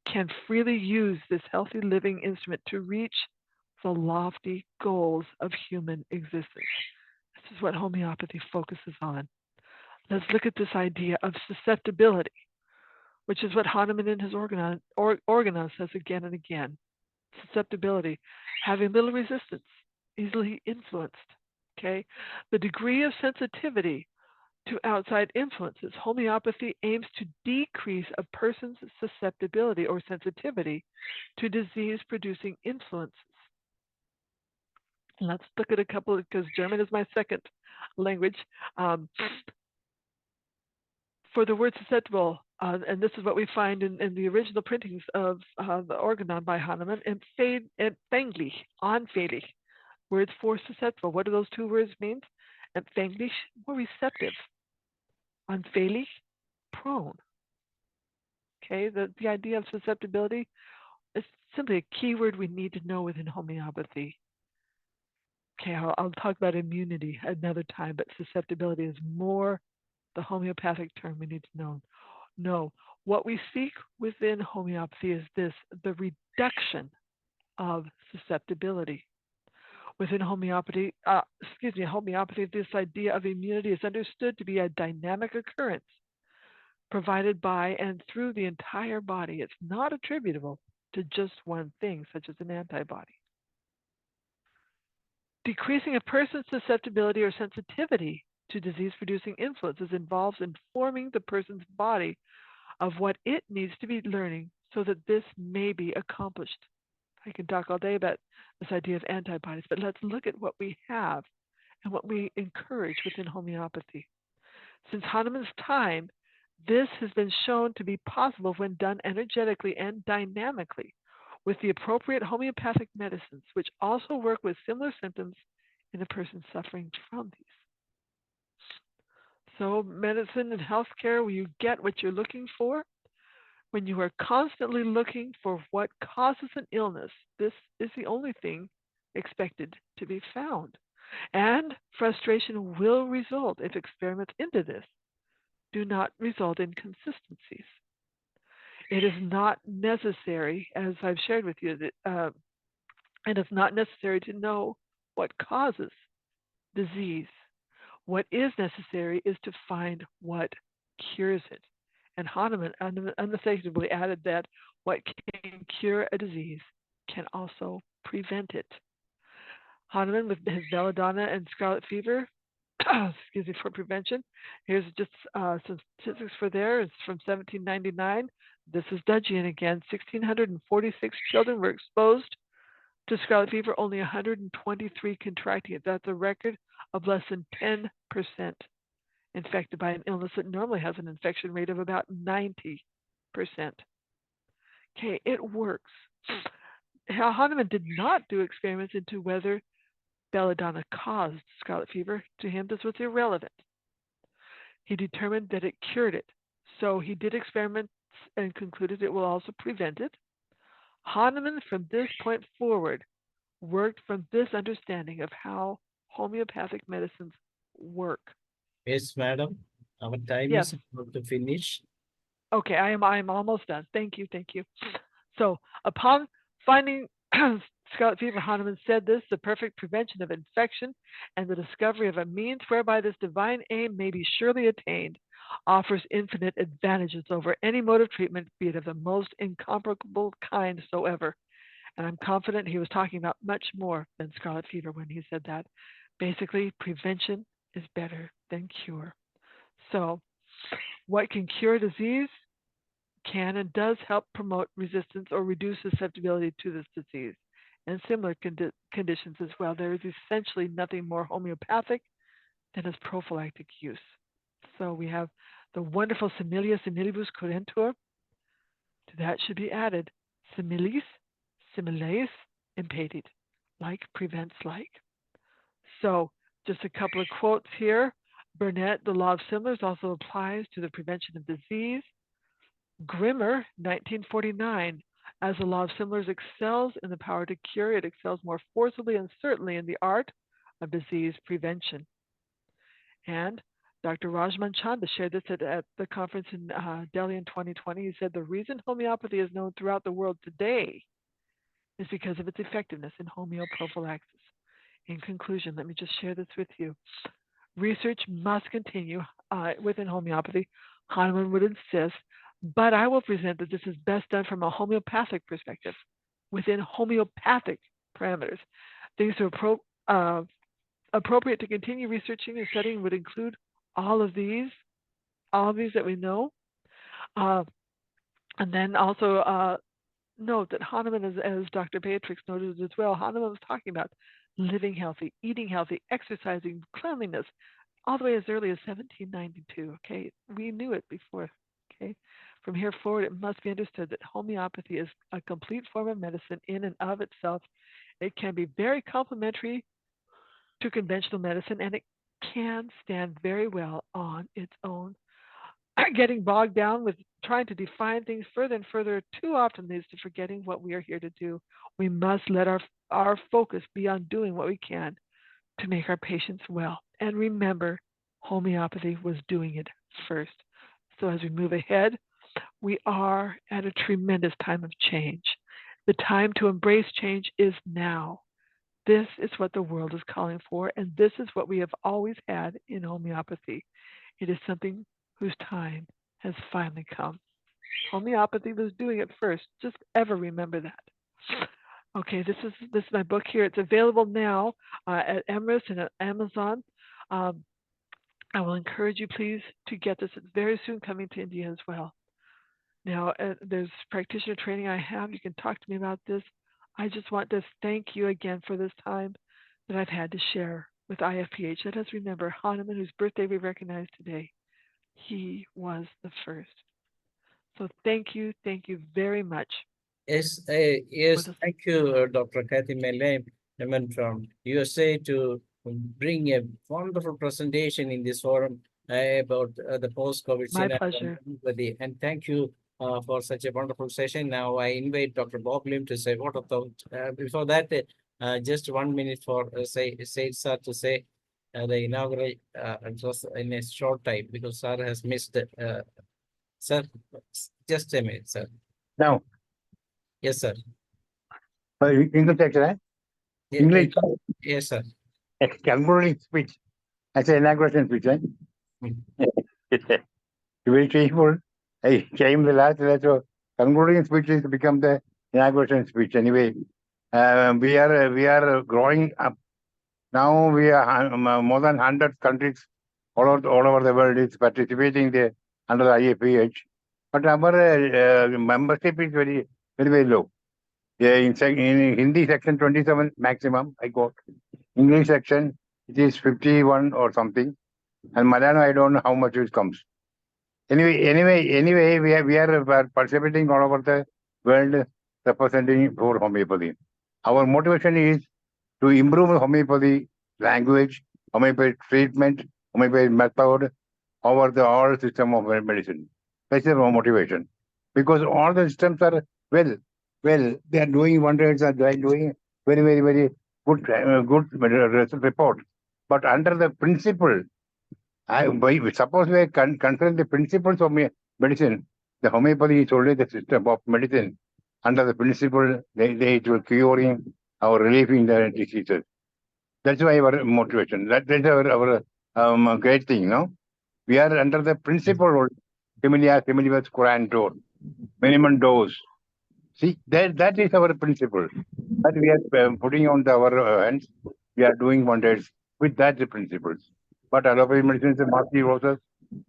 can freely use this healthy living instrument to reach the lofty goals of human existence. This is what homeopathy focuses on. Let's look at this idea of susceptibility, which is what Hahnemann in his organon says again and again. Susceptibility, having little resistance, easily influenced. Okay, the degree of sensitivity to outside influences. Homeopathy aims to decrease a person's susceptibility or sensitivity to disease-producing influences. Let's look at a couple, because German is my second language. For the word susceptible, and this is what we find in the original printings of the organon by Hahnemann, empfänglich, anfällig, words for susceptible. What do those two words mean? Empfänglich, more receptive. Anfällig, prone. Okay, the idea of susceptibility is simply a key word we need to know within homeopathy. Okay, I'll talk about immunity another time, but susceptibility is more the homeopathic term we need to know. No, what we seek within homeopathy is this: the reduction of susceptibility. Within homeopathy, this idea of immunity is understood to be a dynamic occurrence provided by and through the entire body. It's not attributable to just one thing, such as an antibody. Decreasing a person's susceptibility or sensitivity to disease-producing influences involves informing the person's body of what it needs to be learning so that this may be accomplished. I can talk all day about this idea of antibodies, but let's look at what we have and what we encourage within homeopathy. Since Hahnemann's time, This has been shown to be possible when done energetically and dynamically with the appropriate homeopathic medicines, which also work with similar symptoms in a person suffering from these. So medicine and healthcare, where you get what you're looking for, when you are constantly looking for what causes an illness, this is the only thing expected to be found. And frustration will result if experiments into this do not result in consistencies. It is not necessary, as I've shared with you, that it is not necessary to know what causes disease. What is necessary is to find what cures it. And Hahnemann unmistakably added that what can cure a disease can also prevent it. Hahnemann, with his belladonna and scarlet fever, excuse me, for prevention. Here's just some statistics for there. It's from 1799. This is Dudgeon again. 1,646 children were exposed to scarlet fever, only 123 contracting it. That's a record of less than 10% infected by an illness that normally has an infection rate of about 90%. Okay, it works. Hahnemann did not do experiments into whether belladonna caused scarlet fever. To him, this was irrelevant. He determined that it cured it. So he did experiments and concluded it will also prevent it. Hahnemann, from this point forward, worked from this understanding of how homeopathic medicines work. Yes, madam. Our time Yes. is about to finish. Okay, I am almost done. Thank you. So upon finding scarlet fever, Hahnemann said this: the perfect prevention of infection and the discovery of a means whereby this divine aim may be surely attained offers infinite advantages over any mode of treatment, be it of the most incomparable kind soever. And I'm confident he was talking about much more than scarlet fever when he said that. Basically, prevention is better than cure. So what can cure disease can and does help promote resistance or reduce susceptibility to this disease and similar conditions as well. There is essentially nothing more homeopathic than its prophylactic use. So we have the wonderful similia similibus curentur. To that should be added similis, similes, impedit, like prevents like. So just a couple of quotes here. Burnett, the law of similars also applies to the prevention of disease. Grimmer, 1949, as the law of similars excels in the power to cure, it excels more forcibly and certainly in the art of disease prevention. And Dr. Rajman Chanda shared this at the conference in Delhi in 2020. He said the reason homeopathy is known throughout the world today is because of its effectiveness in homeoprophylaxis. In conclusion, let me just share this with you. Research must continue within homeopathy. Hahnemann would insist, but I will present that this is best done from a homeopathic perspective, within homeopathic parameters. Things are appropriate to continue researching and studying would include all of these that we know. And then also note that Hahnemann, as Dr. Beatrix noted as well, Hahnemann was talking about living healthy, eating healthy, exercising, cleanliness, all the way as early as 1792. Okay, we knew it before. Okay, from here forward, it must be understood that homeopathy is a complete form of medicine in and of itself. It can be very complementary to conventional medicine, and it can stand very well on its own. Getting bogged down with trying to define things further and further too often leads to forgetting what we are here to do. We must let our focus be on doing what we can to make our patients well. And remember, homeopathy was doing it first. So as we move ahead, we are at a tremendous time of change. The time to embrace change is now. This is what the world is calling for, and this is what we have always had in homeopathy. It is something whose time has finally come. Homeopathy was doing it first. Just ever remember that. Okay, this is my book here. It's available now at Emrys and at Amazon. I will encourage you, please, to get this. It's very soon coming to India as well. Now, there's practitioner training I have. You can talk to me about this. I just want to thank you again for this time that I've had to share with IFPH. Let us remember Hahnemann, whose birthday we recognize today. He was the first. So thank you very much. Yes, for this. thank you, Dr. Kathy Lemon from USA to bring a wonderful presentation in this forum about the post-COVID My scenario. pleasure. And thank you for such a wonderful session. Now I invite Dr. Bob Lim to say what of thought. Before that, just 1 minute for sir to say the inaugural just in a short time because sir has missed. Sir, just a minute, sir. Now, Yes, sir. English section, eh? Yeah, English. yes, sir. Concluding speech. I say inauguration speech, eh? Very shameful. I came the last so concluding speech is become the inauguration speech. Anyway, we are growing up. Now we are more than 100 countries all over the world is participating there under the IFPH. But our membership is very low. Yeah, in Hindi section 27 maximum I got. English section it is 51 or something, and Malayalam I don't know how much it comes. Anyway, we are participating all over the world representing for homeopathy. Our motivation is to improve homeopathy language, homeopathy treatment, homeopathy method over the all system of medicine. That's our motivation. Because all the systems are well, they are doing wonders and they are doing very good report. But under the principle, suppose we consider the principles of medicine, the homeopathy is only the system of medicine. Under the principle, it will curing or relieving the diseases. That's why our motivation. That's our great thing, no? We are under the principle, similar Quran door, minimum dose. See, that is our principle. That we are putting on our hands. We are doing wonders with that principles. But allopathy medicine is a massive process.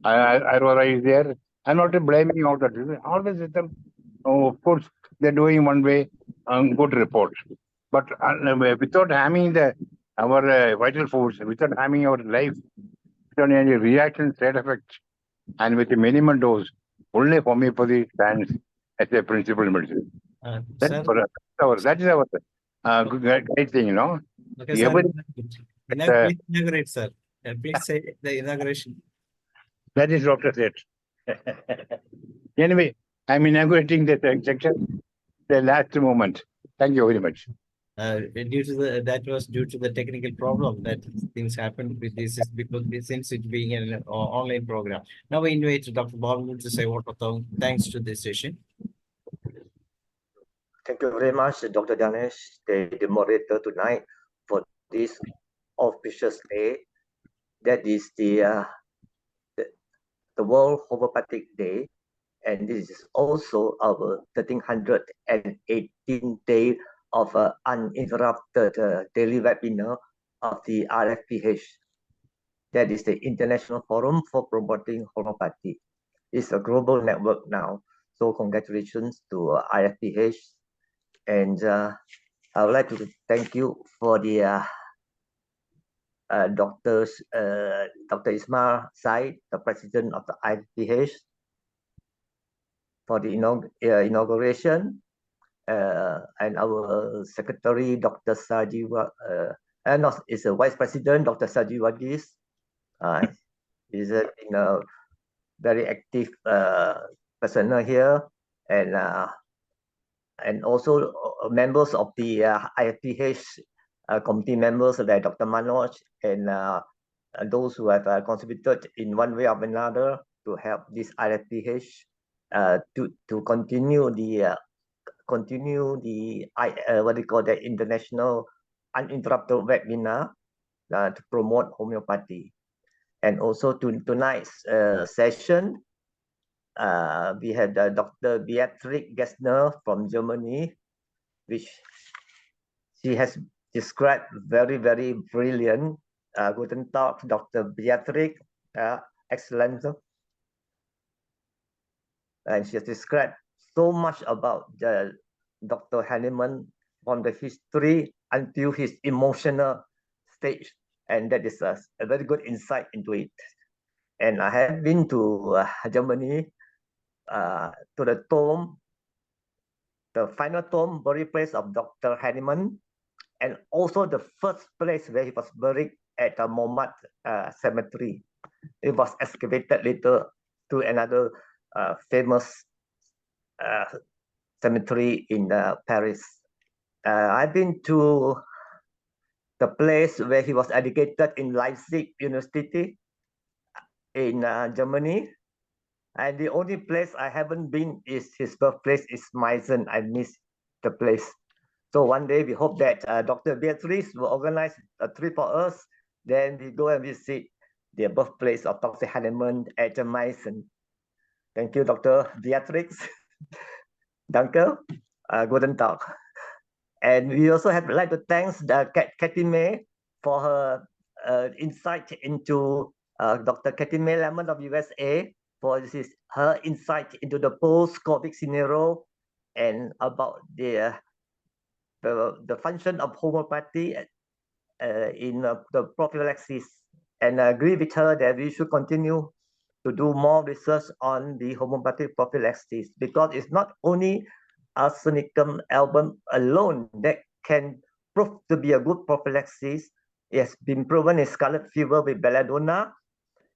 Ayurveda is there. I'm not blaming all that. All the system, of course, they're doing one way, good report. But without harming our vital force, without harming our life, without any reaction, side effects, and with a minimum dose, only homeopathy stands as a principal medicine. That is our great thing, you know. Okay, sir. Please inaugurate, sir. Please say the inauguration. That is Dr. said. Anyway, I'm inaugurating the section, the last moment. Thank you very much. That was due to the technical problem that things happened with this is because since it being an online program. Now we invite Dr. Bob to say what of thanks to this session. Thank you very much, Dr. Ganesh, the moderator tonight for this auspicious day. That is the World Homeopathic Day, and this is also our 1318th day of uninterrupted daily webinar of the IFPH. That is the International Forum for Promoting Homeopathy. It's a global network now. So congratulations to IFPH. And I would like to thank you for the Dr. Ismail Said, the president of the IFPH, for the inauguration, and our secretary, Dr. and is a vice president, Dr. Saji Wadis. He's a very active personnel here, and also members of the IFPH committee members like Dr. Manoj and those who have contributed in one way or another to help this IFPH to continue the what they call the international uninterrupted webinar to promote homeopathy. And also tonight's session, we had Dr. Beatrix Gessner from Germany, which she has described very brilliant. Guten Tag, Dr. Beatrix, excellent. And she has described so much about Dr. Hahnemann from the history until his emotional stage, and that is a very good insight into it. And I have been to Germany, to the tomb, the final tomb, burial place of Dr. HAHNEMANN, and also the first place where he was buried at the Montmartre cemetery. It was excavated later to another famous cemetery in Paris. I've been to the place where he was educated in Leipzig University in Germany. And the only place I haven't been is his birthplace is Meissen. I miss the place. So one day we hope that Dr. Beatrice will organize a trip for us. Then we go and visit the birthplace of Dr. HAHNEMANN at Meissen. Thank you, Dr. Beatrice. Danke. Guten Tag. And we also have like to thank Kathy May for her insight into Dr. Kathy May Lemon of USA for her insight into the post-COVID scenario and about the function of homeopathy in the prophylaxis. And I agree with her that we should continue to do more research on the homeopathic prophylaxis, because it's not only arsenicum album alone that can prove to be a good prophylaxis. It has been proven in scarlet fever with belladonna,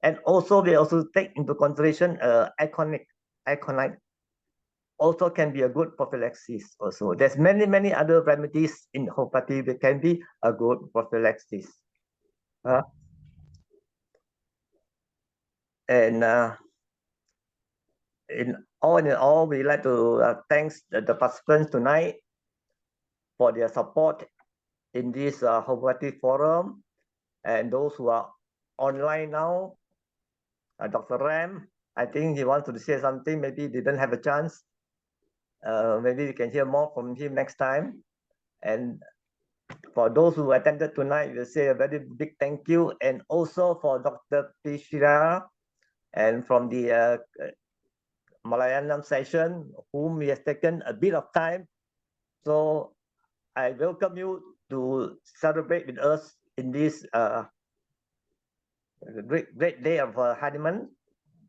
and also we also take into consideration aconite also can be a good prophylaxis. Also, there's many other remedies in homeopathy that can be a good prophylaxis. And in all, we like to thank the participants tonight for their support in this homeopathy forum, and those who are online now. Dr. Ram, I think he wants to say something. Maybe he didn't have a chance. Maybe we can hear more from him next time. And for those who attended tonight, we'll say a very big thank you. And also for Dr. Pishira and from the Malayalam session, whom he has taken a bit of time. So I welcome you to celebrate with us in this great day of HAHNEMANN,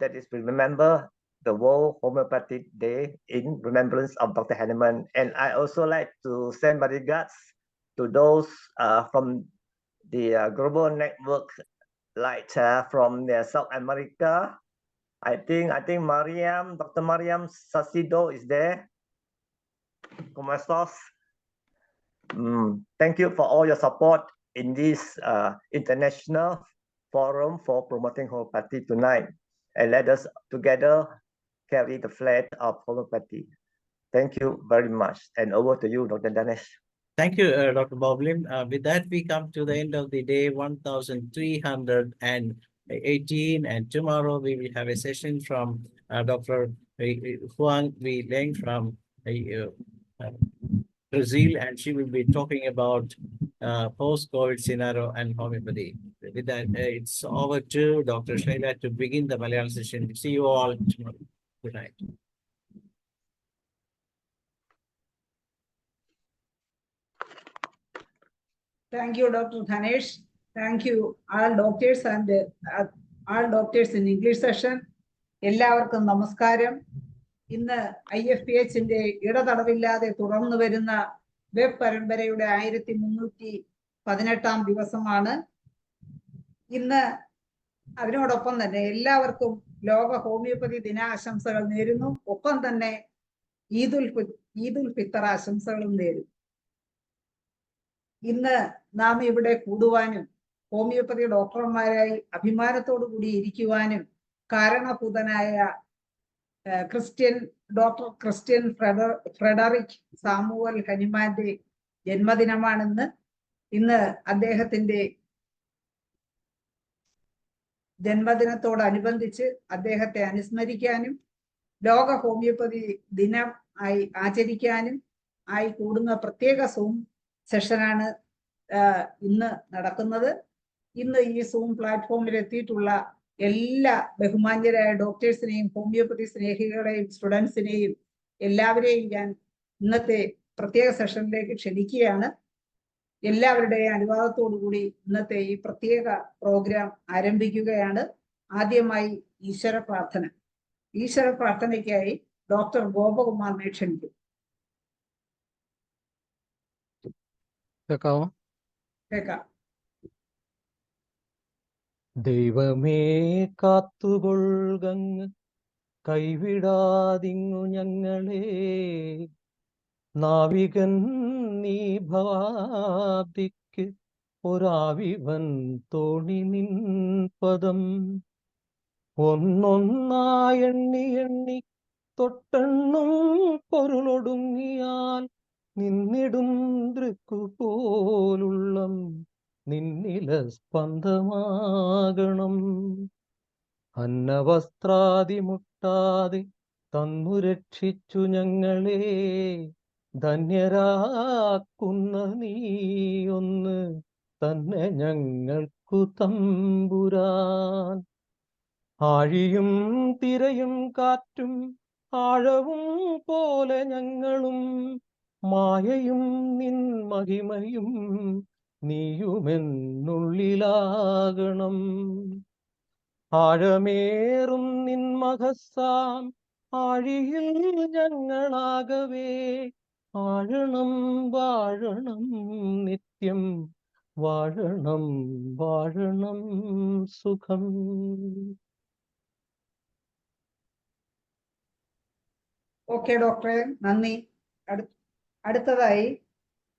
that is to remember the World Homeopathic Day in remembrance of Dr. HAHNEMANN. And I also like to send my regards to those from the global network, like from South America. I think Mariam, Dr. Mariam Sasido is there. ¿Cómo estás? Thank you for all your support in this international forum for promoting homeopathy tonight. And let us together carry the flag of homeopathy. Thank you very much. And over to you, Dr. Danesh. Thank you, Dr. Boblim. With that, we come to the end of the day 1318. And tomorrow we will have a session from Dr. Huang Wei Leng from Brazil, and she will be talking about post-COVID scenario and homeopathy. With that, it's over to Dr. Shaila to begin the Malayalam session. See you all tomorrow. Good night. Thank you, Dr. Dhanesh. Thank you, all doctors and all doctors in English session. എല്ലാവർക്കും നമസ്കാരം. ഇന്ന് IFPHന്റെ ഇടതടവില്ലാതെ തുടർന്നു വരുന്ന web പരമ്പരയുടെ 1318 ദിവസമാണ് ഇന്ന്. അതിനോടൊപ്പം തന്നെ എല്ലാവർക്കും ലോക ഹോമിയോപ്പതി ദിനാശംസകൾ നേരുന്നു. ഒപ്പം തന്നെ ഈദുൽ ഫിത്തർ ആശംസകളും നേരുന്നു. ഇന്ന് നാം ഇവിടെ കൂടുവാനും ഹോമിയോപ്പതി ഡോക്ടർമാരായി അഭിമാനത്തോടു കൂടി ഇരിക്കുവാനും കാരണഭൂതനായ ഡോക്ടർ ക്രിസ്ത്യൻ ഫ്രെഡറിക് സാമുവൽ ഹനിമാന്റെ ജന്മദിനമാണെന്ന്. ഇന്ന് അദ്ദേഹത്തിന്റെ ജന്മദിനത്തോടനുബന്ധിച്ച് അദ്ദേഹത്തെ അനുസ്മരിക്കാനും ലോക ഹോമിയോപ്പതി ദിനം ആയി ആചരിക്കാനും ആയി കൂടുന്ന പ്രത്യേക സൂം സെഷനാണ് ഇന്ന് നടക്കുന്നത്. ഇന്ന് ഈ സൂം പ്ലാറ്റ്ഫോമിൽ എത്തിയിട്ടുള്ള എല്ലാ ബഹുമാന്യരായ ഡോക്ടേഴ്സിനെയും ഹോമിയോപ്പതി സ്നേഹികളെയും സ്റ്റുഡൻസിനെയും എല്ലാവരെയും ഞാൻ ഇന്നത്തെ പ്രത്യേക സെഷനിലേക്ക് ക്ഷണിക്കുകയാണ്. എല്ലാവരുടെയും അനുവാദത്തോടു കൂടി ഇന്നത്തെ ഈ പ്രത്യേക പ്രോഗ്രാം ആരംഭിക്കുകയാണ്. ആദ്യമായി ഈശ്വര പ്രാർത്ഥന. ഈശ്വര പ്രാർത്ഥനയ്ക്കായി ഡോക്ടർ ഗോപകുമാറിനെ ക്ഷണിക്കും. കേൾക്കാവോ? കേൾക്കാം. ദൈവമേ കാത്തുകൊള്ളുകങ്ങ് കൈവിടാതിങ്ങു ഞങ്ങളെ, നാവികൻ നീ ഭവാബ്ദിക്ക് ഒരാവിവൻ തോണി നിൻ പദം. ഒന്നൊന്നായെണ്ണി എണ്ണി തൊട്ടെണ്ണും പൊരുളൊടുങ്ങിയാൽ നിന്നിടും ദൃക്കു പോലുള്ളം നിന്നില സ്പന്ദമാകണം. അന്നവസ്ത്രാദി മുട്ടാതെ തന്നു രക്ഷിച്ചു ഞങ്ങളെ, ധന്യരാക്കുന്ന നീ ഒന്ന് തന്നെ ഞങ്ങൾക്കു തമ്പുരാൻ. ആഴിയും തിരയും കാറ്റും ആഴവും പോലെ ഞങ്ങളും, മായയും നിൻ മഹിമയും നീയുമെന്നുള്ളിലാകണം. ആഴമേറും നിൻ മഹസ്സാം ആഴിയിൽ ഞങ്ങളാകവേ, ആഴണം വാഴണം നിത്യം, വാഴണം വാഴണം സുഖം. ഓക്കെ ഡോക്ടറെ, നന്ദി. അടുത്തതായി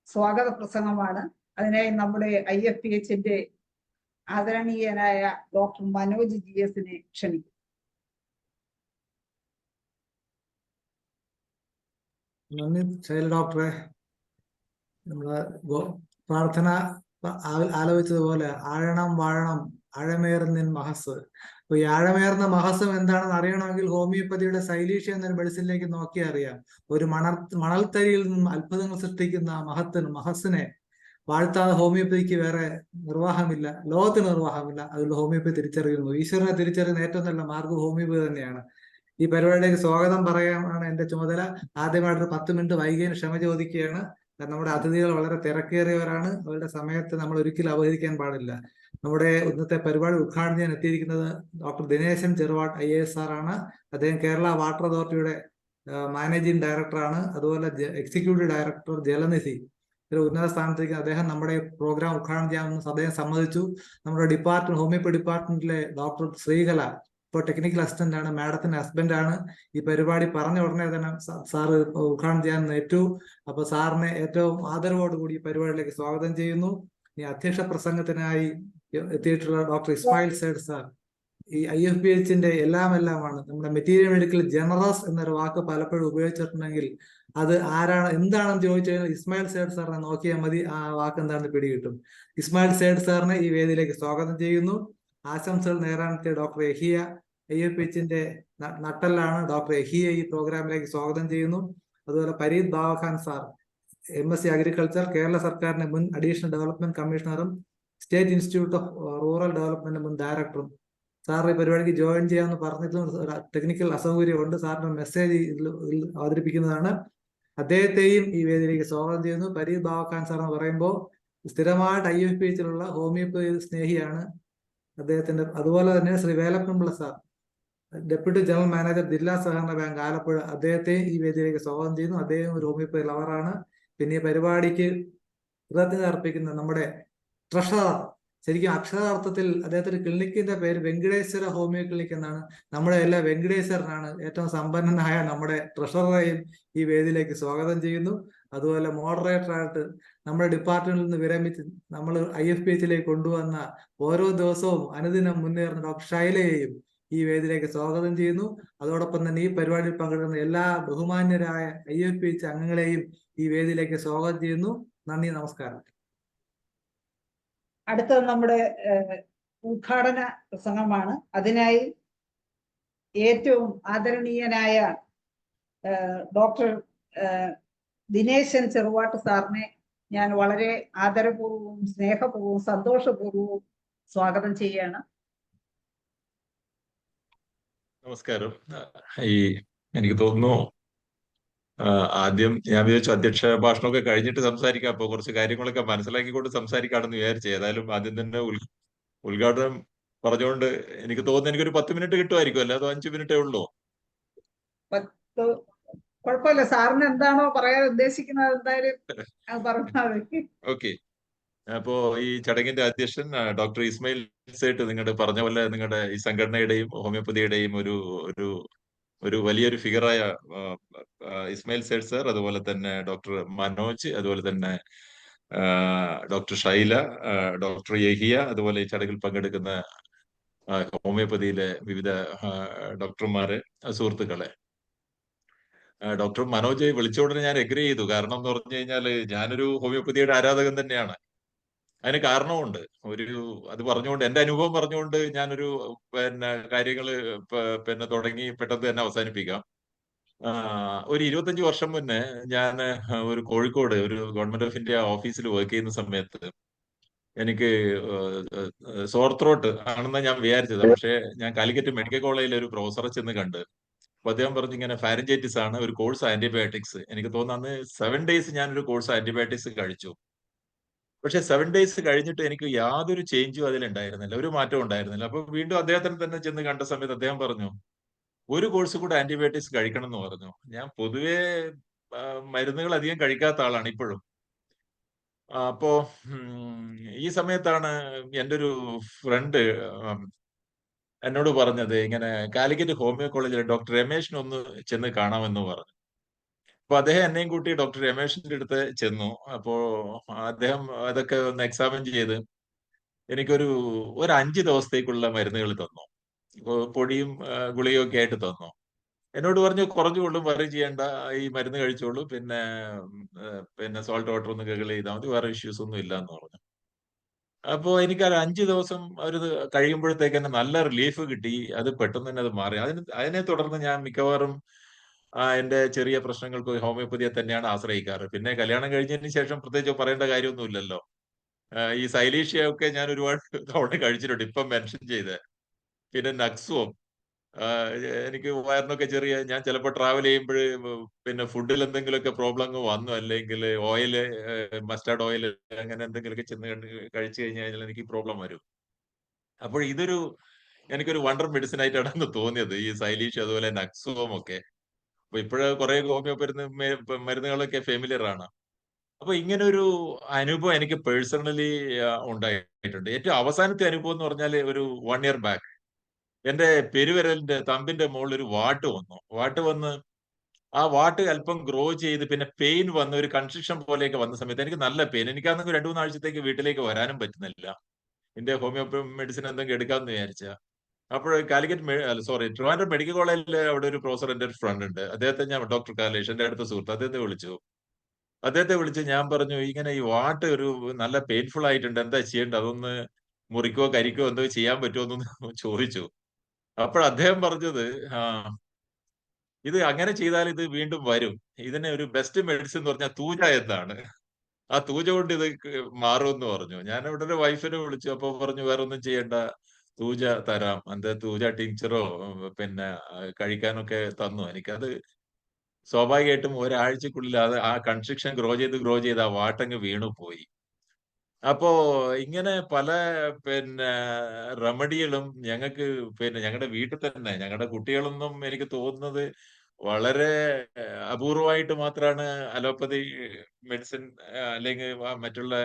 സ്വാഗത പ്രസംഗമാണ്. അതിനായി നമ്മുടെ IFPHന്റെ ആദരണീയനായ ഡോക്ടർ മനോജ് GSനെ ക്ഷണിക്കും. നന്ദി ശൈല ഡോക്ടറെ. നമ്മള് പ്രാർത്ഥന ആലോചിച്ചതുപോലെ ആഴണം വാഴണം ആഴമേറുന്നിൻ മഹസ്. അപ്പൊ ഈ ആഴമേറുന്ന മഹസ്സം എന്താണെന്ന് അറിയണമെങ്കിൽ ഹോമിയോപ്പതിയുടെ സൈലീഷ്യ എന്നൊരു മെഡിസിനിലേക്ക് നോക്കിയാൽ അറിയാം. ഒരു മണൽത്തരിയിൽ നിന്നും അത്ഭുതങ്ങൾ സൃഷ്ടിക്കുന്ന മഹസ്സിനെ വാഴ്ത്താതെ ഹോമിയോപ്പതിക്ക് വേറെ നിർവാഹമില്ല, ലോകത്തിന് നിർവാഹമില്ല. അതുകൊണ്ട് ഹോമിയോപ്പതി തിരിച്ചറിയുന്നു. ഈശ്വരനെ തിരിച്ചറിയുന്ന ഏറ്റവും നല്ല മാർഗ്ഗം ഹോമിയോപ്പതി തന്നെയാണ്. ഈ പരിപാടിയിലേക്ക് സ്വാഗതം പറയാനാണ് എന്റെ ചുമതല. ആദ്യമായിട്ടൊരു 10 മിനിറ്റ് വൈകിയതിന് ക്ഷമ ചോദിക്കുകയാണ്. നമ്മുടെ അതിഥികൾ വളരെ തിരക്കേറിയവരാണ്. അവരുടെ സമയത്ത് നമ്മൾ ഒരിക്കലും അവഹരിക്കാൻ പാടില്ല. നമ്മുടെ ഇന്നത്തെ പരിപാടി ഉദ്ഘാടനം ചെയ്യാൻ എത്തിയിരിക്കുന്നത് ഡോക്ടർ ദിനേശൻ ചെറുവാട്ട് IAS സാറാണ്. അദ്ദേഹം കേരള വാട്ടർ അതോറിറ്റിയുടെ മാനേജിംഗ് ഡയറക്ടറാണ്. അതുപോലെ എക്സിക്യൂട്ടീവ് ഡയറക്ടർ ജലനിധി, ഒരു ഉന്നത സ്ഥാനത്തേക്ക് അദ്ദേഹം നമ്മുടെ പ്രോഗ്രാം ഉദ്ഘാടനം ചെയ്യാമെന്ന് അദ്ദേഹം സമ്മതിച്ചു. നമ്മുടെ ഡിപ്പാർട്ട്മെന്റ് ഹോമിയോപ്പതി ഡിപ്പാർട്ട്മെന്റിലെ ഡോക്ടർ ശ്രീകല ഇപ്പോൾ ടെക്നിക്കൽ അസിസ്റ്റന്റ് ആണ്, മാഡത്തിന്റെ ഹസ്ബൻഡാണ്. ഈ പരിപാടി പറഞ്ഞ ഉടനെ തന്നെ സാറ് ഉദ്ഘാടനം ചെയ്യാൻ ഏറ്റു. അപ്പൊ സാറിനെ ഏറ്റവും ആദരവോടുകൂടി ഈ പരിപാടിയിലേക്ക് സ്വാഗതം ചെയ്യുന്നു. ഈ അധ്യക്ഷ പ്രസംഗത്തിനായി എത്തിയിട്ടുള്ള ഡോക്ടർ ഇസ്മായിൽ സേഡ് സാർ ഈ IFPHന്റെ എല്ലാമാണ്. നമ്മുടെ മെറ്റീരിയൽ മെഡിക്കൽ ജനറസ് എന്നൊരു വാക്ക് പലപ്പോഴും ഉപയോഗിച്ചിട്ടുണ്ടെങ്കിൽ അത് ആരാണ് എന്താണെന്ന് ചോദിച്ചു കഴിഞ്ഞാൽ ഇസ്മായിൽ സേഡ് സാറിനെ നോക്കിയാൽ മതി, ആ വാക്ക് എന്താണെന്ന് പിടികിട്ടും. ഇസ്മായിൽ സേഡ് സാറിനെ ഈ വേദിയിലേക്ക് സ്വാഗതം ചെയ്യുന്നു. ആശംസകൾ നേരാനെത്തിയ ഡോക്ടർ യഹിയ IFPHന്റെ നട്ടലാണ്. ഡോക്ടർ യഹിയ ഈ പ്രോഗ്രാമിലേക്ക് സ്വാഗതം ചെയ്യുന്നു. അതുപോലെ Pareeth Bavakhan sir MSc agriculture, Kerala സർക്കാരിന്റെ മുൻ അഡീഷണൽ ഡെവലപ്മെന്റ് കമ്മീഷണറും state institute of rural development മുൻ ഡയറക്ടറും. സാർ ഈ പരിപാടിക്ക് ജോയിൻ ചെയ്യാമെന്ന് പറഞ്ഞിട്ടും ടെക്നിക്കൽ അസൗകര്യമുണ്ട്. സാറിന്റെ മെസ്സേജ് അവതരിപ്പിക്കുന്നതാണ്. അദ്ദേഹത്തെയും ഈ വേദിയിലേക്ക് സ്വാഗതം ചെയ്യുന്നു. പരീത് ബാവഖാൻ സാർ എന്ന് പറയുമ്പോൾ സ്ഥിരമായിട്ട് IFPHയിലുള്ള ഹോമിയോപ്പതി സ്നേഹിയാണ് അദ്ദേഹത്തിന്റെ. അതുപോലെ തന്നെ Shri Velappan Pillai sir, deputy general manager ജില്ലാ സഹകരണ ബാങ്ക് ആലപ്പുഴ, അദ്ദേഹത്തെയും ഈ വേദിയിലേക്ക് സ്വാഗതം ചെയ്യുന്നു. അദ്ദേഹം ഒരു ഹോമിയോപ്പതി ലവറാണ്. പിന്നെ ഈ പരിപാടിക്ക് കൃതജ്ഞത അർപ്പിക്കുന്ന നമ്മുടെ ട്രഷറർ, ശരിക്കും അക്ഷരാർത്ഥത്തിൽ അദ്ദേഹത്തിന്റെ ക്ലിനിക്കിന്റെ പേര് വെങ്കടേശ്വര ഹോമിയോ ക്ലിനിക് എന്നാണ്. നമ്മുടെ എല്ലാ വെങ്കടേശ്വരനാണ്. ഏറ്റവും സമ്പന്നനായ നമ്മുടെ ട്രഷററെയും ഈ വേദിയിലേക്ക് സ്വാഗതം ചെയ്യുന്നു. അതുപോലെ മോഡറേറ്ററായിട്ട് നമ്മുടെ ഡിപ്പാർട്ട്മെന്റിൽ നിന്ന് വിരമിച്ച് നമ്മൾ IFPHയിലേക്ക് കൊണ്ടുവന്ന ഓരോ ദിവസവും അനുദിനം മുന്നേറുന്ന ഡോക്ടർ ശൈലയെയും ഈ വേദിയിലേക്ക് സ്വാഗതം ചെയ്യുന്നു. അതോടൊപ്പം തന്നെ ഈ പരിപാടിയിൽ പങ്കെടുക്കുന്ന എല്ലാ ബഹുമാന്യരായ IFPH അംഗങ്ങളെയും ഈ വേദിയിലേക്ക് സ്വാഗതം ചെയ്യുന്നു. നന്ദി, നമസ്കാരം. അടുത്തത് നമ്മുടെ ഉദ്ഘാടന പ്രസംഗമാണ്. അതിനായി ഏറ്റവും ആദരണീയനായ ഡോക്ടർ ദിനേശൻ ചെറുവാട്ട് സാറിനെ ഞാൻ വളരെ ആദരപൂർവ്വവും സ്നേഹപൂർവ്വവും സന്തോഷപൂർവ്വവും സ്വാഗതം ചെയ്യുകയാണ്. നമസ്കാരം. എനിക്ക് തോന്നുന്നു ആദ്യം ഞാൻ വിചാരിച്ചു അധ്യക്ഷ ഭാഷണമൊക്കെ കഴിഞ്ഞിട്ട് സംസാരിക്കാം, അപ്പൊ കുറച്ച് കാര്യങ്ങളൊക്കെ മനസ്സിലാക്കിക്കൊണ്ട് സംസാരിക്കാണെന്ന് വിചാരിച്ചു. ഏതായാലും ആദ്യം തന്നെ ഉദ്ഘാടനം പറഞ്ഞുകൊണ്ട് എനിക്ക് തോന്നുന്നു എനിക്കൊരു 10 മിനിറ്റ് കിട്ടുമായിരിക്കും, അല്ലേ? അതോ 5 മിനിറ്റേ ഉള്ളൂ? കുഴപ്പമില്ല, സാറിന് എന്താണോ പറയാൻ ഉദ്ദേശിക്കുന്നത് എന്തായാലും പറഞ്ഞാൽ മതി. ഓക്കെ. അപ്പോ ഈ ചടങ്ങിന്റെ അധ്യക്ഷൻ ഡോക്ടർ ഇസ്മായിൽ സേട്ട്, നിങ്ങളുടെ പറഞ്ഞ പോലെ നിങ്ങളുടെ ഈ സംഘടനയുടെയും ഹോമിയോപ്പതിയുടെയും ഒരു വലിയൊരു ഫിഗറായ ഇസ്മായിൽ സേട്ട് സർ, അതുപോലെ തന്നെ ഡോക്ടർ മനോജ്, അതുപോലെ തന്നെ ഡോക്ടർ ഷൈല, ഡോക്ടർ യഹിയ, അതുപോലെ ഈ ചടങ്ങിൽ പങ്കെടുക്കുന്ന ഹോമിയോപ്പതിയിലെ വിവിധ ഡോക്ടർമാരെ, സുഹൃത്തുക്കളെ, ഡോക്ടർ മനോജ് വിളിച്ച ഉടനെ ഞാൻ എഗ്രി ചെയ്തു. കാരണം എന്ന് പറഞ്ഞു കഴിഞ്ഞാൽ ഞാനൊരു ഹോമിയോപ്പതിയുടെ ആരാധകൻ തന്നെയാണ്. അതിന് കാരണമുണ്ട്. അത് പറഞ്ഞുകൊണ്ട്, എന്റെ അനുഭവം പറഞ്ഞുകൊണ്ട് ഞാനൊരു കാര്യങ്ങൾ തുടങ്ങി പെട്ടെന്ന് തന്നെ അവസാനിപ്പിക്കാം. ഒരു 25 വർഷം മുന്നേ ഞാൻ ഒരു കോഴിക്കോട് ഒരു ഗവൺമെന്റ് ഓഫ് ഇന്ത്യ ഓഫീസിൽ വർക്ക് ചെയ്യുന്ന സമയത്ത് എനിക്ക് സോർ ത്രോട്ട് ആണെന്ന് ഞാൻ വിചാരിച്ചത്. പക്ഷേ ഞാൻ കാലിക്കറ്റ് മെഡിക്കൽ കോളേജിൽ ഒരു പ്രൊഫസറെ ചെന്ന് കണ്ട്. അപ്പൊ അദ്ദേഹം പറഞ്ഞു ഇങ്ങനെ ഫാരഞ്ചൈറ്റിസ് ആണ്, ഒരു കോഴ്സ് ആന്റിബയോട്ടിക്സ്. എനിക്ക് തോന്നുന്നു അന്ന് 7 days ഞാനൊരു കോഴ്സ് ആന്റിബയോട്ടിക്സ് കഴിച്ചു. പക്ഷെ 7 days കഴിഞ്ഞിട്ട് എനിക്ക് യാതൊരു ചേഞ്ചും അതിലുണ്ടായിരുന്നില്ല, ഒരു മാറ്റവും ഉണ്ടായിരുന്നില്ല. അപ്പൊ വീണ്ടും അദ്ദേഹത്തിന് തന്നെ ചെന്ന് കണ്ട സമയത്ത് അദ്ദേഹം പറഞ്ഞു ഒരു കോഴ്സ് കൂടെ ആന്റിബയോട്ടിക്സ് കഴിക്കണം എന്ന് പറഞ്ഞു. ഞാൻ പൊതുവേ മരുന്നുകൾ അധികം കഴിക്കാത്ത ആളാണ് ഇപ്പോഴും. അപ്പോ ഈ സമയത്താണ് എൻ്റെ ഒരു ഫ്രണ്ട് എന്നോട് പറഞ്ഞത് ഇങ്ങനെ കാലിക്കറ്റ് ഹോമിയോ കോളേജിലെ ഡോക്ടർ രമേശിനെ ഒന്ന് ചെന്ന് കാണാമെന്ന് പറഞ്ഞു. അപ്പൊ അദ്ദേഹം എന്നെയും കൂട്ടി ഡോക്ടർ രമേശിന്റെ അടുത്ത് ചെന്നു. അപ്പോ അദ്ദേഹം അതൊക്കെ ഒന്ന് എക്സാമിൻ ചെയ്ത് എനിക്കൊരു 5 ദിവസത്തേക്കുള്ള മരുന്നുകൾ തന്നു. പൊടിയും ഗുളികയും ഒക്കെ ആയിട്ട് തന്നു. എന്നോട് പറഞ്ഞു കുറഞ്ഞുകൊള്ളും, വറി ചെയ്യേണ്ട, ഈ മരുന്ന് കഴിച്ചോളൂ, പിന്നെ സോൾട്ട് വാട്ടർ ഒന്ന് ഗഗിൾ ചെയ്താൽ മതി, വേറെ ഇഷ്യൂസ് ഒന്നും ഇല്ല എന്ന് പറഞ്ഞു. അപ്പോ എനിക്ക് 5 ദിവസം കഴിയുമ്പോഴത്തേക്ക് തന്നെ നല്ല റിലീഫ് കിട്ടി. അത് പെട്ടെന്ന് തന്നെ അത് മാറി. അതിനെ തുടർന്ന് ഞാൻ മിക്കവാറും എന്റെ ചെറിയ പ്രശ്നങ്ങൾക്ക് ഹോമിയോപ്പതിയെ തന്നെയാണ് ആശ്രയിക്കാറ്. പിന്നെ കല്യാണം കഴിഞ്ഞതിന് ശേഷം പ്രത്യേകിച്ച് പറയേണ്ട കാര്യമൊന്നുമില്ലല്ലോ. ഈ സൈലീഷ്യ ഒക്കെ ഞാൻ ഒരുപാട് തവണ കഴിച്ചിട്ടുണ്ട്, ഇപ്പം മെൻഷൻ ചെയ്ത്. പിന്നെ നക്സും, എനിക്ക് വയറിനൊക്കെ ഞാൻ ചിലപ്പോൾ ട്രാവൽ ചെയ്യുമ്പോൾ പിന്നെ ഫുഡിൽ എന്തെങ്കിലുമൊക്കെ പ്രോബ്ലം വന്നു, അല്ലെങ്കിൽ ഓയില്, മസ്റ്റാർഡ് ഓയിൽ അങ്ങനെ എന്തെങ്കിലുമൊക്കെ ചെന്ന് കഴിച്ചു കഴിഞ്ഞാൽ എനിക്ക് പ്രോബ്ലം വരും. അപ്പോൾ എനിക്കൊരു വണ്ടർ മെഡിസിൻ ആയിട്ടാണ് തോന്നിയത്, ഈ സൈലീഷ് അതുപോലെ നക്സും ഒക്കെ. അപ്പൊ ഇപ്പോഴ് കുറെ ഹോമിയോപ്പതി മരുന്നുകളൊക്കെ ഫെമിലിയർ ആണ്. അപ്പൊ ഇങ്ങനെ ഒരു അനുഭവം എനിക്ക് പേഴ്സണലി ഉണ്ടായിട്ടുണ്ട്. ഏറ്റവും അവസാനത്തെ അനുഭവം എന്ന് പറഞ്ഞാൽ ഒരു 1 year ബാക്ക് എന്റെ പെരുവിരലിന്റെ തമ്പിന്റെ മുകളിൽ ഒരു വാട്ട് വന്ന് ആ വാട്ട് അല്പം ഗ്രോ ചെയ്ത് പിന്നെ പെയിൻ വന്ന് ഒരു കൺസ്ട്രക്ഷൻ പോലെയൊക്കെ വന്ന സമയത്ത് എനിക്ക് നല്ല പെയിൻ. എനിക്കാണെങ്കിൽ 2-3 ആഴ്ചത്തേക്ക് വീട്ടിലേക്ക് വരാനും പറ്റുന്നില്ല. എന്റെ ഹോമിയോപ്പതി മെഡിസിൻ എന്തെങ്കിലും എടുക്കാമെന്ന് വിചാരിച്ച. അപ്പോൾ ട്രിവാൻഡ്രം മെഡിക്കൽ കോളേജിൽ അവിടെ ഒരു പ്രൊഫസർ, എന്റെ ഒരു ഫ്രണ്ട് ഉണ്ട്, അദ്ദേഹത്തെ ഞാൻ, ഡോക്ടർ കാലേഷ്, എന്റെ അടുത്ത സുഹൃത്ത്, അദ്ദേഹത്തെ വിളിച്ച് ഞാൻ പറഞ്ഞു ഇങ്ങനെ ഈ വാട്ട് ഒരു നല്ല പെയിൻഫുൾ ആയിട്ടുണ്ട്, എന്താ ചെയ്യേണ്ടത്, അതൊന്ന് മുറിക്കോ കരിക്കോ എന്തോ ചെയ്യാൻ പറ്റുമോ എന്നൊന്ന് ചോദിച്ചു. അപ്പോൾ അദ്ദേഹം പറഞ്ഞത് ഇത് അങ്ങനെ ചെയ്താൽ ഇത് വീണ്ടും വരും, ഇതിന് ഒരു ബെസ്റ്റ് മെഡിസിൻ എന്ന് പറഞ്ഞാൽ തൂജ എന്നാണ്, ആ തൂജ കൊണ്ട് ഇത് മാറുമെന്ന് പറഞ്ഞു. ഞാൻ ഇവിടെ ഒരു വൈഫിനെ വിളിച്ചു. അപ്പൊ പറഞ്ഞു വേറെ ഒന്നും ചെയ്യണ്ട, തൂജ തരാം, തൂജ ടിങ്ചറോ പിന്നെ കഴിക്കാനൊക്കെ തന്നു. എനിക്കത് സ്വാഭാവികമായിട്ടും ഒരാഴ്ചക്കുള്ളിൽ ആ കൺസ്ട്രക്ഷൻ ഗ്രോ ചെയ്ത് ആ വാട്ടങ്ങ് വീണു പോയി. അപ്പോ ഇങ്ങനെ പല റെമഡികളും ഞങ്ങൾക്ക് ഞങ്ങളുടെ വീട്ടിൽ തന്നെ, ഞങ്ങളുടെ കുട്ടികളൊന്നും എനിക്ക് തോന്നുന്നത് വളരെ അപൂർവമായിട്ട് മാത്രമാണ് അലോപ്പതി മെഡിസിൻ അല്ലെങ്കിൽ മറ്റുള്ള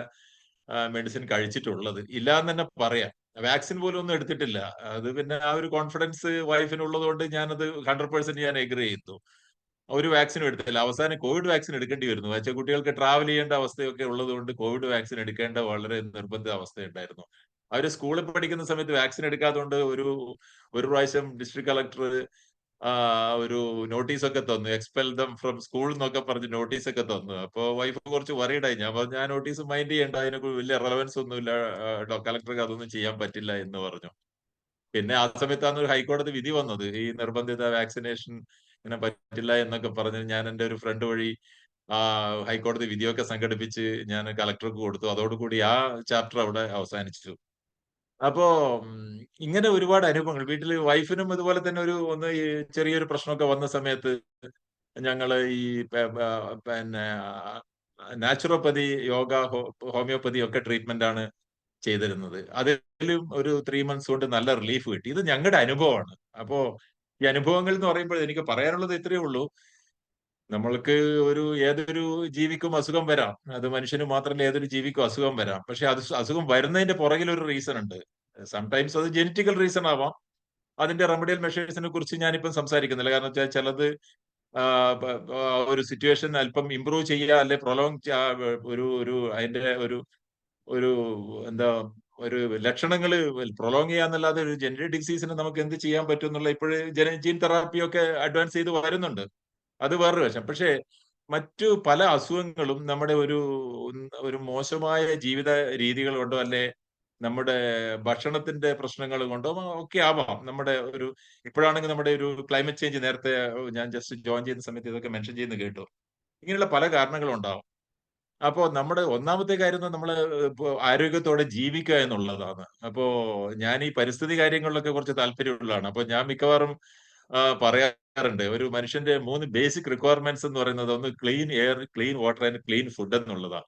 മെഡിസിൻ കഴിച്ചിട്ടുള്ളത്. ഇല്ലാന്ന് തന്നെ പറയാം. വാക്സിൻ പോലും ഒന്നും എടുത്തിട്ടില്ല. അത് പിന്നെ ആ ഒരു കോൺഫിഡൻസ് വൈഫിനുള്ളത് കൊണ്ട് ഞാനത് 100% ഞാൻ എഗ്രി ചെയ്തു. ഒരു വാക്സിനും എടുത്തില്ല. അവസാനം കോവിഡ് വാക്സിൻ എടുക്കേണ്ടി വരുന്നു. പക്ഷേ കുട്ടികൾക്ക് ട്രാവൽ ചെയ്യേണ്ട അവസ്ഥയൊക്കെ ഉള്ളത് കൊണ്ട് കോവിഡ് വാക്സിൻ എടുക്കേണ്ട വളരെ നിർബന്ധ അവസ്ഥയുണ്ടായിരുന്നു. അവര് സ്കൂളിൽ പഠിക്കുന്ന സമയത്ത് വാക്സിൻ എടുക്കാത്തതുകൊണ്ട് ഒരു പ്രാവശ്യം ഡിസ്ട്രിക്ട് കളക്ടർ ഒരു നോട്ടീസ് ഒക്കെ തന്നു, എക്സ്പെൽ ദം ഫ്രം സ്കൂൾ എന്നൊക്കെ പറഞ്ഞ് നോട്ടീസ് ഒക്കെ തന്നു. അപ്പൊ വൈഫ് കുറച്ച് വറീഡായി. ഞാൻ നോട്ടീസ് മൈൻഡ് ചെയ്യേണ്ട, അതിനൊക്കെ വലിയ റെലവൻസ് ഒന്നുമില്ല, കളക്ടർക്ക് അതൊന്നും ചെയ്യാൻ പറ്റില്ല എന്ന് പറഞ്ഞു. പിന്നെ ആ സമയത്താണ് ഒരു ഹൈക്കോടതി വിധി വന്നത്, ഈ നിർബന്ധിത വാക്സിനേഷൻ ഇങ്ങനെ പറ്റില്ല എന്നൊക്കെ പറഞ്ഞ് ഞാൻ എൻ്റെ ഒരു ഫ്രണ്ട് വഴി ഹൈക്കോടതി വിധിയൊക്കെ സംഘടിപ്പിച്ച് ഞാൻ കളക്ടർക്ക് കൊടുത്തു. അതോടുകൂടി ആ ചാപ്റ്റർ അവിടെ അവസാനിച്ചു. അപ്പോ ഇങ്ങനെ ഒരുപാട് അനുഭവങ്ങൾ വീട്ടിൽ വൈഫിനും ഇതുപോലെ തന്നെ ഈ ചെറിയൊരു പ്രശ്നമൊക്കെ വന്ന സമയത്ത് ഞങ്ങള് ഈ പിന്നെ നാച്ചുറോപ്പതി, യോഗ, ഹോമിയോപ്പതി ഒക്കെ ട്രീറ്റ്മെന്റ് ആണ് ചെയ്തിരുന്നത്. അതിലും ഒരു 3 months കൊണ്ട് നല്ല റിലീഫ് കിട്ടി. ഇത് ഞങ്ങളുടെ അനുഭവമാണ്. അപ്പോ ഈ അനുഭവങ്ങൾ എന്ന് പറയുമ്പോൾ എനിക്ക് പറയാനുള്ളത് ഇത്രയേ ഉള്ളൂ. നമ്മൾക്ക് ഏതൊരു ജീവിക്കും അസുഖം വരാം. അത് മനുഷ്യന് മാത്രമല്ല, ഏതൊരു ജീവിക്കും അസുഖം വരാം. പക്ഷെ അത് അസുഖം വരുന്നതിന്റെ പുറകിൽ ഒരു റീസൺ ഉണ്ട്. സംടൈംസ് അത് ജെനറ്റിക്കൽ റീസൺ ആവാം. അതിന്റെ റെമഡിയൽ മെഷേഴ്സിനെ കുറിച്ച് ഞാനിപ്പം സംസാരിക്കുന്നില്ല. കാരണം വെച്ചാൽ ചിലത് ഒരു സിറ്റുവേഷൻ അല്പം ഇംപ്രൂവ് ചെയ്യുക, അല്ലെ പ്രൊലോങ് അതിന്റെ ഒരു എന്താ ഒരു ലക്ഷണങ്ങൾ പ്രൊലോങ് ചെയ്യാന്നല്ലാതെ ഒരു ജനറ്റിക് ഡിസീസിന് നമുക്ക് എന്ത് ചെയ്യാൻ പറ്റും എന്നുള്ള ഇപ്പോഴും ജീൻ തെറാപ്പിയൊക്കെ അഡ്വാൻസ് ചെയ്ത് വരുന്നുണ്ട്. അത് വേറൊരു വശം. പക്ഷേ മറ്റു പല അസുഖങ്ങളും നമ്മുടെ ഒരു മോശമായ ജീവിത രീതികൾ കൊണ്ടോ അല്ലെ നമ്മുടെ ഭക്ഷണത്തിന്റെ പ്രശ്നങ്ങൾ കൊണ്ടോ ഒക്കെ ആവാം. ഇപ്പോഴാണെങ്കിൽ നമ്മുടെ ഒരു ക്ലൈമറ്റ് ചേഞ്ച്, നേരത്തെ ഞാൻ ജസ്റ്റ് ജോയിൻ ചെയ്യുന്ന സമയത്ത് ഇതൊക്കെ മെൻഷൻ ചെയ്യുന്ന കേട്ടു. ഇങ്ങനെയുള്ള പല കാരണങ്ങളും ഉണ്ടാവും. അപ്പോ നമ്മുടെ ഒന്നാമത്തെ കാര്യം നമ്മൾ ആരോഗ്യത്തോടെ ജീവിക്കുക എന്നുള്ളതാണ്. അപ്പോ ഞാൻ ഈ പരിസ്ഥിതി കാര്യങ്ങളിലൊക്കെ കുറച്ച് താല്പര്യമുള്ളതാണ്. അപ്പൊ ഞാൻ മിക്കവാറും പറയാറുണ്ട്, ഒരു മനുഷ്യന്റെ 3 ബേസിക് റിക്വയർമെന്റ്സ് എന്ന് പറയുന്നത് ഒന്ന് clean air, clean water and clean food എന്നുള്ളതാണ്.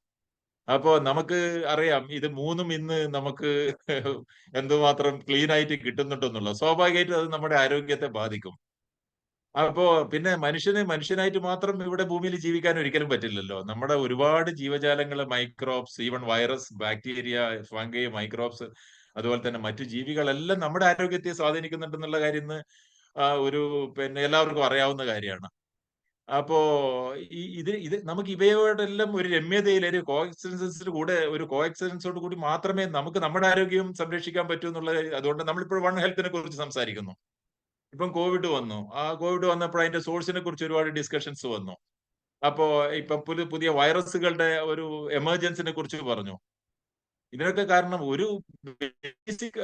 അപ്പോ നമുക്ക് അറിയാം ഇത് 3ഉം ഇന്ന് നമുക്ക് എന്തുമാത്രം ക്ലീൻ ആയിട്ട് കിട്ടുന്നുണ്ടെന്നുള്ളത്. സ്വാഭാവികമായിട്ടും അത് നമ്മുടെ ആരോഗ്യത്തെ ബാധിക്കും. അപ്പോ പിന്നെ മനുഷ്യനായിട്ട് മാത്രം ഇവിടെ ഭൂമിയിൽ ജീവിക്കാൻ ഒരിക്കലും പറ്റില്ലല്ലോ. നമ്മുടെ ഒരുപാട് ജീവജാലങ്ങൾ, microbes, even virus, bacteria, fungi, microbes, അതുപോലെ തന്നെ മറ്റു ജീവികളെല്ലാം നമ്മുടെ ആരോഗ്യത്തെ സ്വാധീനിക്കുന്നുണ്ടെന്നുള്ള കാര്യം പിന്നെ എല്ലാവർക്കും അറിയാവുന്ന കാര്യമാണ്. അപ്പോ ഇത് നമുക്ക് ഇവയോടെല്ലാം ഒരു രമ്യതയിൽ, ഒരു കോഎക്സിസ്റ്റൻസോട് കൂടി മാത്രമേ നമുക്ക് നമ്മുടെ ആരോഗ്യം സംരക്ഷിക്കാൻ പറ്റൂ എന്നുള്ളത്. അതുകൊണ്ട് നമ്മളിപ്പോൾ വൺ ഹെൽത്തിനെ കുറിച്ച് സംസാരിക്കുന്നു. ഇപ്പം കോവിഡ് വന്നു. കോവിഡ് വന്നപ്പോൾ അതിന്റെ സോഴ്സിനെ കുറിച്ച് ഒരുപാട് ഡിസ്കഷൻസ് വന്നു. അപ്പോ ഇപ്പം പുതിയ വൈറസുകളുടെ ഒരു എമർജൻസിനെ കുറിച്ച് പറഞ്ഞു. ഇതിനൊക്കെ കാരണം ഒരു ബേസിക്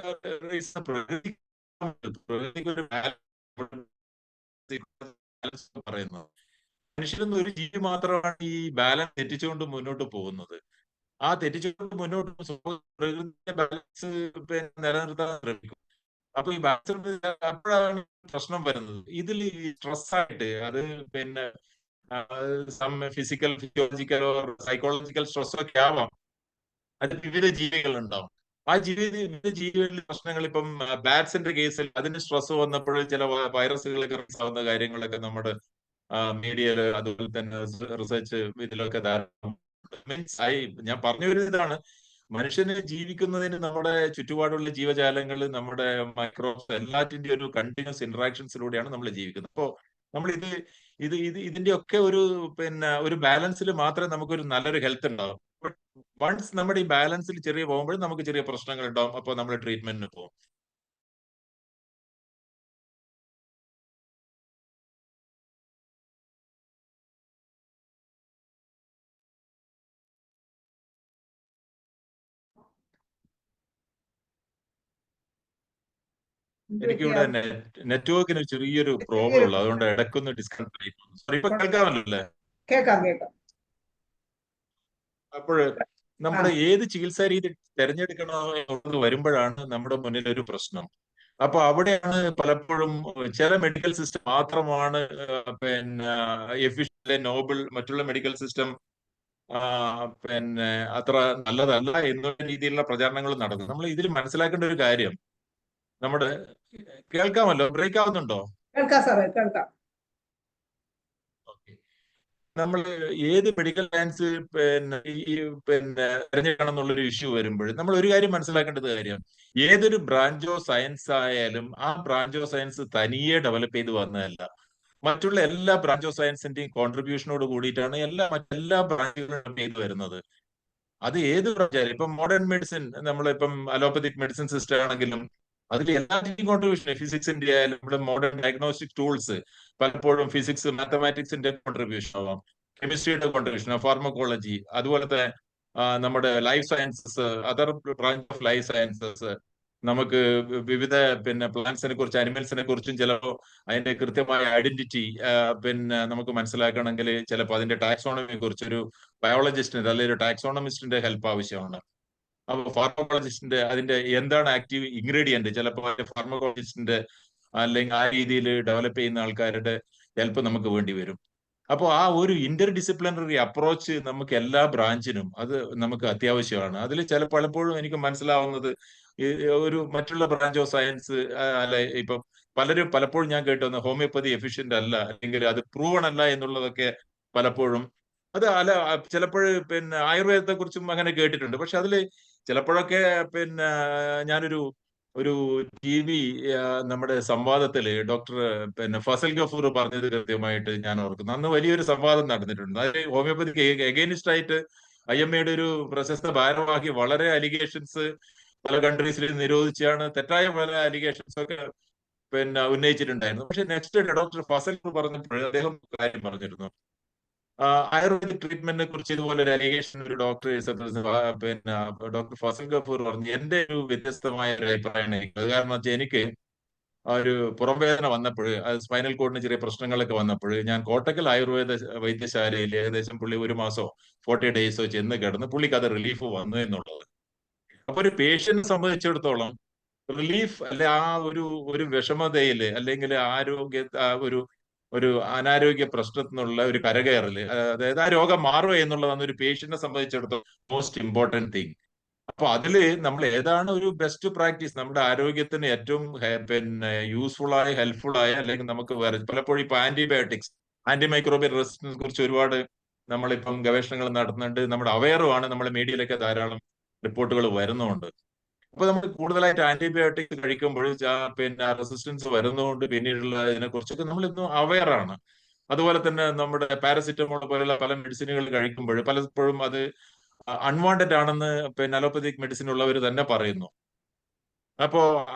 പറയുന്നത്, മനുഷ്യരൊന്നും ഒരു ജീവി മാത്രമാണ് ഈ ബാലൻസ് തെറ്റിച്ചുകൊണ്ട് മുന്നോട്ട് പോകുന്നത്. ആ തെറ്റിച്ചുകൊണ്ട് മുന്നോട്ട് പ്രകൃതിയുടെ ബാലൻസ് നിലനിർത്താൻ ശ്രമിക്കും. അപ്പൊ ഈ ബാലൻസ് അപ്പോഴാണ് പ്രശ്നം വരുന്നത്. ഇതിൽ സ്ട്രെസ്സായിട്ട് അത് പിന്നെ ഫിസിക്കൽ, ഫിസിയോളജിക്കൽ, സൈക്കോളജിക്കൽ സ്ട്രെസ് ഒക്കെ ആവാം. അത് വിവിധ ജീവികൾ ഉണ്ടാവും. ആ വിവിധ ജീവികളിൽ പ്രശ്നങ്ങൾ, ഇപ്പം ബാറ്റ്സിന്റെ കേസിൽ അതിന് സ്ട്രെസ് വന്നപ്പോൾ ചില വൈറസുകളൊക്കെ റിലീസ് ആവുന്ന കാര്യങ്ങളൊക്കെ നമ്മുടെ മീഡിയയില്, അതുപോലെ തന്നെ റിസർച്ച് ഇതിലൊക്കെ ധാരാളം മീൻസ് ഞാൻ പറഞ്ഞു വരുന്നത് ഇതാണ്, മനുഷ്യന് ജീവിക്കുന്നതിന് നമ്മുടെ ചുറ്റുപാടുള്ള ജീവജാലങ്ങൾ, നമ്മുടെ മൈക്രോബ്സ് എല്ലാറ്റിന്റെ ഒരു കണ്ടിന്യൂസ് ഇന്ററാക്ഷൻസിലൂടെയാണ് നമ്മൾ ജീവിക്കുന്നത്. അപ്പോൾ നമ്മൾ ഇതിന്റെ ഒക്കെ ഒരു ബാലൻസിൽ മാത്രമേ നമുക്കൊരു നല്ലൊരു ഹെൽത്ത് ഉണ്ടാവും. വൺസ് നമ്മുടെ ഈ ബാലൻസിൽ ചെറിയ പോകുമ്പോൾ നമുക്ക് ചെറിയ പ്രശ്നങ്ങൾ ഉണ്ടാവും. അപ്പോൾ നമ്മൾ ട്രീറ്റ്മെന്റിന് പോകും. എനിക്കിവിടെ നെറ്റ്വർക്കിന് ചെറിയൊരു പ്രോബ്ലം ഉള്ളു, അതുകൊണ്ട് ഇടയ്ക്കൊന്ന് ഡിസ്കണക്ട് ആയി പോകുന്നു. സോറി, ഇപ്പൊ കേൾക്കാമല്ലോ അല്ലേ? കേൾക്കാം. അപ്പോൾ നമ്മുടെ ഏത് ചികിത്സാ രീതി തിരഞ്ഞെടുക്കണമെന്ന് വരുമ്പോഴാണ് നമ്മുടെ മുന്നിൽ ഒരു പ്രശ്നം. അപ്പൊ അവിടെയാണ് പലപ്പോഴും ചില മെഡിക്കൽ സിസ്റ്റം മാത്രമാണ് എഫിഷ്യന്റ്, നോബിൾ, മറ്റുള്ള മെഡിക്കൽ സിസ്റ്റം അത്ര നല്ലതല്ല എന്നുള്ള രീതിയിലുള്ള പ്രചാരണങ്ങൾ നടന്നു. നമ്മൾ ഇതിൽ മനസ്സിലാക്കേണ്ട ഒരു കാര്യം, കേൾക്കാമല്ലോ? ബ്രേക്ക് ആവുന്നുണ്ടോ? കേൾക്കാം സാറേ, കേൾക്കാം. നമ്മൾ ഏത് മെഡിക്കൽ സയൻസ് തിരഞ്ഞെടുക്കണം എന്നുള്ളൊരു ഇഷ്യൂ വരുമ്പോൾ നമ്മൾ ഒരു കാര്യം മനസ്സിലാക്കേണ്ടത് ഏതൊരു ബ്രാഞ്ച് ഓഫ് സയൻസ് ആയാലും ആ ബ്രാഞ്ച് ഓഫ് സയൻസ് തനിയെ ഡെവലപ്പ് ചെയ്ത് വന്നതല്ല. മറ്റുള്ള എല്ലാ ബ്രാഞ്ച് ഓഫ് സയൻസിന്റെയും കോൺട്രിബ്യൂഷനോട് കൂടിയിട്ടാണ് എല്ലാ ബ്രാഞ്ചുകളും ഡെവലപ്പ് ചെയ്ത് വരുന്നത്. അത് ഏത് ബ്രാഞ്ചായാലും, ഇപ്പം മോഡേൺ മെഡിസിൻ, നമ്മളിപ്പം അലോപ്പതിക് മെഡിസിൻ സിസ്റ്റം ആണെങ്കിലും അതിൽ എല്ലാത്തിന്റെയും കോൺട്രിബ്യൂഷൻ, ഫിസിക്സിന്റെ ആയാലും നമ്മുടെ മോഡേൺ ഡയഗ്നോസ്റ്റിക് ടൂൾസ് പലപ്പോഴും ഫിസിക്സ്, മാത്തമാറ്റിക്സിന്റെ കോൺട്രിബ്യൂഷൻ ആവാം, കെമിസ്ട്രിയുടെ കോൺട്രിബ്യൂഷൻ, ഫാർമക്കോളജി, അതുപോലത്തെ നമ്മുടെ life sciences, other branch of life sciences, നമുക്ക് വിവിധ പ്ലാന്റ്സിനെ കുറിച്ച്, അനിമൽസിനെ കുറിച്ചും ചിലപ്പോൾ അതിന്റെ കൃത്യമായ ഐഡന്റിറ്റി നമുക്ക് മനസ്സിലാക്കണമെങ്കിൽ ചിലപ്പോൾ അതിന്റെ ടാക്സോണമിയെ കുറിച്ച് ഒരു ബയോളജിസ്റ്റിന്റെ അല്ലെങ്കിൽ ഒരു ടാക്സോണമിസ്റ്റിന്റെ ഹെൽപ്പ് ആവശ്യമാണ്. അപ്പൊ ഫാർമക്കോളജിസ്റ്റിന്റെ അതിന്റെ എന്താണ് ആക്റ്റീവ് ഇൻഗ്രീഡിയന്റ്, ചിലപ്പോൾ ഫാർമക്കോളജിസ്റ്റിന്റെ അല്ലെങ്കിൽ ആ രീതിയിൽ ഡെവലപ്പ് ചെയ്യുന്ന ആൾക്കാരുടെ ഹെൽപ്പ് നമുക്ക് വേണ്ടി വരും. അപ്പോൾ ആ ഒരു ഇന്റർ ഡിസിപ്ലിനറി അപ്രോച്ച് നമുക്ക് എല്ലാ ബ്രാഞ്ചിനും അത് നമുക്ക് അത്യാവശ്യമാണ്. അതിൽ പലപ്പോഴും എനിക്ക് മനസ്സിലാവുന്നത് ഒരു മറ്റുള്ള ബ്രാഞ്ച് ഓഫ് സയൻസ് അല്ല, ഇപ്പം പലപ്പോഴും ഞാൻ കേട്ടു ഹോമിയോപ്പതി എഫിഷ്യന്റ് അല്ല, അല്ലെങ്കിൽ അത് പ്രൂവൺ അല്ല എന്നുള്ളതൊക്കെ പലപ്പോഴും അത് അല്ല. ചിലപ്പോൾ പിന്നെ ആയുർവേദത്തെ കുറിച്ചും അങ്ങനെ കേട്ടിട്ടുണ്ട്. പക്ഷെ അതിൽ ചിലപ്പോഴൊക്കെ പിന്നെ ഞാനൊരു TV നമ്മുടെ സംവാദത്തില് ഡോക്ടർ ഫസൽ ഗഫൂർ പറഞ്ഞത് കൃത്യമായിട്ട് ഞാൻ ഓർക്കുന്നു. അന്ന് വലിയൊരു സംവാദം നടന്നിട്ടുണ്ട്. അതിൽ ഹോമിയോപ്പതിക്ക് എഗെയിൻസ്റ്റ് ആയിട്ട് IMA ഒരു പ്രശസ്ത ഭാരവാഹി വളരെ അലിഗേഷൻസ് പല കൺട്രീസിലും നിരോധിച്ചാണ്, തെറ്റായ പല അലിഗേഷൻസ് ഒക്കെ ഉന്നയിച്ചിട്ടുണ്ടായിരുന്നു. പക്ഷെ നെക്സ്റ്റ് ഡോക്ടർ ഫസൽ പറഞ്ഞപ്പോൾ അദ്ദേഹം കാര്യം പറഞ്ഞിരുന്നു. ആയുർവേദിക് ട്രീറ്റ്മെന്റിനെ കുറിച്ച് ഇതുപോലെ ഒരു അലിഗേഷൻ ഒരു ഡോക്ടർ ഡോക്ടർ ഫസൽ ഗഫൂർ പറഞ്ഞു, എന്റെ ഒരു വ്യത്യസ്തമായ ഒരു അഭിപ്രായമാണ് എനിക്ക്. അത് കാരണം വെച്ചാൽ എനിക്ക് ഒരു പുറംവേദന വന്നപ്പോൾ, സ്പൈനൽ കോഡിന് ചെറിയ പ്രശ്നങ്ങളൊക്കെ വന്നപ്പോൾ ഞാൻ കോട്ടക്കൽ ആയുർവേദ വൈദ്യശാലയിൽ ഏകദേശം പുള്ളി 1 മാസോ 40 ഡേയ്സോ ചെന്ന് കിടന്ന് പുള്ളിക്ക് അത് റിലീഫ് വന്നു എന്നുള്ളത്. അപ്പൊ ഒരു പേഷ്യന്റിനെ സംബന്ധിച്ചിടത്തോളം റിലീഫ് അല്ലെ ആ ഒരു വിഷമതയില് അല്ലെങ്കിൽ ഒരു അനാരോഗ്യ പ്രശ്നത്തിൽ നിന്നുള്ള ഒരു കരകയറല്, അതായത് ആ രോഗം മാറുക എന്നുള്ളതാണ് ഒരു പേഷ്യന്റിനെ സംബന്ധിച്ചിടത്തോളം മോസ്റ്റ് ഇമ്പോർട്ടന്റ് തിങ്. അപ്പൊ അതില് നമ്മൾ ഏതാണ് ഒരു ബെസ്റ്റ് പ്രാക്ടീസ് നമ്മുടെ ആരോഗ്യത്തിന് ഏറ്റവും യൂസ്ഫുൾ ആയ ഹെൽപ്ഫുൾ ആയ, അല്ലെങ്കിൽ നമുക്ക് പലപ്പോഴും ഇപ്പൊ ആന്റിമൈക്രോബിയൽ റെസിസ്റ്റൻസിനെ കുറിച്ച് ഒരുപാട് നമ്മളിപ്പം ഗവേഷണങ്ങൾ നടത്തുന്നുണ്ട്. നമ്മുടെ അവെയറുമാണ്, നമ്മുടെ മീഡിയയിലൊക്കെ ധാരാളം റിപ്പോർട്ടുകൾ വരുന്നുണ്ട്. അപ്പൊ നമ്മൾ കൂടുതലായിട്ട് ആന്റിബയോട്ടിക് കഴിക്കുമ്പോൾ റെസിസ്റ്റൻസ് വരുന്നതുകൊണ്ട് പിന്നീടുള്ള ഇതിനെ കുറിച്ചൊക്കെ നമ്മൾ ഇന്നും അവെയർ ആണ്. അതുപോലെ തന്നെ നമ്മുടെ പാരസിറ്റമോൾ പോലുള്ള പല മെഡിസിനുകൾ കഴിക്കുമ്പോൾ പലപ്പോഴും അത് അൺവാണ്ടഡ് ആണെന്ന് അലോപ്പതിക് മെഡിസിൻ ഉള്ളവർ തന്നെ പറയുന്നു. അപ്പോ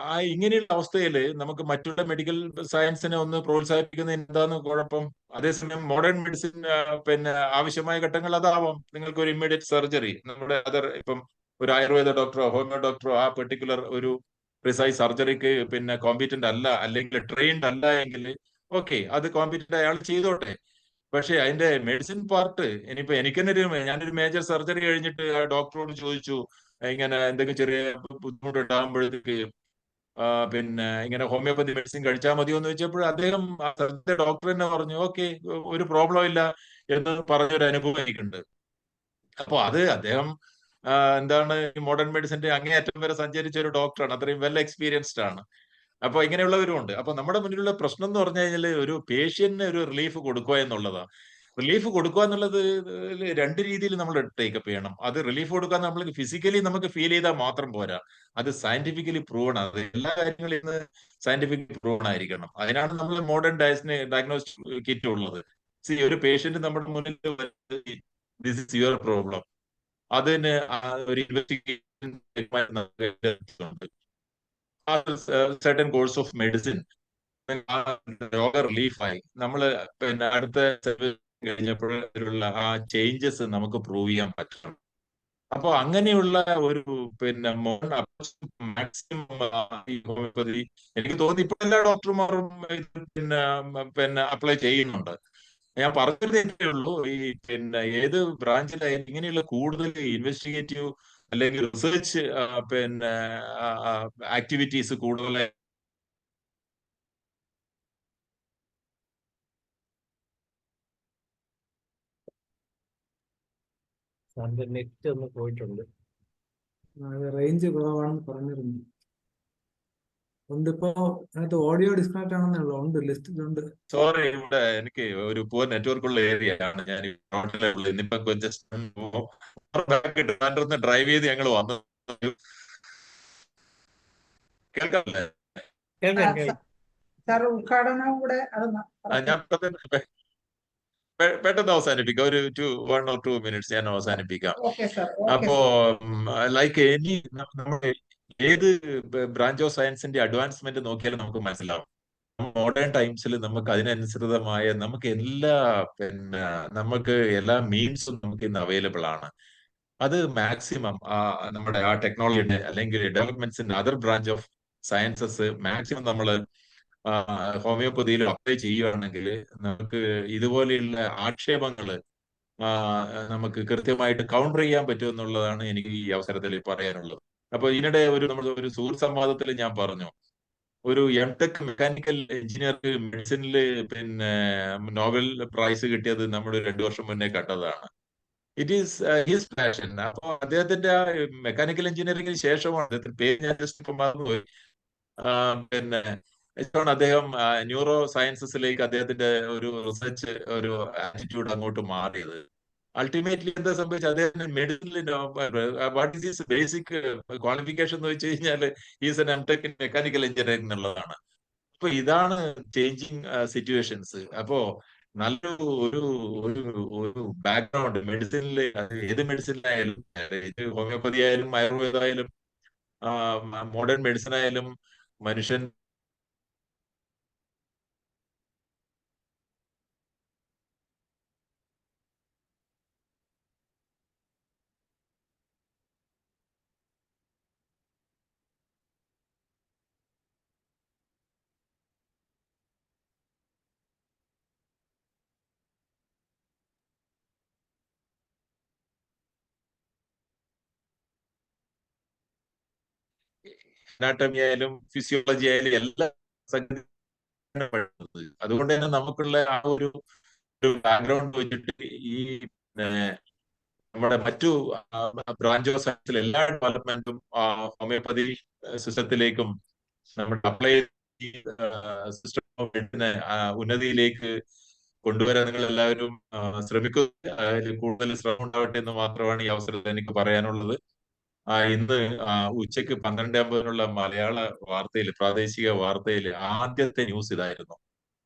ഇങ്ങനെയുള്ള അവസ്ഥയിൽ നമുക്ക് മറ്റുള്ള മെഡിക്കൽ സയൻസിനെ ഒന്ന് പ്രോത്സാഹിപ്പിക്കുന്നതിന് എന്താണ് കുഴപ്പം? അതേസമയം മോഡേൺ മെഡിസിൻ ആവശ്യമായ ഘട്ടങ്ങൾ അതാവാം. നിങ്ങൾക്ക് ഒരു ഇമ്മീഡിയറ്റ് സർജറി, നമ്മുടെ ഇപ്പം ഒരു ആയുർവേദ ഡോക്ടറോ ഹോമിയോ ഡോക്ടറോ ആ പെർട്ടിക്കുലർ ഒരു പ്രിസൈസ് സർജറിക്ക് കോമ്പീറ്റന്റ് അല്ല, അല്ലെങ്കിൽ ട്രെയിൻഡ് അല്ല എങ്കിൽ ഓക്കെ, അത് കോമ്പീറ്റന്റ് അയാൾ ചെയ്തോട്ടെ. പക്ഷെ അതിന്റെ മെഡിസിൻ പാർട്ട് ഇനിയിപ്പോ എനിക്ക് തന്നെ ഞാനൊരു മേജർ സർജറി കഴിഞ്ഞിട്ട് ഡോക്ടറോട് ചോദിച്ചു ഇങ്ങനെ എന്തെങ്കിലും ചെറിയ ബുദ്ധിമുട്ട് ഉണ്ടാകുമ്പോഴത്തേക്ക് ഇങ്ങനെ ഹോമിയോപ്പതി മെഡിസിൻ കഴിച്ചാൽ മതിയോ എന്ന് ചോദിച്ചപ്പോൾ അദ്ദേഹം ഡോക്ടർ തന്നെ പറഞ്ഞു ഓക്കെ, ഒരു പ്രോബ്ലം ഇല്ല എന്ന് പറഞ്ഞൊരു അനുഭവം എനിക്കുണ്ട്. അപ്പൊ അത് അദ്ദേഹം എന്താണ് മോഡേൺ മെഡിസിന്റെ അങ്ങേയറ്റം വരെ സഞ്ചരിച്ച ഒരു ഡോക്ടറാണ്, അത്രയും വെൽ എക്സ്പീരിയൻസ്ഡ് ആണ്. അപ്പൊ ഇങ്ങനെയുള്ളവരും ഉണ്ട്. അപ്പൊ നമ്മുടെ മുന്നിലുള്ള പ്രശ്നം എന്ന് പറഞ്ഞു കഴിഞ്ഞാൽ ഒരു പേഷ്യന്റിന് ഒരു റിലീഫ് കൊടുക്കുക എന്നുള്ളതാണ്. റിലീഫ് കൊടുക്കുക എന്നുള്ളത് 2 രീതിയിൽ നമ്മൾ ടേക്കപ്പ് ചെയ്യണം. അത് റിലീഫ് കൊടുക്കാൻ നമ്മൾ ഫിസിക്കലി നമുക്ക് ഫീൽ ചെയ്താൽ മാത്രം പോരാ, അത് സയന്റിഫിക്കലി പ്രൂവൺ ആണ്. എല്ലാ കാര്യങ്ങളും ഇന്ന് സയന്റിഫിക്കലി പ്രൂവൺ ആയിരിക്കണം. അതിനാണ് നമ്മൾ മോഡേൺ ഡയഗ്നോസ്റ്റിക് കിറ്റ് ഉള്ളത്. ഒരു പേഷ്യന്റ് നമ്മുടെ മുന്നിൽ ദിസ് ഇസ് യുവർ പ്രോബ്ലം, അതിന് ഒരു investigation certain course of medicine, രോഗ റിലീഫായി നമ്മൾ അടുത്ത കഴിഞ്ഞപ്പോഴുള്ള ആ ചേഞ്ചസ് നമുക്ക് പ്രൂവ് ചെയ്യാൻ പറ്റണം. അപ്പൊ അങ്ങനെയുള്ള ഒരു മാക്സിമം ഹോമിയോപ്പതി എനിക്ക് തോന്നി ഇപ്പൊ എല്ലാ ഡോക്ടർമാരും അപ്ലൈ ചെയ്യുന്നുണ്ട്. ഞാൻ പറഞ്ഞത് എനിക്കേ ഉള്ളൂ, ഈ ഏത് ബ്രാഞ്ചിലായാലും ഇങ്ങനെയുള്ള കൂടുതൽ ഇൻവെസ്റ്റിഗേറ്റീവ് അല്ലെങ്കിൽ റിസർച്ച് ആക്ടിവിറ്റീസ് കൂടുതലായി നെറ്റ് ഒന്ന് പോയിട്ടുണ്ട്. റേഞ്ച് കുറവാണെന്ന് പറഞ്ഞിരുന്നു. ഇപ്പോ അതിനകത്ത് ഓഡിയോ ഡിസ്കണക്ട് ആണെന്നേ ഉള്ളൂ. ഉണ്ട്, ലിസ്റ്റിലുണ്ട്. സോറി, ഇവിടെ എനിക്ക് ഒരു പൂർ നെറ്റ്വർക്ക് ഉള്ള ഏരിയ ആണ്. ഞാൻ ഇന്നിപ്പോ ജസ്റ്റ് ഡ്രൈവ് ചെയ്ത് ഞങ്ങൾ വന്നു. കേൾക്കാമല്ലേ? സാർ ഉദ്ഘാടനം കൂടെ ഞാൻ പെട്ടെന്ന് അവസാനിപ്പിക്കാം. ഒരു 1 or 2 minutes ഞാൻ അവസാനിപ്പിക്കാം. അപ്പോ ലൈക്ക് നമ്മുടെ ഏത് ബ്രാഞ്ച് ഓഫ് സയൻസിന്റെ അഡ്വാൻസ്മെന്റ് നോക്കിയാലും നമുക്ക് മനസ്സിലാവും. മോഡേൺ ടൈംസിൽ നമുക്ക് അതിനനുസൃതമായ നമുക്ക് എല്ലാ മീൻസും നമുക്ക് ഇന്ന് അവൈലബിൾ ആണ്. അത് മാക്സിമം നമ്മുടെ ആ ടെക്നോളജിയുടെ അല്ലെങ്കിൽ ഡെവലപ്മെന്റ്സിന്റെ other branch of sciences maximum നമ്മൾ ഹോമിയോപ്പതിയിൽ അപ്ലൈ ചെയ്യുകയാണെങ്കിൽ നമുക്ക് ഇതുപോലെയുള്ള ആക്ഷേപങ്ങൾ നമുക്ക് കൃത്യമായിട്ട് കൗണ്ടർ ചെയ്യാൻ പറ്റും എന്നുള്ളതാണ് എനിക്ക് ഈ അവസരത്തിൽ പറയാനുള്ളത്. അപ്പൊ ഇതിനിടെ നമ്മുടെ ഒരു സുഹൃത്ത് സംവാദത്തിൽ ഞാൻ പറഞ്ഞു, ഒരു എംടെക് മെക്കാനിക്കൽ എഞ്ചിനീയർക്ക് മെഡിസിനിൽ പിന്നെ നോബൽ പ്രൈസ് കിട്ടിയത് നമ്മൾ 2 വർഷം മുന്നേ കണ്ടതാണ്. It is his passion. അപ്പോൾ അദ്ദേഹത്തിന്റെ ആ മെക്കാനിക്കൽ എഞ്ചിനീയറിംഗിന് ശേഷമാണ്, അദ്ദേഹത്തിന്റെ പേര് ഞാൻ ജസ്റ്റ് ഇപ്പം മറന്നുപോയി, പിന്നെ അദ്ദേഹം ന്യൂറോ സയൻസസിലേക്ക് അദ്ദേഹത്തിന്റെ ഒരു റിസർച്ച് ഒരു ആറ്റിറ്റ്യൂഡ് അങ്ങോട്ട് മാറിയത്. അൾട്ടിമേറ്റ്ലി എന്താ സംഭവിച്ചത്, അദ്ദേഹത്തിന് മെഡിസിനിൽ what is his basic qualification എന്ന് വെച്ച് കഴിഞ്ഞാൽ is an M Tech in mechanical engineering എന്നുള്ളതാണ്. അപ്പൊ ഇതാണ് ചേഞ്ചിങ് സിറ്റുവേഷൻസ്. അപ്പോ നല്ലൊരു ഒരു ഒരു ഒരു ബാക്ക്ഗ്രൗണ്ട് മെഡിസിനിൽ, ഏത് മെഡിസിനിലായാലും, ഇത് ഹോമിയോപ്പതി ആയാലും ആയുർവേദമായാലും മോഡേൺ മെഡിസിൻ ആയാലും, മനുഷ്യൻ അനാട്ടമി ആയാലും ഫിസിയോളജി ആയാലും എല്ലാം അതുകൊണ്ട് തന്നെ നമുക്കുള്ള ആ ഒരു ബാക്ക്ഗ്രൗണ്ട് വെച്ചിട്ട് ഈ നമ്മുടെ മറ്റു ബ്രാഞ്ച് ഓഫ് സയൻസിൽ എല്ലാ ഡെവലപ്മെന്റും ഹോമിയോപ്പതി സിസ്റ്റത്തിലേക്കും നമ്മുടെ അപ്ലൈ സിസ്റ്റം ഓഫ് മെഡിസിനെ ഉന്നതിയിലേക്ക് കൊണ്ടുവരാൻ നിങ്ങൾ എല്ലാവരും ശ്രമിക്കുക. അതിൽ കൂടുതൽ ശ്രമം ഉണ്ടാവട്ടെ എന്ന് മാത്രമാണ് ഈ അവസരത്തിൽ എനിക്ക് പറയാനുള്ളത്. ഇന്ന് ഉച്ചയ്ക്ക് 12:50 മലയാള വാർത്തയിൽ, പ്രാദേശിക വാർത്തയിൽ ആദ്യത്തെ ന്യൂസ് ഇതായിരുന്നു.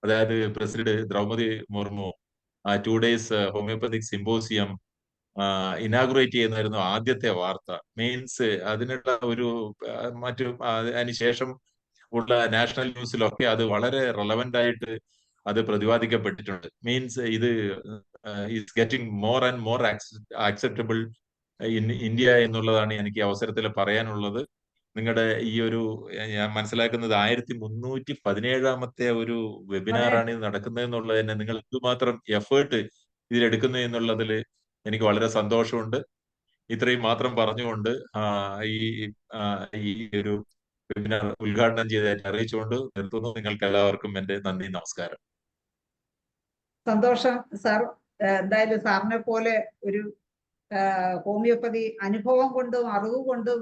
അതായത് president Droupadi Murmu 2 days homeopathic symposium inaugurate ചെയ്യുന്നതായിരുന്നു ആദ്യത്തെ വാർത്ത. മീൻസ് അതിനുള്ള ഒരു മറ്റു അതിനുശേഷം ഉള്ള നാഷണൽ ന്യൂസിലൊക്കെ അത് വളരെ റെലവെന്റ് ആയിട്ട് അത് പ്രതിപാദിക്കപ്പെട്ടിട്ടുണ്ട്. മീൻസ് ഇത് is getting more and more acceptable in India എന്നുള്ളതാണ് എനിക്ക് അവസരത്തിൽ പറയാനുള്ളത്. നിങ്ങളുടെ ഈ ഒരു, ഞാൻ മനസ്സിലാക്കുന്നത് 1317 ഒരു വെബിനാറാണ് ഇത് നടക്കുന്നത് എന്നുള്ളത് തന്നെ, നിങ്ങൾ എന്തുമാത്രം എഫേർട്ട് ഇതിലെടുക്കുന്നു എന്നുള്ളതിൽ എനിക്ക് വളരെ സന്തോഷമുണ്ട്. ഇത്രയും മാത്രം പറഞ്ഞുകൊണ്ട് ഈ ഒരു വെബിനാർ ഉദ്ഘാടനം ചെയ്തതായിട്ട് അറിയിച്ചുകൊണ്ട് നിർത്തുന്നു. നിങ്ങൾക്ക് എല്ലാവർക്കും എന്റെ നന്ദി, നമസ്കാരം. സന്തോഷം സാർ. എന്തായാലും സാറിനെ പോലെ ഒരു ഹോമിയോപ്പതി അനുഭവം കൊണ്ടും അറിവ് കൊണ്ടും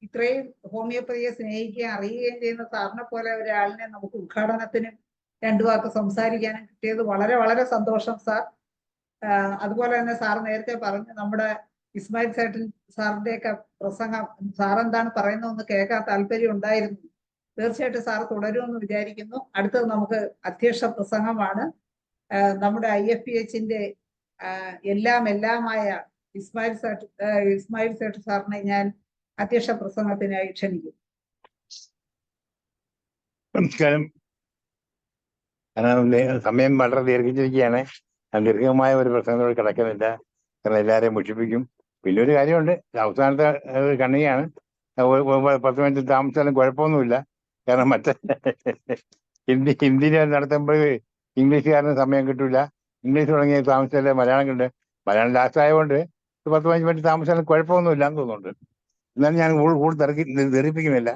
ഇത്രയും ഹോമിയോപ്പതിയെ സ്നേഹിക്കുകയും അറിയുകയും ചെയ്യുന്ന സാറിനെ പോലെ ഒരാളിനെ നമുക്ക് ഉദ്ഘാടനത്തിനും 2 വാക്ക് സംസാരിക്കാനും കിട്ടിയത് വളരെ വളരെ സന്തോഷം സാർ. അതുപോലെ തന്നെ സാർ നേരത്തെ പറഞ്ഞു, നമ്മുടെ ഇസ്മായിൽ സേട്ടൻ സാറിന്റെയൊക്കെ പ്രസംഗം, സാർ എന്താണ് പറയുന്നതെന്ന് കേൾക്കാൻ താല്പര്യം ഉണ്ടായിരുന്നു. തീർച്ചയായിട്ടും സാർ തുടരുമെന്ന് വിചാരിക്കുന്നു. അടുത്തത് നമുക്ക് അധ്യക്ഷ പ്രസംഗമാണ്. നമ്മുടെ IFPHന്റെ എല്ലാമായ ഇസ്മായിൽ സേട്ട് സാറിനെ ഞാൻ അധ്യക്ഷ പ്രസംഗത്തിനായി ക്ഷണിക്കും. നമസ്കാരം. സമയം വളരെ ദീർഘിച്ചിരിക്കുകയാണ്. ദീർഘമായ ഒരു പ്രസംഗത്തോട് കിടക്കുന്നില്ല, കാരണം എല്ലാവരെയും മുഷിപ്പിക്കും. പിന്നെ ഒരു കാര്യമുണ്ട്, അവസാനത്തെ കണ്ണിയാണ്. 10 മിനിറ്റ് താമസിച്ചാലും കുഴപ്പമൊന്നുമില്ല, കാരണം മറ്റേ ഹിന്ദിയിൽ നടത്തുമ്പോൾ ഇംഗ്ലീഷുകാരന് സമയം കിട്ടൂല. ഇംഗ്ലീഷ് തുടങ്ങി താമസിച്ചാലേ മലയാളം കിട്ടും. മലയാളം ലാസ്റ്റ് ആയതുകൊണ്ട് 10-15 മിനിറ്റ് താമസിച്ചാലും കുഴപ്പമൊന്നുമില്ല എന്ന് തോന്നുന്നുണ്ട്. എന്നാലും ഞാൻ കൂടുതൽ തെറിപ്പിക്കുന്നില്ല.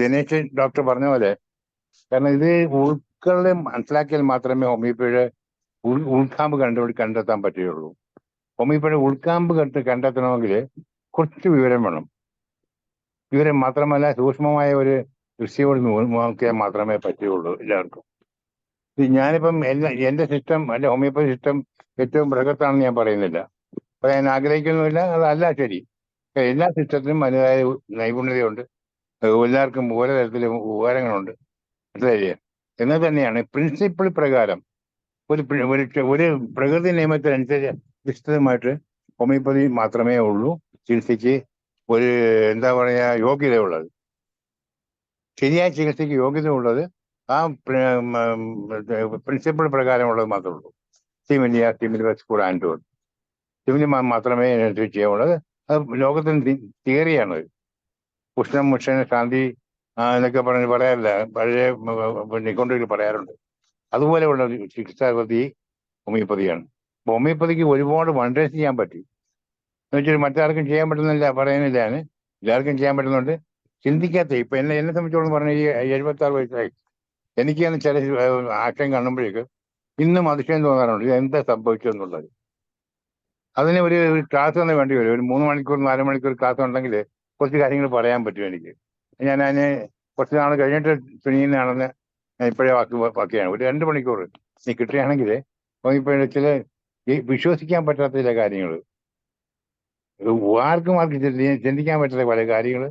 ദിനേശ് ഡോക്ടർ പറഞ്ഞ പോലെ, കാരണം ഇത് ഉൾക്കളെ മനസ്സിലാക്കിയാൽ മാത്രമേ ഹോമിയോപ്പതിയുടെ ഉൾക്കാമ്പ് കണ്ടെത്താൻ പറ്റുകയുള്ളൂ. ഹോമിയോപ്പതിയുടെ ഉൾക്കാമ്പ് കണ്ടെത്തണമെങ്കിൽ കുറച്ച് വിവരം വേണം. വിവരം മാത്രമല്ല, സൂക്ഷ്മമായ ഒരു ദൃശ്യോട് നോക്കിയാൽ മാത്രമേ പറ്റുകയുള്ളൂ എല്ലാവർക്കും. ഞാനിപ്പം എന്റെ സിസ്റ്റം അല്ലെ, ഹോമിയോപ്പതി സിസ്റ്റം ഏറ്റവും ബൃഹത്താണെന്ന് ഞാൻ പറയുന്നില്ല, പറയാൻ ആഗ്രഹിക്കുന്നുമില്ല. അതല്ല ശരി. എല്ലാ സിസ്റ്റത്തിനും അതിൻ്റെതായ നൈപുണ്യതയുണ്ട്, എല്ലാവർക്കും ഓരോ തരത്തിലും ഉപകാരങ്ങളുണ്ട്. മനസ്സിലായില്ലേ? എന്നാൽ തന്നെയാണ് പ്രിൻസിപ്പിൾ പ്രകാരം ഒരു പ്രകൃതി നിയമത്തിനനുസരിച്ച് വിശദമായിട്ട് ഹോമിയോപ്പതി മാത്രമേ ഉള്ളൂ ചികിത്സയ്ക്ക് ഒരു എന്താ പറയുക യോഗ്യതയുള്ളത്. ശരിയായ ചികിത്സയ്ക്ക് യോഗ്യത ഉള്ളത് ആ പ്രിൻസിപ്പിൾ പ്രകാരമുള്ളത് മാത്രമേ ഉള്ളൂ. സ്കൂൾ ആൻഡോർ സിമിലി മാത്രമേ ചെയ്യാവുള്ളത്. അത് ലോകത്തിന് തിയറിയാണ്. ഉഷ്ണം മുഷൻ ശാന്തി എന്നൊക്കെ പറയാറില്ല, പഴയ നിക്കൊണ്ടിൽ പറയാറുണ്ട്. അതുപോലെയുള്ള ചികിത്സാപദ്ധതി ഹോമിയോപ്പതിയാണ്. ഹോമിയോപ്പതിക്ക് ഒരുപാട് വണ്ടേഴ്സ് ചെയ്യാൻ പറ്റും എന്ന് വെച്ചാൽ മറ്റാർക്കും ചെയ്യാൻ പറ്റുന്നില്ല പറയുന്നില്ല, എല്ലാവർക്കും ചെയ്യാൻ പറ്റുന്നുണ്ട്. ചിന്തിക്കാത്ത. ഇപ്പൊ എന്നെ സംബന്ധിച്ചോളം പറഞ്ഞ ഈ 76 വയസ്സായി, എനിക്ക് തന്നെ ചില ആക്ഷൻ കാണുമ്പോഴേക്ക് ഇന്നും അതിശയം തോന്നാറുണ്ട്, ഇത് എന്താ സംഭവിച്ചെന്നുള്ളത്. അതിന് ഒരു ക്ലാസ് തന്നെ വേണ്ടി വരും. ഒരു 3 മണിക്കൂർ 4 മണിക്കൂർ ക്ലാസ് ഉണ്ടെങ്കിൽ കുറച്ച് കാര്യങ്ങൾ പറയാൻ പറ്റും എനിക്ക്. ഞാൻ അതിന് കുറച്ച് നാൾ കഴിഞ്ഞിട്ട് തുനിയുന്നതാണെന്ന് ഞാൻ ഇപ്പോഴേ ബാക്കിയാണ്. ഒരു 2 മണിക്കൂർ നീ കിട്ടുകയാണെങ്കിൽ ഇപ്പോഴേ ചില വിശ്വസിക്കാൻ പറ്റാത്ത ചില കാര്യങ്ങൾ, ആർക്കും ചിന്തിക്കാൻ പറ്റാത്ത പല കാര്യങ്ങൾ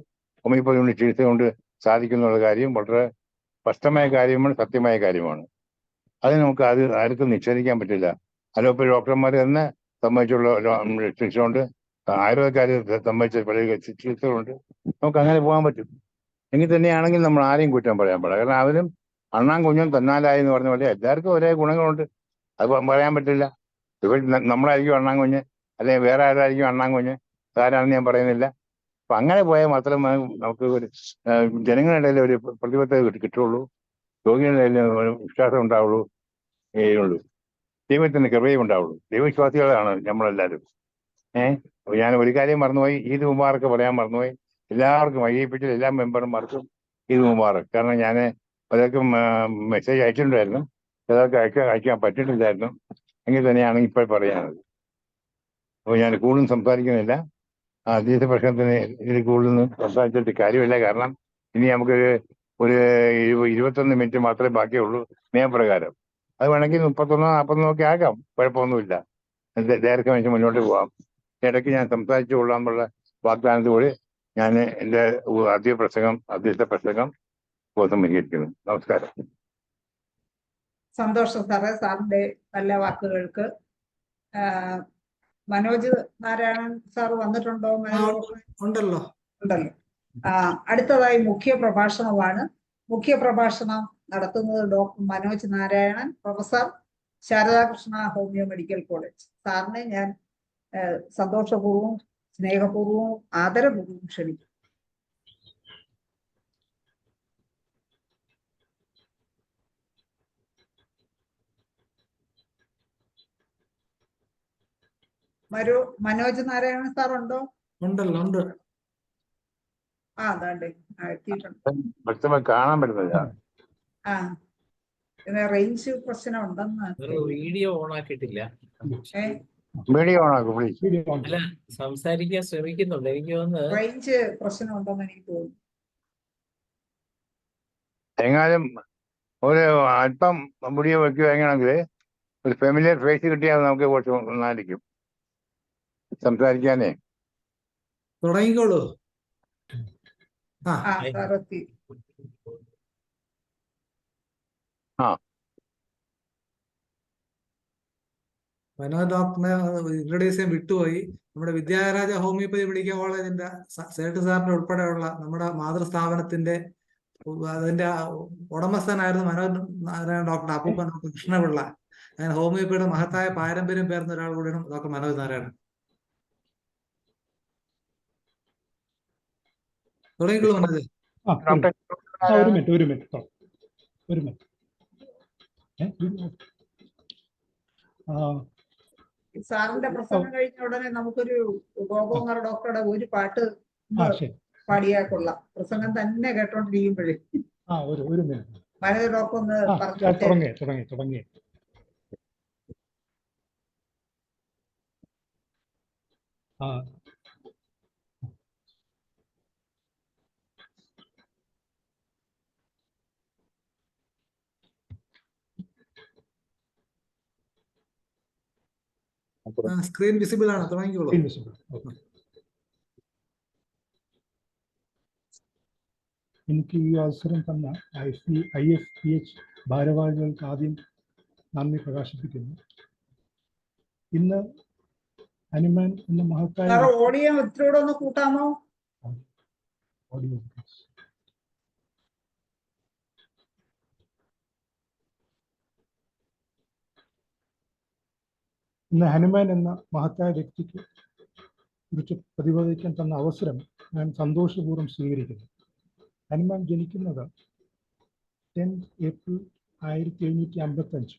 ഹോമിയോപ്പതി കൊണ്ട് ചികിത്സ കൊണ്ട് സാധിക്കുന്നുള്ള കാര്യം വളരെ സ്പഷ്ടമായ കാര്യമാണ്, സത്യമായ കാര്യമാണ്. അത് നമുക്ക് ആർക്കും നിഷേധിക്കാൻ പറ്റില്ല. അലോപ്പതി ഡോക്ടർമാർ തന്നെ സംബന്ധിച്ചുള്ള ചികിത്സ ആയുർവേദക്കാരെ സംബന്ധിച്ച പല ചികിത്സകളുണ്ട്. നമുക്ക് അങ്ങനെ പോകാൻ പറ്റും. എങ്കിൽ തന്നെയാണെങ്കിൽ നമ്മൾ ആരെയും കുറ്റം പറയാൻ പാടില്ല. കാരണം അവരും അണ്ണാൻ കുഞ്ഞും തന്നാലായി എന്ന് പറഞ്ഞ പോലെ എല്ലാവർക്കും ഒരേ ഗുണങ്ങളുണ്ട്. അത് പറയാൻ പറ്റില്ല. ഇവർ നമ്മളായിരിക്കും അണ്ണാൻ കുഞ്ഞ്, അല്ലെങ്കിൽ വേറെ ആരായിരിക്കും അണ്ണാൻ കുഞ്ഞ്, അതാരാണെന്ന് ഞാൻ പറയുന്നില്ല. അപ്പൊ അങ്ങനെ പോയാൽ മാത്രമേ നമുക്ക് ഒരു ജനങ്ങളുടെ ഇടയിൽ ഒരു പ്രതിബദ്ധത കിട്ടുള്ളൂ, രോഗികളുടെ ഇടയിൽ വിശ്വാസം ഉണ്ടാവുള്ളൂ, ഉള്ളൂ. ദൈവത്തിന് കൃപയും ഉണ്ടാവുള്ളൂ. ദൈവവിശ്വാസികളാണ് നമ്മളെല്ലാവരും. ഞാൻ ഒരു കാര്യം മറന്നുപോയി, ഈദ് മുബാറക്ക് പറയാൻ മറന്നുപോയി. എല്ലാവർക്കും IAPH എല്ലാ മെമ്പർമാർക്കും ഈദ് മുബാറക്ക്. കാരണം ഞാൻ പലർക്കും മെസ്സേജ് അയച്ചിട്ടുണ്ടായിരുന്നു, ചിലർക്ക് അയക്കാൻ പറ്റിയിട്ടില്ലായിരുന്നു. എങ്കിൽ തന്നെയാണ് ഇപ്പോൾ പറയാനുള്ളത്. അപ്പോൾ ഞാൻ കൂടുതലും സംസാരിക്കുന്നില്ല. അദ്വൈത പ്രശ്നത്തിന് ഇതിൽ കൂടുതലൊന്നും സംസാരിച്ചിട്ട് കാര്യമില്ല. കാരണം ഇനി നമുക്കൊരു 21 മിനിറ്റ് മാത്രമേ ബാക്കിയുള്ളൂ നിയമപ്രകാരം. അത് വേണമെങ്കിൽ 31 40 ഒക്കെ ആകാം, കുഴപ്പമൊന്നുമില്ല. ദൈർഘ്യം മുന്നോട്ട് പോകാം. ഇടയ്ക്ക് ഞാൻ സംസാരിച്ചു കൊള്ളാമെന്നുള്ള വാഗ്ദാനത്തോടെ ഞാൻ എൻ്റെ അദ്വൈത പ്രസംഗം ഉപസംഹരിക്കുന്നു. നമസ്കാരം. സന്തോഷം സാറേ, സാറിന്റെ നല്ല വാക്കുകൾക്ക്. മനോജ് നാരായണൻ സാർ വന്നിട്ടുണ്ടോ? ഉണ്ടല്ലോ. അടുത്തതായി മുഖ്യ പ്രഭാഷണമാണ്. മുഖ്യ പ്രഭാഷണം നടത്തുന്നത് doctor Manoj Narayanan, professor, Sarada Krishna homeo medical college. സാറിനെ ഞാൻ സന്തോഷപൂർവ്വം സ്നേഹപൂർവ്വവും ആദരപൂർവ്വവും ക്ഷണിക്കും. മനോജ് നാരായണൻ സാർ ഉണ്ടോ? ഉണ്ടല്ലോ, ഉണ്ട്. അതാണ്ട് എത്തിയിട്ടുണ്ട്. കാണാൻ പറ്റുന്നില്ല. റേഞ്ച് പ്രശ്നം ഉണ്ടെന്ന്. വീഡിയോ ഓൺ ആക്കിയിട്ടില്ല. വീഡിയോ ഓൺ ആക്കും. അല്ല, സംസാരിക്കാൻ ശ്രമിക്കുന്നുണ്ട്. എനിക്ക് തോന്നുന്നു റേഞ്ച് പ്രശ്നം ഉണ്ടെന്ന് എനിക്ക് തോന്നുന്നു. എങ്ങാനും ഒരു അല്പം വീഡിയോ വെക്കുകയാണെങ്കിൽ ഒരു ഫെമിലിയർ ഫേസ് കിട്ടിയാൽ നമുക്ക് കുറച്ച് നന്നായിരിക്കും സംസാരിക്കാനേ. തുടങ്ങിക്കോളൂ. മനോജ് ഡോക്ടറിനെ ഇൻട്രൊഡ്യൂസ് ചെയ്യാൻ വിട്ടുപോയി. നമ്മുടെ വിദ്യാരാജ ഹോമിയോപ്പതി മെഡിക്കൽ കോളേജിന്റെ സേട്ട് സാറിന്റെ ഉൾപ്പെടെയുള്ള നമ്മുടെ മാതൃസ്ഥാപനത്തിന്റെ അതിന്റെ ഉടമസ്ഥനായിരുന്നു മനോജ് നാരായണൻ ഡോക്ടർ അപ്പൂപ്പൻ ഡോക്ടർ കൃഷ്ണപിള്ള. അങ്ങനെ ഹോമിയോപ്പതിയുടെ മഹത്തായ പാരമ്പര്യം പേർന്ന ഒരാൾ കൂടിയാണ് ഡോക്ടർ മനോജ് നാരായണൻ. തുടങ്ങിക്കോളൂ മനോജ്. ഒരു മിനിറ്റ്. സാറിന്റെ പ്രസംഗം കഴിഞ്ഞ ഉടനെ നമുക്കൊരു ഗോപകുമാർ ഡോക്ടറുടെ ഒരു പാട്ട് പാടിയാൽ കൊള്ളാം. പ്രസംഗം തന്നെ കേട്ടോണ്ടിരിക്കുമ്പോഴേ മനോജ് ഡോക്ടർ ഒന്ന് തുടങ്ങി. സ്ക്രീൻ വിസിബിൾ ആണ്. തുടങ്ങിക്കോളൂ. എനിക്ക് ഈ അവസരം തന്ന IFPH ഭാരവാഹികൾക്ക് ആദ്യം നന്ദി പ്രകാശിപ്പിക്കുന്നു. ഇന്ന് ഹനുമാൻ എന്ന മഹത്തായ ഓഡിയോ ഇത്തിരി ഒന്ന് കൂട്ടാമോ? ഇന്ന് ഹനുമാൻ എന്ന മഹത്തായ വ്യക്തിക്ക് കുറിച്ച് പ്രതിപാദിക്കാൻ തന്ന അവസരം ഞാൻ സന്തോഷപൂർവ്വം സ്വീകരിക്കുന്നു. ഹനുമാൻ ജനിക്കുന്നത് 10 ഏപ്രിൽ 1755.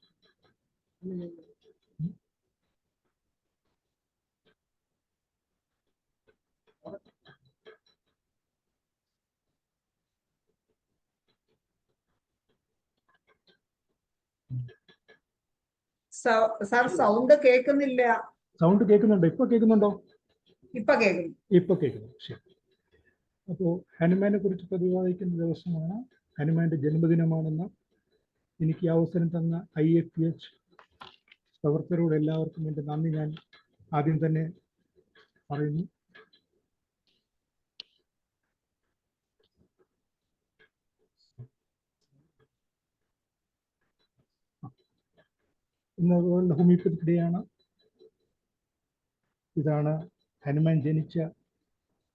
സാർ സൗണ്ട് കേൾക്കുന്നില്ല. സൗണ്ട് കേൾക്കുന്നുണ്ടോ? ഇപ്പൊ കേൾക്കുന്നുണ്ടോ? ഇപ്പൊ കേൾക്കുന്നു. ഇപ്പൊ കേൾക്കുന്നു. ശരി. അപ്പോൾ ഹനുമാനെ കുറിച്ച് പ്രതിപാദിക്കുന്ന ദിവസമാണ്, ഹനുമാന്റെ ജന്മദിനമാണെന്ന് എനിക്ക് ഈ അവസരം തന്ന IFPH പ്രവർത്തകരോട് എല്ലാവർക്കും എൻ്റെ നന്ദി ഞാൻ ആദ്യം തന്നെ പറയുന്നു. ഇന്ന് വേൾഡ് ഹോമിയോപ്പതിക് ഡേ ആണ്. ഇതാണ് ഹനുമാൻ ജനിച്ച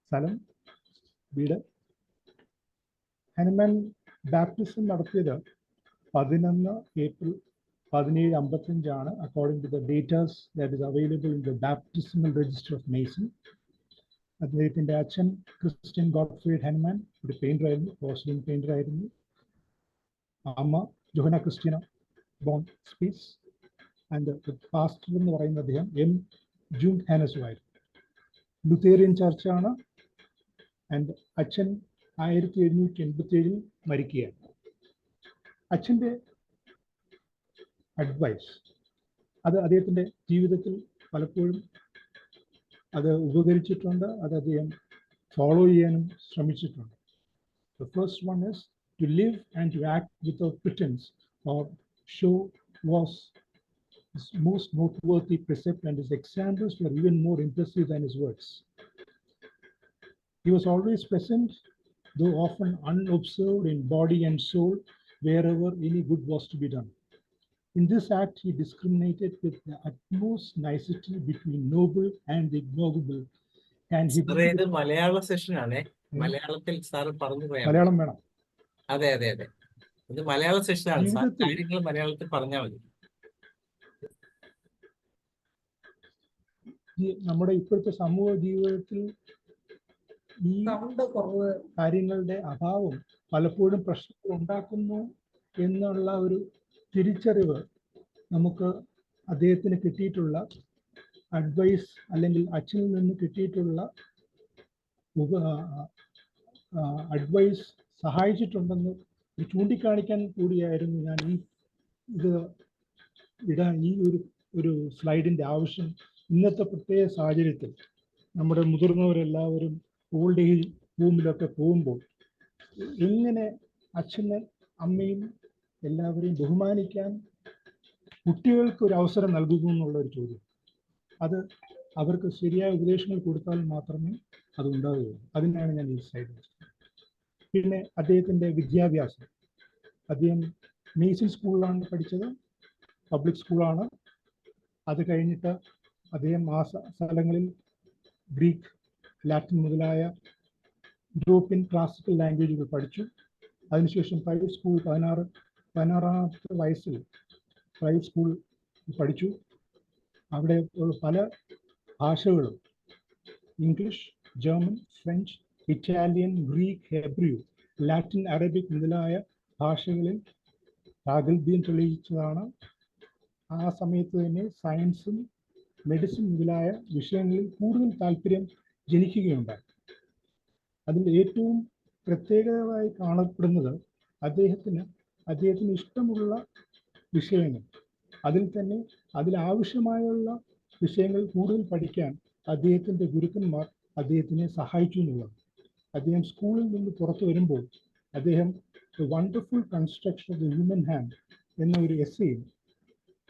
സ്ഥലം, വീട്. ഹനുമാൻ ബാപ്റ്റിസം നടത്തിയത് 11 April 1755 according to the datas that is available in the baptismal register of Meissen. അദ്ദേഹത്തിൻ്റെ അച്ഛൻ ക്രിസ്ത്യൻ ഗോഡ്ഫ്രീഡ് ഹനുമാൻ ഒരു പെയിന്ററായിരുന്നു, പോസ്റ്റലിൻ പെയിന്ററായിരുന്നു. അമ്മ ജോഹന ക്രിസ്റ്റ്യന ബോൺ സ്പീസ്. ആൻഡ് പാസ്റ്റർ എന്ന് പറയുന്ന അദ്ദേഹം M. ജൂൺ ഹാനസുമായിരുന്നു. ലുത്തേറിയൻ ചർച്ചാണ്. ആൻഡ് അച്ഛൻ 1787 മരിക്കുകയാണ്. അച്ഛൻ്റെ അഡ്വൈസ് അത് അദ്ദേഹത്തിൻ്റെ ജീവിതത്തിൽ പലപ്പോഴും അത് ഉപകരിച്ചിട്ടുണ്ട്, അത് അദ്ദേഹം ഫോളോ ചെയ്യാനും ശ്രമിച്ചിട്ടുണ്ട്. The first one is to live and to act without pretense or show was his most noteworthy precept, and his examples were even more impressive than his words. He was always present, though often unobserved in body and soul, wherever any good was to be done. In this act, he discriminated with the utmost nicety between noble and the ignoble. And he ഇത് മലയാള സെഷനാണ്. മലയാളത്തിൽ sir പറഞ്ഞു പോയാൽ മലയാളം വേണം. അതെ അതെ അതെ, ഇത് മലയാള സെഷനാണ്. കാര്യങ്ങൾ മലയാളത്തിൽ പറഞ്ഞാൽ മതി. നമ്മുടെ ഇപ്പോഴത്തെ സമൂഹ ജീവിതത്തിൽ ഈ കാര്യങ്ങളുടെ അഭാവം പലപ്പോഴും പ്രശ്നങ്ങൾ ഉണ്ടാക്കുന്നു എന്നുള്ള ഒരു തിരിച്ചറിവ് നമുക്ക് അദ്ദേഹത്തിന് കിട്ടിയിട്ടുള്ള അഡ്വൈസ് അല്ലെങ്കിൽ അച്ഛനിൽ നിന്ന് കിട്ടിയിട്ടുള്ള അഡ്വൈസ് സഹായിച്ചിട്ടുണ്ടെന്ന് ചൂണ്ടിക്കാണിക്കാൻ കൂടിയായിരുന്നു ഞാൻ ഇത് ഇടാൻ ഈ ഒരു സ്ലൈഡിൻ്റെ ആവശ്യം. ഇന്നത്തെ പ്രത്യേക സാഹചര്യത്തിൽ നമ്മുടെ മുതിർന്നവരെല്ലാവരും ഓൾഡ് ഏജ് ഹോമിലൊക്കെ പോകുമ്പോൾ എങ്ങനെ അച്ഛനെ അമ്മയും എല്ലാവരെയും ബഹുമാനിക്കാൻ കുട്ടികൾക്ക് ഒരു അവസരം നൽകുന്നു എന്നുള്ളൊരു ചോദ്യം. അത് അവർക്ക് ശരിയായ ഉപദേശങ്ങൾ കൊടുത്താൽ മാത്രമേ അത് ഉണ്ടാവുകയുള്ളൂ. അതിനാണ് ഞാൻ ഈ സൈഡ്. പിന്നെ അദ്ദേഹത്തിൻ്റെ വിദ്യാഭ്യാസം, അദ്ദേഹം മേസൺ സ്കൂളിലാണ് പഠിച്ചത്, പബ്ലിക് സ്കൂളാണ്. അത് കഴിഞ്ഞിട്ട് അദ്ദേഹം ആ സ്ഥലങ്ങളിൽ ഗ്രീക്ക്, ലാറ്റിൻ മുതലായ യൂറോപ്യൻ ക്ലാസിക്കൽ ലാംഗ്വേജുകൾ പഠിച്ചു. അതിനുശേഷം പ്രൈവറ്റ് സ്കൂൾ 16 വയസ്സിൽ പ്രൈവറ്റ് സ്കൂൾ പഠിച്ചു. അവിടെ പല ഭാഷകളും, English, German, French, Italian, Greek, Hebrew, Latin, Arabic മുതലായ ഭാഷകളിൽ പ്രാഗൽഭ്യം തെളിയിച്ചതാണ്. ആ സമയത്ത് തന്നെ സയൻസും മെഡിസിൻ മുതലായ വിഷയങ്ങളിൽ കൂടുതൽ താല്പര്യം ജനിക്കുകയുണ്ടായി. അതിൽ ഏറ്റവും പ്രത്യേകതയായി കാണപ്പെടുന്നത് അദ്ദേഹത്തിന് ഇഷ്ടമുള്ള വിഷയങ്ങൾ, അതിലാവശ്യമായുള്ള വിഷയങ്ങൾ കൂടുതൽ പഠിക്കാൻ അദ്ദേഹത്തിൻ്റെ ഗുരുക്കന്മാർ അദ്ദേഹത്തിനെ സഹായിച്ചു എന്നുള്ളത്. അദ്ദേഹം സ്കൂളിൽ നിന്ന് പുറത്തു വരുമ്പോൾ അദ്ദേഹം the wonderful construction of the human hand എന്ന ഒരു എസ്സേയും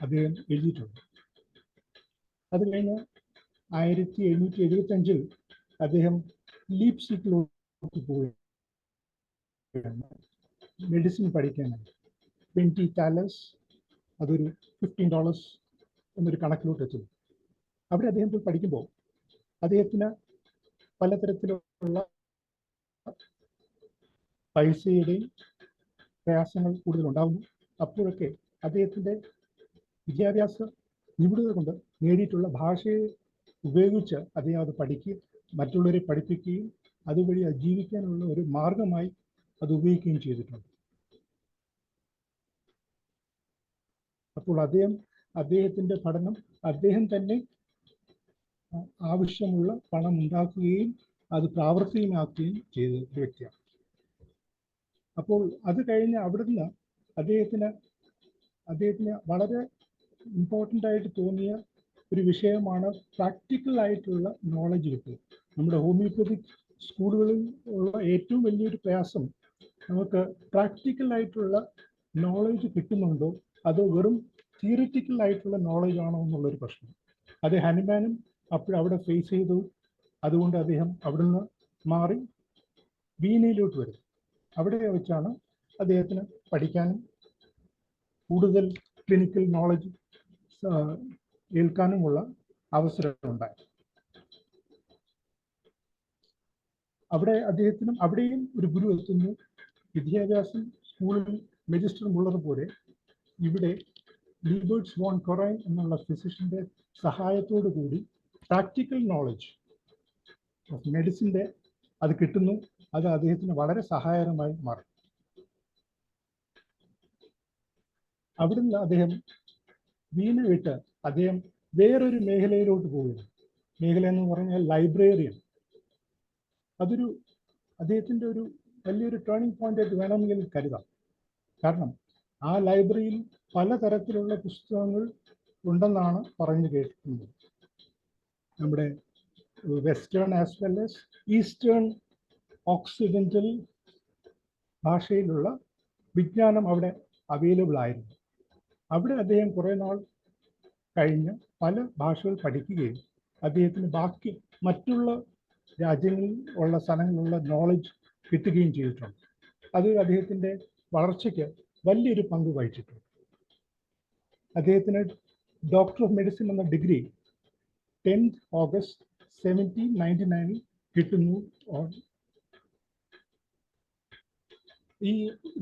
അദ്ദേഹം എഴുതിയിട്ടുണ്ട്. അത് കഴിഞ്ഞ് 1775 അദ്ദേഹം ലീപ്സിക്കിലോട്ട് പോവുകയാണ് മെഡിസിൻ പഠിക്കാനായി. 20 thalers, അതൊരു $15 എന്നൊരു കണക്കിലോട്ട് എത്തുന്നു. അവിടെ അദ്ദേഹം പോയി പഠിക്കുമ്പോൾ അദ്ദേഹത്തിന് പലതരത്തിലുള്ള പൈസയുടെയും പ്രയാസങ്ങൾ കൂടുതലുണ്ടാകുന്നു. അപ്പോഴൊക്കെ അദ്ദേഹത്തിൻ്റെ വിദ്യാഭ്യാസ നിപുണത കൊണ്ട് നേടിയിട്ടുള്ള ഭാഷയെ ഉപയോഗിച്ച് അദ്ദേഹം അത് പഠിക്കുകയും മറ്റുള്ളവരെ പഠിപ്പിക്കുകയും അതുവഴി അത് ജീവിക്കാനുള്ള ഒരു മാർഗമായി അത് ഉപയോഗിക്കുകയും ചെയ്തിട്ടുണ്ട്. അപ്പോൾ അദ്ദേഹത്തിൻ്റെ പഠനം അദ്ദേഹം തന്നെ ആവശ്യമുള്ള പണം ഉണ്ടാക്കുകയും അത് പ്രാവർത്തികമാക്കുകയും ചെയ്ത ഒരു വ്യക്തിയാണ്. അപ്പോൾ അത് കഴിഞ്ഞ് അവിടുന്ന് അദ്ദേഹത്തിന് വളരെ ഇമ്പോർട്ടൻ്റ് ആയിട്ട് തോന്നിയ ഒരു വിഷയമാണ് പ്രാക്ടിക്കൽ ആയിട്ടുള്ള നോളജ് കിട്ടുക. നമ്മുടെ ഹോമിയോപ്പതിക് സ്കൂളുകളിൽ ഉള്ള ഏറ്റവും വലിയൊരു പ്രയാസം നമുക്ക് പ്രാക്ടിക്കൽ ആയിട്ടുള്ള നോളജ് കിട്ടുന്നുണ്ടോ അതോ വെറും തിയറിറ്റിക്കൽ ആയിട്ടുള്ള നോളജ് ആണോ എന്നുള്ളൊരു പ്രശ്നം. അത് ഹാനിമാനും അവിടെ ഫേസ് ചെയ്തു. അതുകൊണ്ട് അദ്ദേഹം അവിടുന്ന് മാറി വീനയിലോട്ട് വരും. അവിടെ വെച്ചാണ് അദ്ദേഹത്തിന് പഠിക്കാനും കൂടുതൽ ക്ലിനിക്കൽ നോളജ് ഏൽക്കാനുമുള്ള അവസരമുണ്ടായി. അവിടെ അദ്ദേഹത്തിനും അവിടെയും ഒരു ഗുരു എത്തുന്നു. വിദ്യാഭ്യാസം സ്കൂളിൽ രജിസ്റ്റർ ഉള്ളതുപോലെ ഇവിടെ ലീബേർട്സ് വോൺ കൊറൈൻ എന്നുള്ള ഫിസിഷ്യൻ്റെ സഹായത്തോടു കൂടി പ്രാക്ടിക്കൽ നോളജ് ഓഫ് മെഡിസിൻ്റെ അത് കിട്ടുന്നു. അത് അദ്ദേഹത്തിന് വളരെ സഹായകരമായി മാറി. അവിടുന്ന് അദ്ദേഹം വീണ വിട്ട് അദ്ദേഹം വേറൊരു മേഖലയിലോട്ട് പോകുന്നു. മേഖല എന്ന് പറഞ്ഞാൽ ലൈബ്രറിയൻ. അതൊരു അദ്ദേഹത്തിൻ്റെ ഒരു വലിയൊരു ടേണിംഗ് പോയിന്റ് ആയിട്ട് വേണമെങ്കിൽ കരുതാം. കാരണം ആ ലൈബ്രറിയിൽ പലതരത്തിലുള്ള പുസ്തകങ്ങൾ ഉണ്ടെന്നാണ് പറഞ്ഞു കേട്ടിട്ടുള്ളത്. നമ്മുടെ western as well as eastern occidental ഭാഷയിലുള്ള വിജ്ഞാനം അവിടെ അവൈലബിൾ ആയിരുന്നു. അവിടെ അദ്ദേഹം കുറേ നാൾ കഴിഞ്ഞ് പല ഭാഷകൾ പഠിക്കുകയും അദ്ദേഹത്തിന് ബാക്കി മറ്റുള്ള രാജ്യങ്ങളിൽ ഉള്ള സ്ഥലങ്ങളിലുള്ള നോളജ് കിട്ടുകയും ചെയ്തിട്ടുണ്ട്. അത് അദ്ദേഹത്തിൻ്റെ വളർച്ചയ്ക്ക് വലിയൊരു പങ്ക് വഹിച്ചിട്ടുണ്ട്. അദ്ദേഹത്തിന് ഡോക്ടർ ഓഫ് മെഡിസിൻ എന്ന ഡിഗ്രി 10th August 1799 കിട്ടുന്നു. ഈ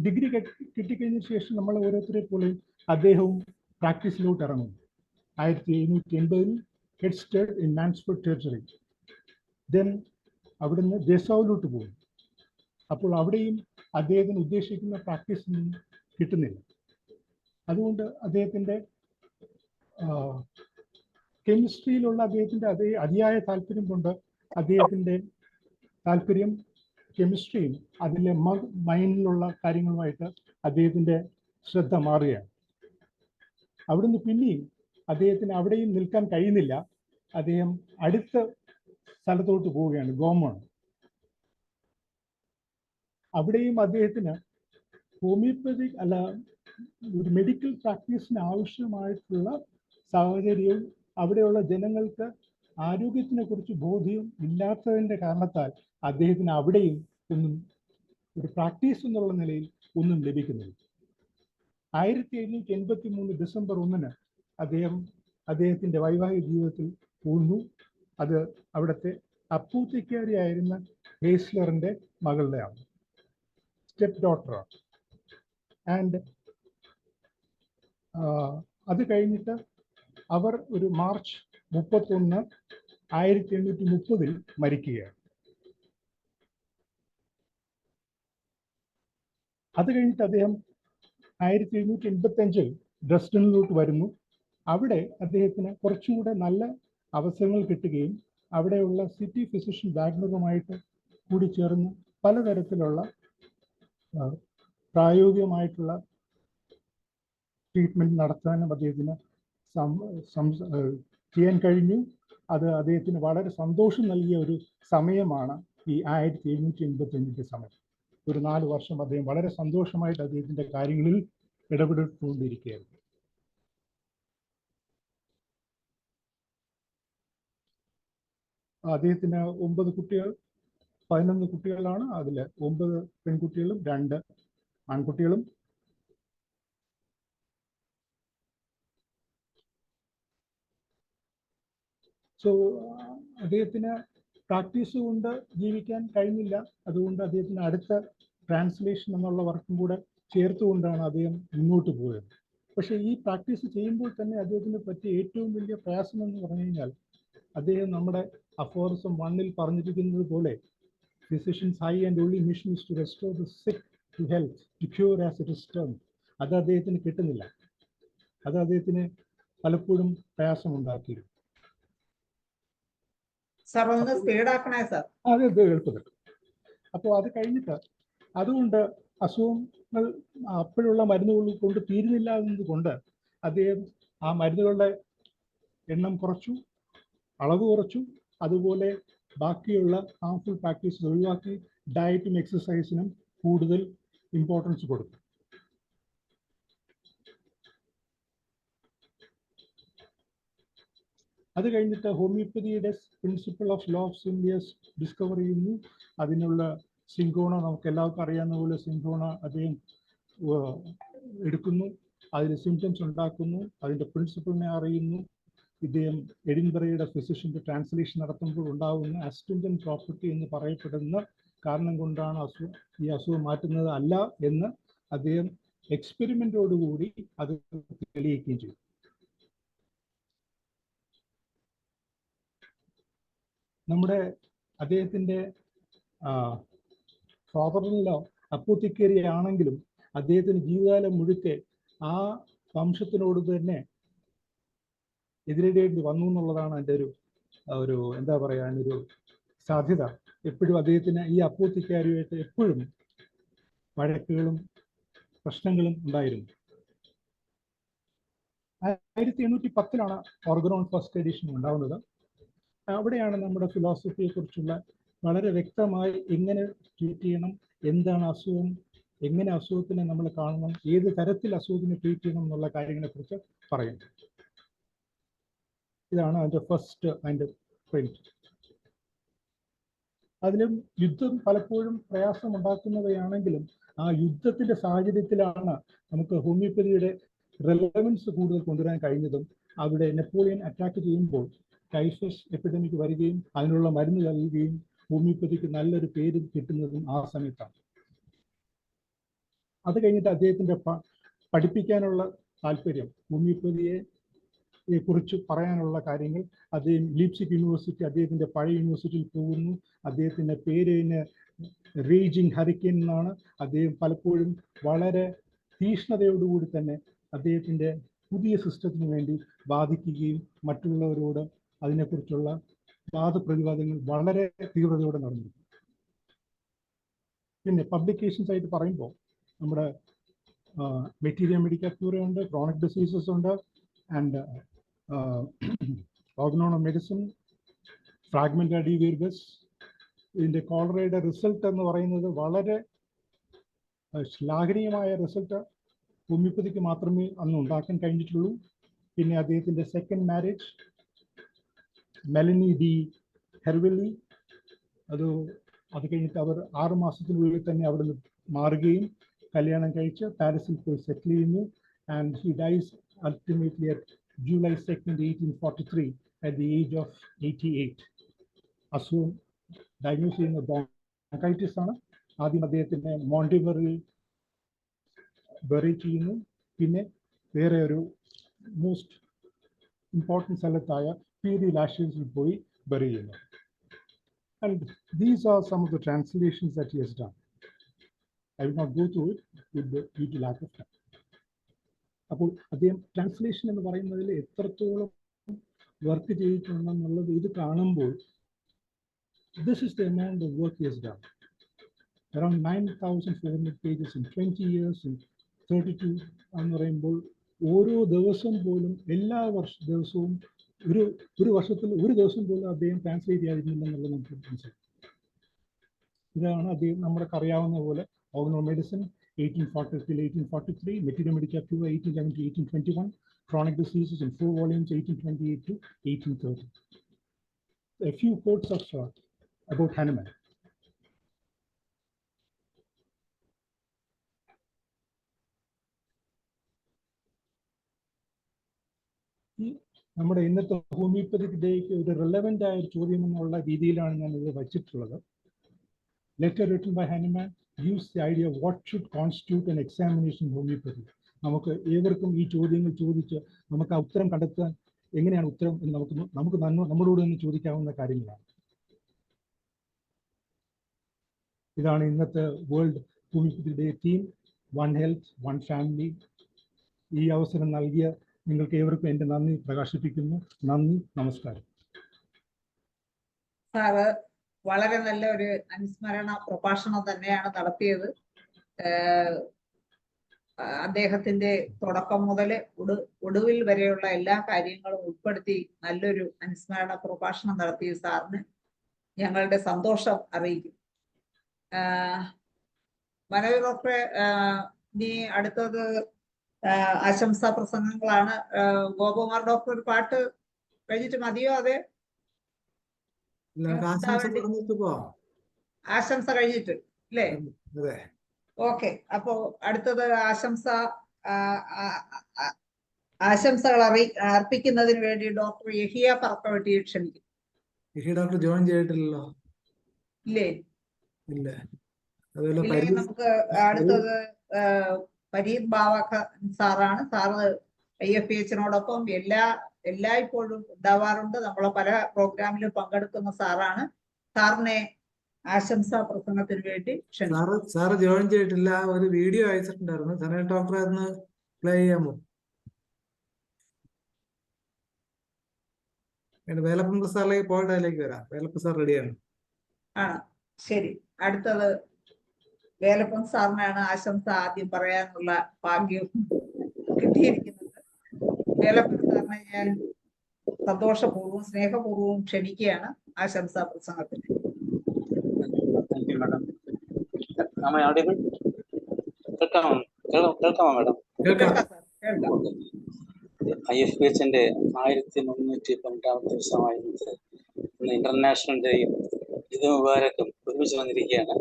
ഡിഗ്രി കിട്ടിക്കഴിഞ്ഞ ശേഷം നമ്മൾ ഓരോരുത്തരെ പോലെ അദ്ദേഹവും പ്രാക്ടീസിലോട്ട് ഇറങ്ങും. 1780 he'd started in Mansfeld territory. Then അവിടുന്ന് ദസാവിലോട്ട് പോകും. അപ്പോൾ അവിടെയും അദ്ദേഹത്തിന് ഉദ്ദേശിക്കുന്ന പ്രാക്ടീസൊന്നും കിട്ടുന്നില്ല. അതുകൊണ്ട് അദ്ദേഹത്തിൻ്റെ കെമിസ്ട്രിയിലുള്ള അദ്ദേഹത്തിൻ്റെ അതിയായ താല്പര്യം കൊണ്ട് അദ്ദേഹത്തിൻ്റെ താല്പര്യം കെമിസ്ട്രിയും അതിലെ മൈൻഡിലുള്ള കാര്യങ്ങളുമായിട്ട് അദ്ദേഹത്തിൻ്റെ ശ്രദ്ധ മാറുകയാണ്. അവിടുന്ന് പിന്നെയും അദ്ദേഹത്തിന് അവിടെയും നിൽക്കാൻ കഴിയുന്നില്ല. അദ്ദേഹം അടുത്ത സ്ഥലത്തോട്ട് പോവുകയാണ്, ഗോമൺ. അവിടെയും അദ്ദേഹത്തിന് ഹോമിയോപ്പതിക് അല്ല ഒരു മെഡിക്കൽ പ്രാക്ടീസിന് ആവശ്യമായിട്ടുള്ള സാഹചര്യവും അവിടെയുള്ള ജനങ്ങൾക്ക് ആരോഗ്യത്തിനെ കുറിച്ച് ബോധ്യം ഇല്ലാത്തതിൻ്റെ കാരണത്താൽ അദ്ദേഹത്തിന് അവിടെയും ഒന്നും ഒരു പ്രാക്ടീസ് എന്നുള്ള നിലയിൽ ഒന്നും ലഭിക്കുന്നില്ല. 1783 ഡിസംബർ 1 അദ്ദേഹത്തിൻ്റെ വൈവാഹിക ജീവിതത്തിൽ പോകുന്നു. അത് അവിടുത്തെ അപ്പൂത്തിക്കാരിയായിരുന്ന ഹേസ്ലറിൻ്റെ മകളുടെയാണ്, സ്റ്റെപ്പ് ഡോട്ടറാണ്. ആൻഡ് അത് കഴിഞ്ഞിട്ട് അവർ ഒരു മാർച്ച് 31, 1830 മരിക്കുകയാണ്. അത് കഴിഞ്ഞിട്ട് അദ്ദേഹം 1785 ഡ്രസ്ഡനിലോട്ട് വരുന്നു. അവിടെ അദ്ദേഹത്തിന് കുറച്ചുകൂടെ നല്ല അവസരങ്ങൾ കിട്ടുകയും അവിടെയുള്ള സിറ്റി ഫിസിഷ്യൻ വാഗ്നറുമായിട്ട് കൂടി ചേർന്ന് പലതരത്തിലുള്ള പ്രായോഗികമായിട്ടുള്ള ട്രീറ്റ്മെൻറ്റ് നടത്താനും അദ്ദേഹത്തിന് ചെയ്യാൻ കഴിഞ്ഞു. അത് അദ്ദേഹത്തിന് വളരെ സന്തോഷം നൽകിയ ഒരു സമയമാണ് ഈ 1785 സമയം. ഒരു 4 വർഷം അദ്ദേഹം വളരെ സന്തോഷമായിട്ട് അദ്ദേഹത്തിൻ്റെ കാര്യങ്ങളിൽ ഇടപെട്ടുകൊണ്ടിരിക്കുകയായിരുന്നു. അദ്ദേഹത്തിന് 9 കുട്ടികൾ, 11 കുട്ടികളാണ്. അതിൽ 9 പെൺകുട്ടികളും 2 ആൺകുട്ടികളും. സോ അദ്ദേഹത്തിന് പ്രാക്ടീസ് കൊണ്ട് ജീവിക്കാൻ കഴിഞ്ഞില്ല. അതുകൊണ്ട് അദ്ദേഹത്തിന് അടുത്ത ട്രാൻസ്ലേഷൻ എന്നുള്ള വർക്കും കൂടെ ചേർത്തുകൊണ്ടാണ് അദ്ദേഹം മുന്നോട്ട് പോയത്. പക്ഷേ ഈ പ്രാക്ടീസ് ചെയ്യുമ്പോൾ തന്നെ അദ്ദേഹത്തിന് പറ്റിയ ഏറ്റവും വലിയ പ്രയാസം എന്ന് പറഞ്ഞു കഴിഞ്ഞാൽ, അദ്ദേഹം നമ്മുടെ അഫോറിസം 1 പറഞ്ഞിരിക്കുന്നത് പോലെ physicians high and only mission is to restore the sick to health to cure as it is term. അത് അദ്ദേഹത്തിന് കിട്ടുന്നില്ല. അത് അദ്ദേഹത്തിന് പലപ്പോഴും പ്രയാസമുണ്ടാക്കിയിരുന്നു. അത് എളുപ്പത്തിൽ. അപ്പോൾ അത് കഴിഞ്ഞിട്ട് അതുകൊണ്ട് അസുഖങ്ങൾ അപ്പോഴുള്ള മരുന്നുകൾ കൊണ്ട് തീരുന്നില്ല എന്നതുകൊണ്ട് അദ്ദേഹം ആ മരുന്നുകളുടെ എണ്ണം കുറച്ചു, അളവ് കുറച്ചു. അതുപോലെ ബാക്കിയുള്ള ഹാംഫുൾ പ്രാക്ടീസ് ഒഴിവാക്കി ഡയറ്റും എക്സസൈസിനും കൂടുതൽ ഇമ്പോർട്ടൻസ് കൊടുത്തു. അത് കഴിഞ്ഞിട്ട് ഹോമിയോപ്പതിയുടെ principle of law of similars discover ചെയ്യുന്നു. അതിനുള്ള സിങ്കോണ, നമുക്ക് എല്ലാവർക്കും അറിയാവുന്ന പോലെ സിങ്കോണ അദ്ദേഹം എടുക്കുന്നു, അതിന് സിംറ്റംസ് ഉണ്ടാക്കുന്നു, അതിൻ്റെ പ്രിൻസിപ്പിളിനെ അറിയുന്നു. ഇദ്ദേഹം എഡിൻബറയുടെ ഫിസിഷ്യൻ്റെ ട്രാൻസ്ലേഷൻ നടത്തുമ്പോൾ ഉണ്ടാകുന്ന അസ്റ്റ്രിഞ്ചന്റ് പ്രോപ്പർട്ടി എന്ന് പറയപ്പെടുന്ന കാരണം കൊണ്ടാണ് ഈ അസുഖം മാറ്റുന്നത് അല്ല എന്ന് അദ്ദേഹം എക്സ്പെരിമെന്റോടുകൂടി അത് തെളിയിക്കുകയും ചെയ്തു. നമ്മുടെ അദ്ദേഹത്തിൻ്റെ ഫാദറിലോ അപ്പോത്തിക്കേരി ആണെങ്കിലും അദ്ദേഹത്തിന് ജീവിതകാലം മുഴുക്കെ ആ വംശത്തിനോട് തന്നെ എതിരിടേണ്ടി വന്നു എന്നുള്ളതാണ് എൻ്റെ ഒരു എന്താ പറയുക, ഒരു സാധ്യത. എപ്പോഴും അദ്ദേഹത്തിന് ഈ അപ്പോത്തിക്കാരിയുമായിട്ട് എപ്പോഴും വഴക്കുകളും പ്രശ്നങ്ങളും ഉണ്ടായിരുന്നു. 1810 ഓർഗനോൺ ഫസ്റ്റ് എഡിഷൻ ഉണ്ടാവുന്നത്. അവിടെയാണ് നമ്മുടെ ഫിലോസഫിയെ കുറിച്ചുള്ള വളരെ വ്യക്തമായി എങ്ങനെ ട്രീറ്റ് ചെയ്യണം, എന്താണ് അസുഖം, എങ്ങനെ അസുഖത്തിനെ നമ്മൾ കാണണം, ഏത് തരത്തിൽ അസുഖത്തിനെ ട്രീറ്റ് ചെയ്യണം എന്നുള്ള കാര്യങ്ങളെക്കുറിച്ച് പറയുന്നു. ഇതാണ് അതിൻ്റെ ഫസ്റ്റ് അതിൻ്റെ പ്രിന്റ്. അതിലും യുദ്ധം പലപ്പോഴും പ്രയാസമുണ്ടാക്കുന്നവയാണെങ്കിലും ആ യുദ്ധത്തിന്റെ സാഹചര്യത്തിലാണ് നമുക്ക് ഹോമിയോപ്പതിയുടെ റെലവൻസ് കൂടുതൽ കൊണ്ടുവരാൻ കഴിഞ്ഞതും. അവിടെ നെപ്പോളിയൻ അറ്റാക്ക് ചെയ്യുമ്പോൾ ടൈഫസ് എപ്പിഡമിക് വരികയും അതിനുള്ള മരുന്ന് നൽകുകയും ഹോമിയോപ്പതിക്ക് നല്ലൊരു പേര് കിട്ടുന്നതും ആ സമയത്താണ്. അത് കഴിഞ്ഞിട്ട് അദ്ദേഹത്തിൻ്റെ പഠിപ്പിക്കാനുള്ള താല്പര്യം, ഹോമിയോപ്പതിയെ കുറിച്ച് പറയാനുള്ള കാര്യങ്ങൾ, അദ്ദേഹം ലീപ്സിക് യൂണിവേഴ്സിറ്റി, അദ്ദേഹത്തിൻ്റെ പഴയ യൂണിവേഴ്സിറ്റിയിൽ പോകുന്നു. അദ്ദേഹത്തിൻ്റെ പേരിന് റേജിങ് ഹരിക്കൻ എന്നാണ്. അദ്ദേഹം പലപ്പോഴും വളരെ തീഷ്ണതയോടുകൂടി തന്നെ അദ്ദേഹത്തിൻ്റെ പുതിയ സിസ്റ്റത്തിന് വേണ്ടി വാദിക്കുകയും മറ്റുള്ളവരോട് അതിനെക്കുറിച്ചുള്ള വാദപ്രതിവാദങ്ങൾ വളരെ തീവ്രതയോടെ നടന്നിരുന്നു. പിന്നെ പബ്ലിക്കേഷൻസ് ആയിട്ട് പറയുമ്പോൾ നമ്മുടെ മെറ്റീരിയ മെഡിക്ക ക്യൂറ ഉണ്ട്, ക്രോണിക് ഡിസീസസ് ഉണ്ട്, ആൻഡ് ഓർഗനോൺ മെഡിസിൻ, ഫ്രാഗ്മെന്റ ഡി വീർഗസ്. ഇതിൻ്റെ കോളറയുടെ റിസൾട്ട് എന്ന് പറയുന്നത് വളരെ ശ്ലാഘനീയമായ റിസൾട്ട് ഹോമിയോപ്പതിക്ക് മാത്രമേ അന്ന് ഉണ്ടാക്കാൻ കഴിഞ്ഞിട്ടുള്ളൂ. പിന്നെ അദ്ദേഹത്തിൻ്റെ സെക്കൻഡ് മാരേജ്, മെലനി ഡി ഹെർവെല്ലി, അത് കഴിഞ്ഞിട്ട് അവർ 6 മാസത്തിനുള്ളിൽ തന്നെ അവിടെ നിന്ന് മാറുകയും കല്യാണം കഴിച്ച് പാരീസിൽ പോയി സെറ്റിൽ ചെയ്യുന്നു. And he dyes ultimately at July 2nd, 1843 at the age of 88. അസുഖം ഡയഗ്നോസ് ചെയ്യുന്ന ബ്രോങ്കൈറ്റിസ് ആണ്. ആദ്യം അദ്ദേഹത്തിൻ്റെ മോണ്ടിവറിൽ ബറി ചെയ്യുന്നു, പിന്നെ വേറെ ഒരു മോസ്റ്റ് ഇമ്പോർട്ടൻറ്റ് സ്ഥലത്തായ പീരി ലാഷസിൽ പോയി ബറി ചെയ്യുന്നു. And these are some of the translations that he has done. I will not go through it due to lack of time. അപ്പോൾ അദ്ദേഹം ട്രാൻസ്ലേഷൻ എന്ന് പറയുന്നതിൽ എത്രത്തോളം വർക്ക് ചെയ്തിട്ടുണ്ടെന്നുള്ളത് ഇത് കാണുമ്പോൾ this is the amount of work he has done. Around 9,400 pages in 20 years in 32 എന്ന് പറയുമ്പോൾ ഓരോ ദിവസം പോലും എല്ലാ ദിവസവും ഒരു വർഷത്തിൽ ഒരു ദിവസം പോലും അദ്ദേഹം ട്രാൻസ്ലേറ്റ് ചെയ്യാതിരുന്നില്ലെന്നുള്ളത് നമുക്ക് മനസ്സിലാക്കാം. ഇതാണ് അദ്ദേഹം നമ്മൾക്ക് അറിയാവുന്ന പോലെ Organon medicine 1840 till 1843, Materia Medica Cura 1811 to 1821, Chronic Diseases in 4 volumes 1828 to 1830. A few quotes of about Hahnemann. നമ്മുടെ ഇന്നത്തെ ഹോമിയോപ്പതിക് ഡേക്ക് ഒരു റെലവൻ്റ് ആയ ഒരു ചോദ്യം എന്നുള്ള രീതിയിലാണ് ഞാൻ ഇത് വച്ചിട്ടുള്ളത്. Letter written by Hahnemann gives the idea of what should constitute an examination in homeopathy. നമുക്ക് ഏവർക്കും ഈ ചോദ്യങ്ങൾ ചോദിച്ച് നമുക്ക് ആ ഉത്തരം കണ്ടെത്താൻ എങ്ങനെയാണ് ഉത്തരം എന്ന് നമുക്ക് നമ്മളോട് തന്നെ ചോദിക്കാവുന്ന കാര്യങ്ങളാണ്. ഇതാണ് ഇന്നത്തെ world homeopathy day theme, one health one family. ഈ അവസരം നൽകിയ നിങ്ങൾക്ക് ഏവർക്കും എൻ്റെ നന്ദി പ്രകാശിപ്പിക്കുന്നു. നന്ദി, നമസ്കാരം. സാറ് വളരെ നല്ല ഒരു അനുസ്മരണ പ്രഭാഷണം തന്നെയാണ് നടത്തിയത്. അദ്ദേഹത്തിന്റെ തുടക്കം മുതൽ ഒടുവിൽ വരെയുള്ള എല്ലാ കാര്യങ്ങളും ഉൾപ്പെടുത്തി നല്ലൊരു അനുസ്മരണ പ്രഭാഷണം നടത്തിയ സാറിന് ഞങ്ങളുടെ സന്തോഷം അറിയിക്കും. മനോജ് ഡോക്ടറെ, ഇനി അടുത്തത് ആശംസാ പ്രസംഗങ്ങളാണ്. ഗോപകുമാർ ഡോക്ടർ ഒരു പാട്ട് കഴിഞ്ഞിട്ട് മതിയോ? അതെ, ആശംസ കഴിഞ്ഞിട്ട് അല്ലേ? ഓക്കെ, അപ്പോ അടുത്തത് ആശംസകൾ അർപ്പിക്കുന്നതിന് വേണ്ടി ഡോക്ടർ യഹിയ പറക്കവട്ടിയെ ക്ഷണിക്കും. ഡോക്ടർ ജോയിൻ ചെയ്തിട്ടില്ലല്ലോ? ഇല്ലേ? ഇല്ല. നമുക്ക് അടുത്തത് പരീത് ബാവക്ക സാറാണ്. സാറ് IFPHനോടൊപ്പം എല്ലായ്പ്പോഴും ഉണ്ടാവാറുണ്ട്. നമ്മളെ പല പ്രോഗ്രാമിലും പങ്കെടുക്കുന്ന സാറാണ്. സാറിനെ ആശംസാ പ്രസംഗത്തിന് വേണ്ടി ക്ഷണിക്കും. സാറ് ജോയിൻ ചെയ്തിട്ടില്ല. ഒരു വീഡിയോ അയച്ചിട്ടുണ്ടായിരുന്നു. സനൽ ഡോക്ടറെ ഒന്ന് പ്ലേ ചെയ്യാമോ? വേലപ്പൻ സാറിലേക്ക് പോയിട്ട് അതിലേക്ക് വരാം. വേലപ്പൻ സാർ റെഡിയാണ്. ശരി, അടുത്തത് വേലപ്പൻ സാറിനാണ് ആശംസ ആദ്യം പറയാനുള്ള ഭാഗ്യം കിട്ടിയിരിക്കുന്നത്. വേലപ്പൻ സാറിനെ ഞാൻ സന്തോഷപൂർവ്വം സ്നേഹപൂർവ്വം ക്ഷണിക്കുകയാണ് ആശംസാ പ്രസംഗത്തിന്. IFPHന്റെ 1312 ദിവസമായ ഇന്ന് ഇന്റർനാഷണൽ ഡേയും ഈദ് മുബാരക്കും ഒരുമിച്ച് വന്നിരിക്കുകയാണ്.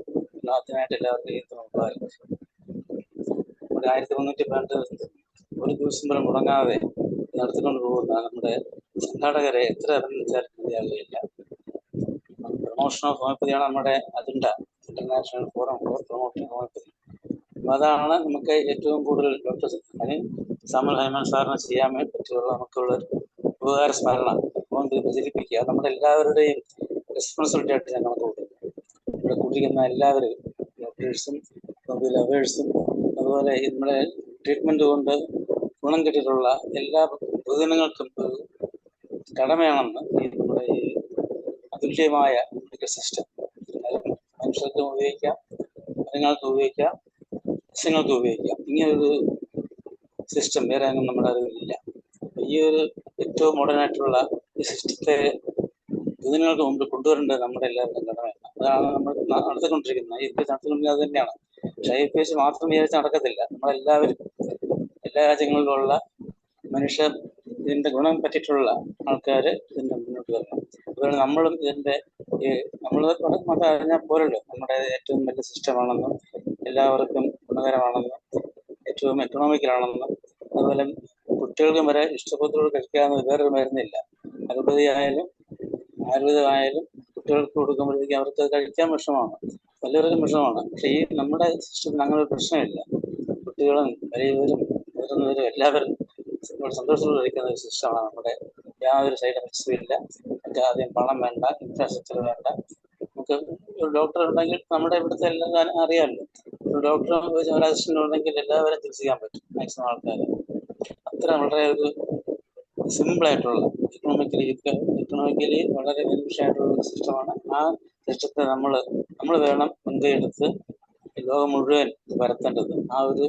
അതിനായിട്ട് എല്ലാവർക്കും ഈദ് മുബാരക്. നമ്മുടെ 1312 ഒരു ദിവസം പോലും മുടങ്ങാതെ നടത്തിക്കൊണ്ട് പോകുന്ന നമ്മുടെ സംഘാടകരെ എത്ര അഭിനന്ദിച്ചാലും മതിയാകുകയില്ല. പ്രൊമോഷൻ ഓഫ് ഹോമിയോപ്പതിയാണ് നമ്മുടെ agenda, international forum for promoting homeopathy. അപ്പൊ അതാണ് നമുക്ക് ഏറ്റവും കൂടുതൽ ഡോക്ടർ സാമുവൽ ഹൈമൻ സാറിന് ചെയ്യാൻ പറ്റിയുള്ള നമുക്കുള്ള ഉപകാര സ്മരണ പ്രചരിപ്പിക്കുക. നമ്മുടെ എല്ലാവരുടെയും റെസ്പോൺസിബിലിറ്റി ആയിട്ട് ഞാൻ കണക്ക് കൂട്ടുന്നു. ഇവിടെ കൂട്ടിരിക്കുന്ന എല്ലാവരും, ഡോക്ടേഴ്സും ലവേഴ്സും അതുപോലെ നമ്മുടെ ട്രീറ്റ്മെന്റ് കൊണ്ട് ഗുണം കിട്ടിയിട്ടുള്ള എല്ലാ പൊതുജനങ്ങൾക്കും ഒരു കടമയാണെന്ന് നമ്മുടെ ഈ അതുല്യമായ മെഡിക്കൽ സിസ്റ്റം മനുഷ്യർക്കും ഉപയോഗിക്കാം, മൃഗങ്ങൾക്ക് ഉപയോഗിക്കാം, സസ്യങ്ങൾക്ക് ഉപയോഗിക്കാം. ഇങ്ങനൊരു സിസ്റ്റം വേറെ ഒന്നും നമ്മുടെ അറിവിലില്ല. ഈ ഒരു ഏറ്റവും മോഡേൺ ആയിട്ടുള്ള ഈ സിസ്റ്റത്തെ പൊതുജനങ്ങൾക്ക് മുമ്പിൽ കൊണ്ടുവരേണ്ടത് നമ്മുടെ എല്ലാവരുടെയും കടമയാണ്. അതാണ് നമ്മൾ നടത്തിക്കൊണ്ടിരിക്കുന്നത്. IFPH നടത്തിക്കൊണ്ടിരിക്കുന്നത് അത് തന്നെയാണ്. പക്ഷെ IFPH മാത്രം വിചാരിച്ച് നടക്കത്തില്ല. നമ്മളെല്ലാവരും എല്ലാ രാജ്യങ്ങളിലുള്ള മനുഷ്യർ ഇതിന്റെ ഗുണം പറ്റിയിട്ടുള്ള ആൾക്കാർ ഇതിന്റെ മുന്നോട്ട് വരണം. അതുപോലെ നമ്മളും ഇതിന്റെ നമ്മൾ മാത്രം അറിഞ്ഞാൽ പോരല്ലോ, നമ്മുടെ ഏറ്റവും വലിയ സിസ്റ്റമാണെന്നും എല്ലാവർക്കും ഗുണകരമാണെന്നും ഏറ്റവും എക്കണോമിക്കലാണെന്നും അതുപോലെ കുട്ടികൾക്കും വരെ ഇഷ്ടപ്പെട്ടോട് കഴിക്കാവുന്ന വേറൊരു മരുന്നില്ല. അലോപ്പതിയായാലും ആയുർവേദമായാലും കുട്ടികൾക്ക് കൊടുക്കുമ്പോഴത്തേക്ക് അവർക്ക് കഴിക്കാൻ വിഷമമാണ്, വലിയവർക്കും വിഷമമാണ്. പക്ഷെ ഈ നമ്മുടെ സിസ്റ്റത്തിൽ അങ്ങനെ ഒരു പ്രശ്നമില്ല. കുട്ടികളും വലിയവരും മുതിർന്നവരും എല്ലാവരും സന്തോഷത്തോടെ കഴിക്കുന്ന ഒരു സിസ്റ്റമാണ് നമ്മുടെ. യാതൊരു സൈഡ് എഫക്ട്സും ഇല്ല. നമുക്ക് ആദ്യം പണം വേണ്ട, ഇൻഫ്രാസ്ട്രക്ചർ വേണ്ട. നമുക്ക് ഒരു ഡോക്ടർ ഉണ്ടെങ്കിൽ നമ്മുടെ ഇവിടുത്തെ എല്ലാം അറിയാമല്ലോ. ഒരു ഡോക്ടർ ഒരു അസിസ്റ്റന്റ് ഉണ്ടെങ്കിൽ എല്ലാവരും ചികിത്സിക്കാൻ പറ്റും മാക്സിമം ആൾക്കാർ. അത്ര വളരെ ഒരു സിമ്പിൾ ആയിട്ടുള്ള എക്കണോമിക്കലി വളരെ ബെനിഫിഷ്യൽ ആയിട്ടുള്ള ഒരു സിസ്റ്റമാണ്. ആ സിസ്റ്റത്തെ നമ്മൾ വേണം മുൻകൈ എടുത്ത് ലോകം മുഴുവൻ പരത്തേണ്ടത്. ആ ഒരു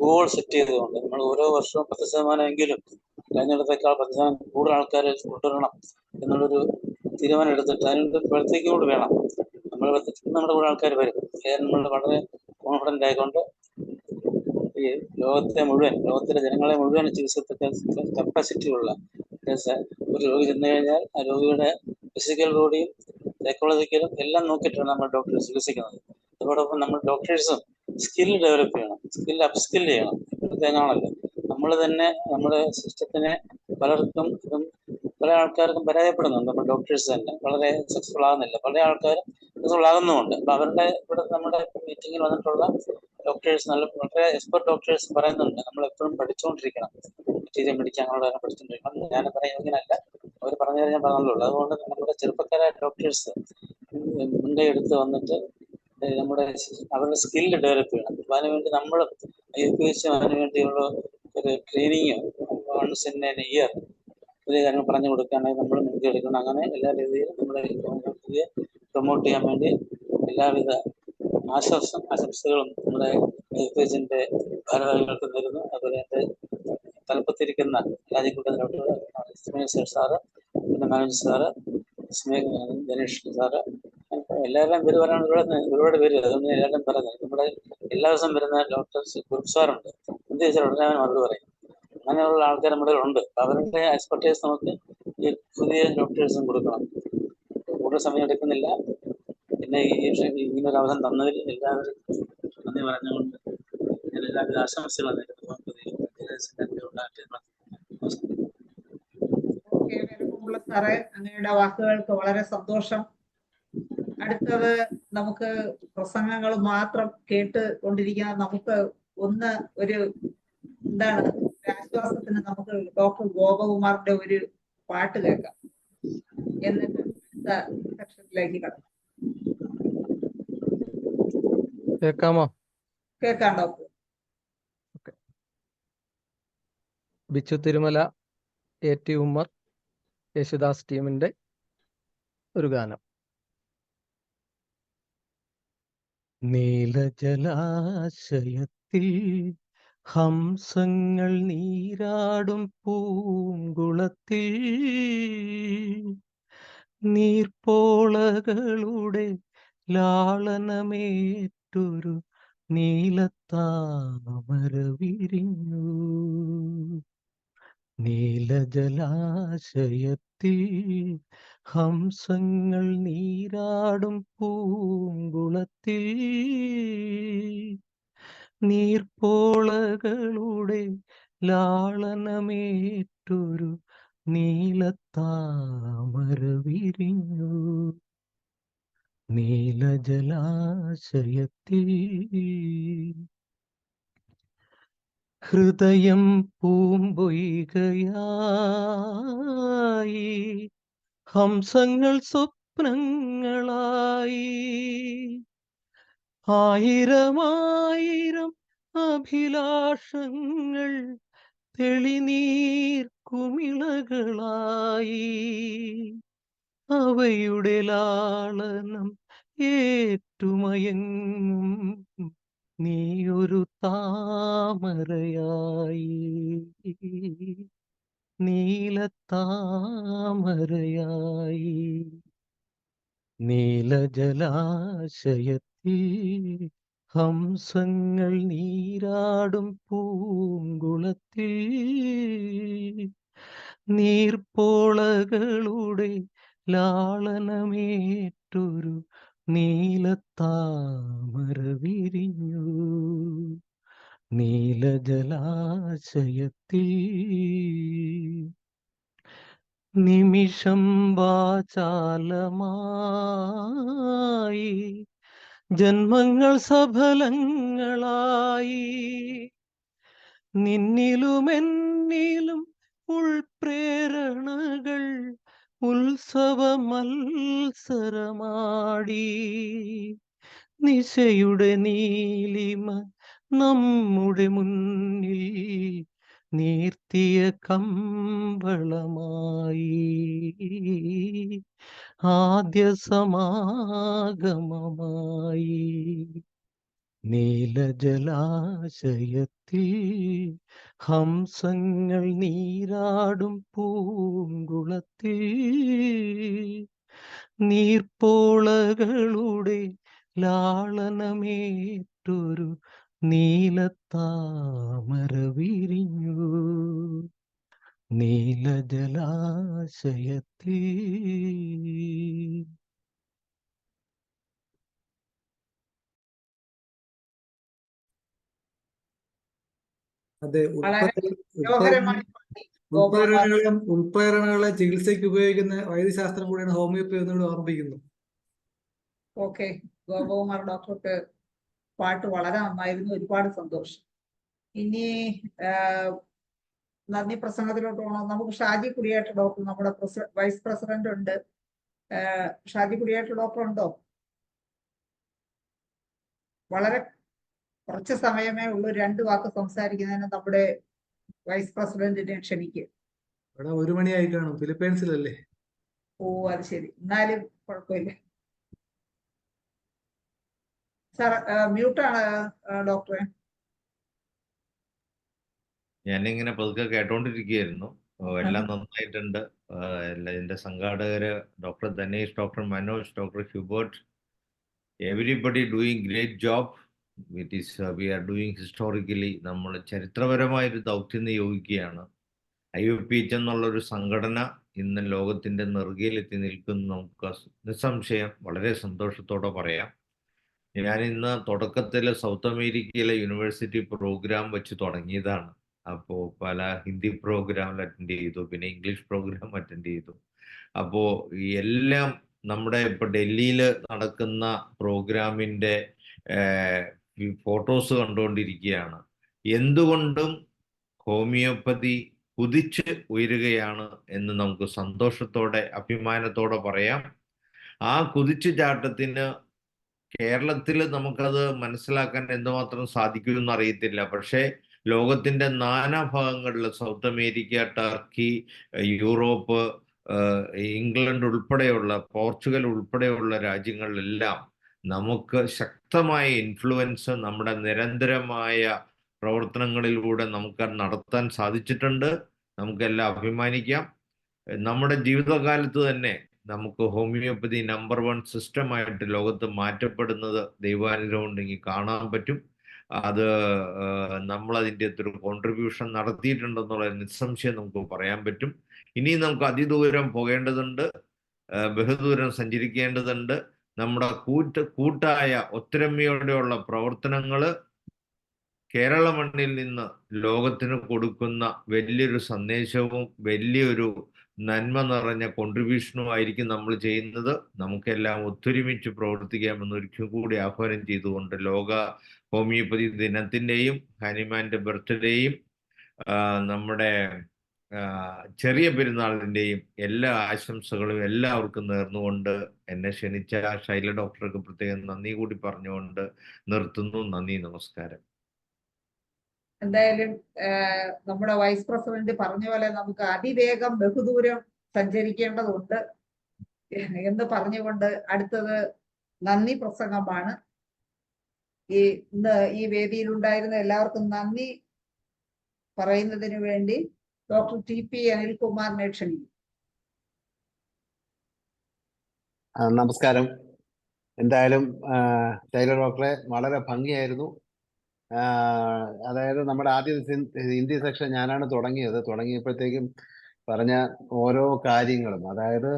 ഗോൾ സെറ്റ് ചെയ്തുകൊണ്ട് നമ്മൾ ഓരോ വർഷവും 10% കഴിഞ്ഞിടത്തേക്കാൾ 10% കൂടുതൽ ആൾക്കാരെ കൊണ്ടുവരണം എന്നുള്ളൊരു തീരുമാനം എടുത്തിട്ട് അതിനൊരു പ്രത്യേകം കൂടി വേണം. നമ്മുടെ കൂടെ ആൾക്കാർ വരും. നമ്മൾ വളരെ കോൺഫിഡന്റ് ആയിക്കൊണ്ട് ഈ ലോകത്തിലെ ജനങ്ങളെ മുഴുവൻ ചികിത്സിക്കത്തക്ക കപ്പാസിറ്റി ഉള്ള ഒരു രോഗി ചെന്ന് കഴിഞ്ഞാൽ ആ രോഗിയുടെ ഫിസിക്കൽ ബോഡിയും സൈക്കോളജിക്കലും എല്ലാം നോക്കിയിട്ടാണ് നമ്മൾ ഡോക്ടറെ ചികിത്സിക്കുന്നത്. അതോടൊപ്പം നമ്മൾ ഡോക്ടേഴ്സും സ്കിൽ ഡെവലപ്പ് ചെയ്യണം, സ്കിൽ അപ്സ്കിൽ ചെയ്യണം. ഇപ്പോഴത്തേക്കാണല്ലോ നമ്മൾ തന്നെ നമ്മുടെ സിസ്റ്റത്തിനെ പലർക്കും പല ആൾക്കാർക്കും പരാജയപ്പെടുന്നുണ്ട്. നമ്മൾ ഡോക്ടേഴ്സ് തന്നെ വളരെ സക്സസ്ഫുൾ ആകുന്നില്ല, പല ആൾക്കാരും സക്സസ്ഫുൾ ആകുന്നുമുണ്ട്. അപ്പൊ അവരുടെ ഇവിടെ നമ്മുടെ മീറ്റിങ്ങിൽ വന്നിട്ടുള്ള ഡോക്ടേഴ്സ് വളരെ എക്സ്പെർട്ട് ഡോക്ടേഴ്സ് പറയുന്നുണ്ട് നമ്മൾ എപ്പോഴും പഠിച്ചുകൊണ്ടിരിക്കണം, മെറ്റീരിയൽ പഠിക്കാനുള്ള പഠിച്ചുകൊണ്ടിരിക്കണം. ഞാൻ പറയുന്നതിനല്ല, അവർ പറഞ്ഞു ഞാൻ പറഞ്ഞുള്ളൂ. അതുകൊണ്ട് നമ്മുടെ ചെറുപ്പക്കാരായ ഡോക്ടേഴ്സ് മുൻകൈ എടുത്ത് വന്നിട്ട് അവരുടെ സ്കില്ല് ഡെവലപ്പ് ചെയ്യണം. അപ്പൊ അതിനുവേണ്ടി നമ്മൾ IFPH അതിനുവേണ്ടിയുള്ള ഒരു training once in an year പുതിയ കാര്യങ്ങൾ പറഞ്ഞു കൊടുക്കാനായി നമ്മൾ മുൻകൈ എടുക്കണം. അങ്ങനെ എല്ലാ രീതിയിലും നമ്മുടെ ഹോമിയോപ്പതിയെ പ്രൊമോട്ട് ചെയ്യാൻ വേണ്ടി എല്ലാവിധ ആശംസകളും നമ്മുടെ IFPHന്റെ ഭാരവാഹികൾക്ക് തരുന്നു. അതുപോലെ എൻ്റെ തലപ്പത്തിരിക്കുന്ന രാജിക്കുട്ടൻ ഡോക്ടർ ഇസ്മായിൽ സാറ്, പിന്നെ മനോജ് സാറ്, ഗണേഷ് സാറ്, എല്ലാവരും പേര് പറയാനുള്ള ഒരുപാട് പേര്, അതൊന്നും എല്ലാവരും പറയുന്നത്. നമ്മുടെ എല്ലാ ദിവസവും വരുന്ന ഡോക്ടർ ഗ്രൂപ്പ് സാറുണ്ട്, എന്ത് ചോദിച്ചാൽ ഉടനെ അവൻ മറുപടി പറയും. അങ്ങനെയുള്ള ആൾക്കാർ നമ്മുടെ ഉണ്ട്. അവരുടെ എക്സ്പെർട്ടൈസ് നമുക്ക് ഈ പുതിയ ഡോക്ടേഴ്സും കൊടുക്കണം. കൂടുതൽ സമയം എടുക്കുന്നില്ല. പിന്നെ ഇങ്ങനൊരു അവസരം തന്നതിൽ എല്ലാവരും നന്ദി പറഞ്ഞുകൊണ്ട് ഞാൻ എല്ലാവിധ ആശംസകളും നേരുന്നു. ഓക്കെ, വെറുകുമ്പുള്ള സാറേ, അങ്ങയുടെ വാക്കുകൾക്ക് വളരെ സന്തോഷം. അടുത്തത് നമുക്ക് പ്രസംഗങ്ങൾ മാത്രം കേട്ട് കൊണ്ടിരിക്കുന്ന നമുക്ക് ഒരു എന്താണ് ആശ്വാസത്തിന് നമുക്ക് ഡോക്ടർ ഗോപകുമാറിന്റെ ഒരു പാട്ട് കേൾക്കാം. എന്നിട്ട് അടുത്ത സെക്ഷനിലേക്ക് കടക്കാം. കേൾക്കാമോ? കേൾക്കാം ഡോക്ടർ. ബിച്ചു തിരുമല, AT ഉമ്മർ, യേശുദാസ് ടീമിന്റെ ഒരു ഗാനം. നീലജലാശയത്തിൽ ഹംസങ്ങൾ നീരാടും പൂങ്കുളത്തിൽ നീർപ്പോളകളുടെ ലാളനമേറ്റൊരു നീലത്താമര വിരിഞ്ഞു. നീലജലാശയത്തിൽ ഹംസങ്ങൾ നീരാടും പൂങ്കുളത്തിൽ നീർപ്പോളകളുടെ ലാളനമേറ്റൊരു നീലത്താമര വിരിഞ്ഞു. നീലജലാശയത്തിൽ ഹൃദയം പൂമ്പൊയ്കയായി ഹംസങ്ങൾ സ്വപ്നങ്ങളായി ആയിരമായിരം അഭിലാഷങ്ങൾ തെളിനീർ കുമിളകളായി അവയുടെ ലാളനം ഏറ്റുമയങ്ങും നീയൊരു താമരയായി നീലത്താമരയായി. നീലജലാശയത്തിൽ ഹംസങ്ങൾ നീരാടും പൂങ്കുളത്തിൽ നീർപ്പോളകളുടെ ലാളനമേറ്റൊരു നീലത്താമര വിരിഞ്ഞു. നീലജലാശയത്തിൽ നിമിഷം വാചാലമായി ജന്മങ്ങൾ സഫലങ്ങളായി നിന്നിലുമെന്നിലും ഉൾപ്രേരണകൾ ഉത്സവ മത്സരമാടി നിശയുടെ നീലിമ നമ്മുടെ മുന്നിൽ നീർത്തിയ കമ്പളമായി ആദ്യ സമാഗമമായി. നീലജലാശയത്തിൽ ഹംസങ്ങൾ നീരാടും പൂങ്കുളത്തിൽ നീർപ്പോളകളുടെ ലാളനമേറ്റൊരു നീലത്താമര വിരിഞ്ഞു. നീലജലാശയത്തിൽ. അതെ, മനോഹരമായി ഉൾപ്രേരണകളെ ചികിത്സയ്ക്ക് ഉപയോഗിക്കുന്ന വൈദ്യശാസ്ത്രം കൂടിയാണ് ഹോമിയോപ്പതി എന്നോട് ഓർമ്മിപ്പിക്കുന്നു. ഓക്കെ, ഗോപകുമാർ ഡോക്ടർക്ക് പാട്ട് വളരെ നന്നായിരുന്നു. ഒരുപാട് സന്തോഷം. ഇനി നന്ദി പ്രസംഗത്തിലോട്ട് പോകണം. നമുക്ക് ഷാജി കുടിയേറ്റ ഡോക്ടർ, നമ്മുടെ വൈസ് പ്രസിഡന്റ് ഉണ്ട്. ഷാജി കുടിയേറ്റ ഡോക്ടർ ഉണ്ടോ? വളരെ കുറച്ച് സമയമേ ഉള്ളൂ 2 വാക്ക് സംസാരിക്കുന്നതിന് നമ്മുടെ വൈസ് പ്രസിഡന്റിനെ ക്ഷണിക്കുക. ഇവിടെ 1 മണിയായി കാണും, ഫിലിപ്പൈൻസിലല്ലേ? ഓ, അത് ശരി. എന്നാലും കുഴപ്പമില്ല. സാർ മ്യൂട്ടാണ് ഡോക്ടറെ. ഞാനിങ്ങനെ പതുക്കെ കേട്ടോണ്ടിരിക്കുകയായിരുന്നു. എല്ലാം നന്നായിട്ടുണ്ട്. എൻ്റെ സംഘാടകര് doctor Dhanesh, doctor Manoj, doctor Hubert, everybody doing great job. It is we are doing historically. നമ്മൾ ചരിത്രപരമായൊരു ദൗത്യം നിയോഗിക്കുകയാണ്. IFPH എന്നുള്ളൊരു സംഘടന ഇന്ന് ലോകത്തിൻ്റെ നെറുകയിലെത്തി നിൽക്കുന്നു നമുക്ക് നിസ്സംശയം വളരെ സന്തോഷത്തോടെ പറയാം. ഞാൻ ഇന്ന് തുടക്കത്തിൽ സൗത്ത് അമേരിക്കയിലെ യൂണിവേഴ്സിറ്റി പ്രോഗ്രാം വെച്ച് തുടങ്ങിയതാണ്. അപ്പോൾ പല ഹിന്ദി പ്രോഗ്രാമിൽ അറ്റൻഡ് ചെയ്തു, പിന്നെ ഇംഗ്ലീഷ് പ്രോഗ്രാം അറ്റൻഡ് ചെയ്തു. അപ്പോൾ എല്ലാം നമ്മുടെ ഇപ്പോൾ ഡൽഹിയിൽ നടക്കുന്ന പ്രോഗ്രാമിൻ്റെ ഫോട്ടോസ് കണ്ടുകൊണ്ടിരിക്കുകയാണ്. എന്തുകൊണ്ടും ഹോമിയോപ്പതി കുതിച്ച് ഉയരുകയാണ് എന്ന് നമുക്ക് സന്തോഷത്തോടെ അഭിമാനത്തോടെ പറയാം. ആ കുതിച്ചു ചാട്ടത്തിന് കേരളത്തിൽ നമുക്കത് മനസ്സിലാക്കാൻ എന്തുമാത്രം സാധിക്കുമെന്ന് അറിയത്തില്ല. പക്ഷേ ലോകത്തിൻ്റെ നാനാഭാഗങ്ങളിൽ south America, Turkey, Europe, England ഉൾപ്പെടെയുള്ള, പോർച്ചുഗൽ ഉൾപ്പെടെയുള്ള രാജ്യങ്ങളിലെല്ലാം നമുക്ക് ശക്തമായ ഇൻഫ്ലുവൻസ് നമ്മുടെ നിരന്തരമായ പ്രവർത്തനങ്ങളിലൂടെ നമുക്ക് നടത്താൻ സാധിച്ചിട്ടുണ്ട്. നമുക്കെല്ലാം അഭിമാനിക്കാം. നമ്മുടെ ജീവിതകാലത്ത് തന്നെ നമുക്ക് ഹോമിയോപ്പതി നമ്പർ 1 സിസ്റ്റമായിട്ട് ലോകത്ത് മാറ്റപ്പെടുന്നത് ദൈവാനുഗ്രഹം ഉണ്ടെങ്കിൽ കാണാൻ പറ്റും. അത് നമ്മളതിൻ്റെ ഒരു കോൺട്രിബ്യൂഷൻ നടത്തിയിട്ടുണ്ടെന്നുള്ള നിസ്സംശയം നമുക്ക് പറയാൻ പറ്റും. ഇനി നമുക്ക് അതിദൂരം പോകേണ്ടതുണ്ട്, ബഹുദൂരം സഞ്ചരിക്കേണ്ടതുണ്ട്. നമ്മുടെ കൂട്ടായ ഒത്തൊരുമയോടെയുള്ള പ്രവർത്തനങ്ങൾ കേരള മണ്ണിൽ നിന്ന് ലോകത്തിന് കൊടുക്കുന്ന വലിയൊരു സന്ദേശവും വലിയൊരു നന്മ നിറഞ്ഞ കോൺട്രിബ്യൂഷനും ആയിരിക്കും നമ്മൾ ചെയ്യുന്നത്. നമുക്കെല്ലാം ഒത്തൊരുമിച്ച് പ്രവർത്തിക്കാമെന്ന് ഒരിക്കൽ കൂടി ആഹ്വാനം ചെയ്തുകൊണ്ട് ലോക ഹോമിയോപ്പതി ദിനത്തിൻ്റെയും ഹാനിമാൻ്റെ ബർത്ത്ഡേയും നമ്മുടെ ചെറിയ പെരുന്നാളിൻ്റെയും എല്ലാ ആശംസകളും എല്ലാവർക്കും നേർന്നുകൊണ്ട് എന്നെ ക്ഷണിച്ച ശൈല ഡോക്ടർക്ക് പ്രത്യേകം നന്ദി കൂടി പറഞ്ഞുകൊണ്ട് നിർത്തുന്നു. നന്ദി, നമസ്കാരം. എന്തായാലും നമ്മുടെ വൈസ് പ്രസിഡന്റ് പറഞ്ഞ പോലെ നമുക്ക് അതിവേഗം ബഹുദൂരം സഞ്ചരിക്കേണ്ടതുണ്ട് എന്ന് പറഞ്ഞുകൊണ്ട് അടുത്തത് നന്ദി പ്രസംഗമാണ്. ഇന്ന് ഈ വേദിയിലുണ്ടായിരുന്ന എല്ലാവർക്കും നന്ദി പറയുന്നതിന് വേണ്ടി ഡോക്ടർ TP അനിൽകുമാറിനെ ക്ഷണിക്കും. നമസ്കാരം. എന്തായാലും ശൈല ഡോക്ടറെ വളരെ ഭംഗിയായിരുന്നു. അതായത് നമ്മുടെ ആദ്യ ഹിന്ദി സെക്ഷൻ ഞാനാണ് തുടങ്ങിയപ്പോഴത്തേക്കും പറഞ്ഞ ഓരോ കാര്യങ്ങളും, അതായത്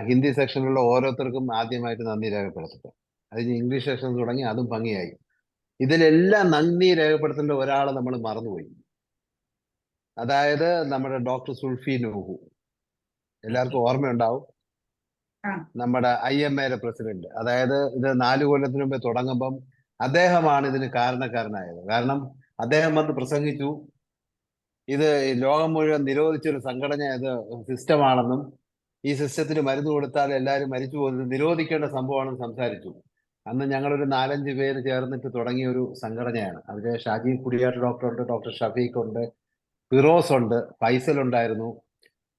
ഹിന്ദി സെക്ഷനിലുള്ള ഓരോരുത്തർക്കും ആദ്യമായിട്ട് നന്ദി രേഖപ്പെടുത്തുക. അതിന് ഇംഗ്ലീഷ് സെക്ഷൻ തുടങ്ങി, അതും ഭംഗിയായി. ഇതിലെല്ലാം നന്ദി രേഖപ്പെടുത്തേണ്ട ഒരാളെ നമ്മൾ മറന്നുപോയി. അതായത് നമ്മുടെ ഡോക്ടർ സുൽഫി നോഹു, എല്ലാവർക്കും ഓർമ്മയുണ്ടാവും. നമ്മുടെ IMAയുടെ പ്രസിഡന്റ്. അതായത് ഇത് 4 കൊല്ലത്തിന് മുമ്പേ തുടങ്ങുമ്പം അദ്ദേഹമാണ് ഇതിന് കാരണക്കാരനായത്. കാരണം അദ്ദേഹം വന്ന് പ്രസംഗിച്ചു, ഇത് ലോകം മുഴുവൻ നിരോധിച്ചൊരു സംഘടന, ഇത് സിസ്റ്റമാണെന്നും ഈ സിസ്റ്റത്തിന് മരുന്ന് കൊടുത്താൽ എല്ലാവരും മരിച്ചു പോകുന്നത് നിരോധിക്കേണ്ട സംഭവമാണെന്ന് സംസാരിച്ചു. അന്ന് ഞങ്ങളൊരു 4-5 പേര് ചേർന്നിട്ട് തുടങ്ങിയ ഒരു സംഘടനയാണ്. അതിൽ ഷാജി കുടിയാട്ട് ഡോക്ടറുണ്ട്, ഡോക്ടർ ഷഫീഖ് ഉണ്ട്, ഫിറോസ് ഉണ്ട്, ഫൈസൽ ഉണ്ടായിരുന്നു.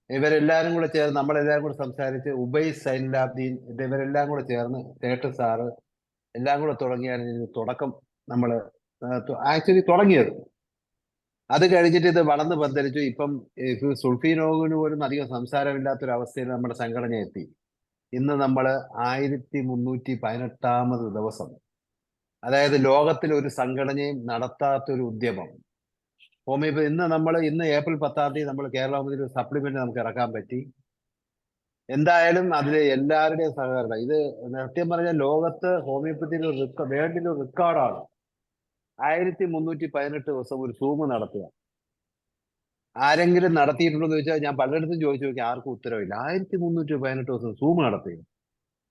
ഇവരെല്ലാവരും കൂടെ ചേർന്ന്, നമ്മളെല്ലാവരും കൂടെ സംസാരിച്ച്, ഉബൈസ് സൈൻലാബ്ദീൻ, ഇവരെല്ലാം കൂടെ ചേർന്ന്, തേട്ട് സാറ് എല്ലാം കൂടെ തുടങ്ങിയാണ് ഇതിന് തുടക്കം നമ്മൾ ആക്ച്വലി തുടങ്ങിയത്. അത് കഴിഞ്ഞിട്ട് ഇത് വളർന്ന് പന്തലിച്ചു. ഇപ്പം സുൽഫീനോവിന് പോലും അധികം സംസാരമില്ലാത്തൊരവസ്ഥയിൽ നമ്മുടെ സംഘടന എത്തി. ഇന്ന് നമ്മൾ 1318ാമത് ദിവസം, അതായത് ലോകത്തിൽ ഒരു സംഘടനയും നടത്താത്തൊരു ഉദ്യമം ഹോമിയോപ്പതി. ഇന്ന് ഏപ്രിൽ 10-ാം തീയതി നമ്മൾ കേരള ഹോമിയോപ്പതി ഒരു സപ്ലിമെന്റ് നമുക്ക് ഇറക്കാൻ പറ്റി. എന്തായാലും അതിൽ എല്ലാവരുടെയും സഹകരണം. ഇത് സത്യം പറഞ്ഞാൽ ലോകത്ത് ഹോമിയോപ്പതിയിൽ വേൾഡിൽ ഒരു റെക്കോർഡാണ്. 1318 ദിവസം ഒരു സൂം നടത്തുക. ആരെങ്കിലും നടത്തിയിട്ടുണ്ടോ എന്ന് ചോദിച്ചാൽ ഞാൻ പലയിടത്തും ചോദിച്ചു നോക്കി, ആർക്കും ഉത്തരവില്ല. 1318 ദിവസം സൂം നടത്തുക,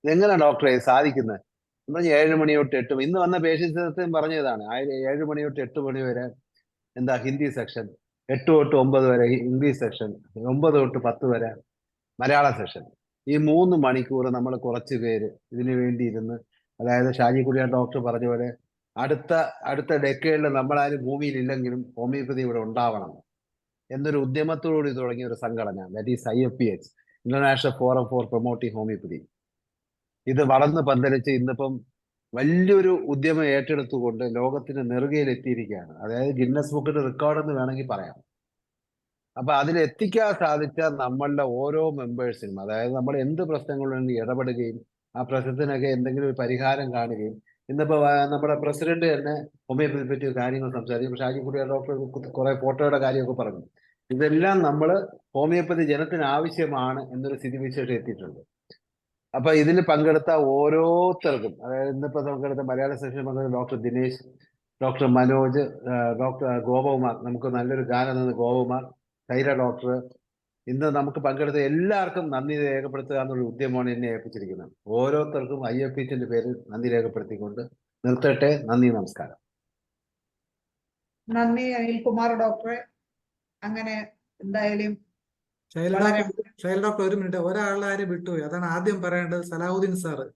ഇതെങ്ങനെയാണ് ഡോക്ടറെ സാധിക്കുന്നത്? നമ്മൾ 7 മണി തൊട്ട് 8 മണി, ഇന്ന് വന്ന പേഷ്യൻസിനും പറഞ്ഞതാണ്, 7 മണി തൊട്ട് 8 മണി വരെ ഹിന്ദി സെക്ഷൻ, 8 തൊട്ട് 9 വരെ ഇംഗ്ലീഷ് സെക്ഷൻ, 9 തൊട്ട് 10 വരെ മലയാളം സെഷൻ. ഈ 3 മണിക്കൂർ നമ്മൾ കുറച്ച് പേര് ഇതിനു വേണ്ടി ഇരുന്ന്, അതായത് ഷാജി കുടിയാൻ ഡോക്ടർ പറഞ്ഞ പോലെ അടുത്ത ഡെക്കേഡിൽ നമ്മളാരും ഭൂമിയിൽ ഇല്ലെങ്കിലും ഹോമിയോപ്പതി ഇവിടെ ഉണ്ടാവണം എന്നൊരു ഉദ്യമത്തോടുകൂടി തുടങ്ങിയ ഒരു സംഘടന, that is IFPH, international forum for promoting homeopathy. ഇത് വളർന്ന് പന്തലിച്ച് ഇന്നിപ്പം വലിയൊരു ഉദ്യമം ഏറ്റെടുത്തുകൊണ്ട് ലോകത്തിന്റെ നെറുകയിൽ എത്തിയിരിക്കുകയാണ്. അതായത് ഗിന്നസ് ബുക്കിന്റെ റെക്കോർഡ് എന്ന് വേണമെങ്കിൽ പറയാം. അപ്പൊ അതിലെത്തിക്കാൻ സാധിച്ച നമ്മളുടെ ഓരോ മെമ്പേഴ്സിനും, അതായത് നമ്മൾ എന്ത് പ്രശ്നങ്ങളിലും ഇടപെടുകയും ആ പ്രശ്നത്തിനൊക്കെ എന്തെങ്കിലും ഒരു പരിഹാരം കാണുകയും, ഇന്നിപ്പോ നമ്മുടെ പ്രസിഡന്റ് തന്നെ ഹോമിയോപ്പതിയെ പറ്റി കാര്യങ്ങൾ സംസാരിക്കും. പക്ഷെ ഷാജിക്കുട്ടിയ ഡോക്ടർ കുറെ ഫോട്ടോയുടെ കാര്യമൊക്കെ പറഞ്ഞു. ഇതെല്ലാം നമ്മൾ ഹോമിയോപ്പതി ജനത്തിന് ആവശ്യമാണ് എന്നൊരു സ്ഥിതിവിശേഷം എത്തിയിട്ടുണ്ട്. അപ്പൊ ഇതിൽ പങ്കെടുത്ത ഓരോരുത്തർക്കും, അതായത് ഇന്നിപ്പോ പങ്കെടുത്ത മലയാള സെഷൻ പങ്കെടുത്ത doctor Dinesh, doctor Manoj, doctor Gopakumar, നമുക്ക് നല്ലൊരു ഗാനം തന്ന ഗോപകുമാർ, ധൈര ഡോക്ടർ, ഇന്ന് നമുക്ക് പങ്കെടുത്ത എല്ലാവർക്കും നന്ദി രേഖപ്പെടുത്തുക എന്നുള്ള ഉദ്യമമാണ് എന്നെ ഏൽപ്പിച്ചിരിക്കുന്നത്. ഓരോരുത്തർക്കും IFPHന്റെ പേരിൽ നന്ദി രേഖപ്പെടുത്തിക്കൊണ്ട് നിർത്തട്ടെ. നന്ദി, നമസ്കാരം. നന്ദി അനിൽകുമാർ ഡോക്ടറെ. അങ്ങനെ എന്തായാലും ശൈല ഡോക്ടർ ഒരു മിനിറ്റ്, ഒരാളാരും വിട്ടുപോയി. അതാണ് ആദ്യം പറയേണ്ടത്. സലാഹുദ്ദീൻ സാറ്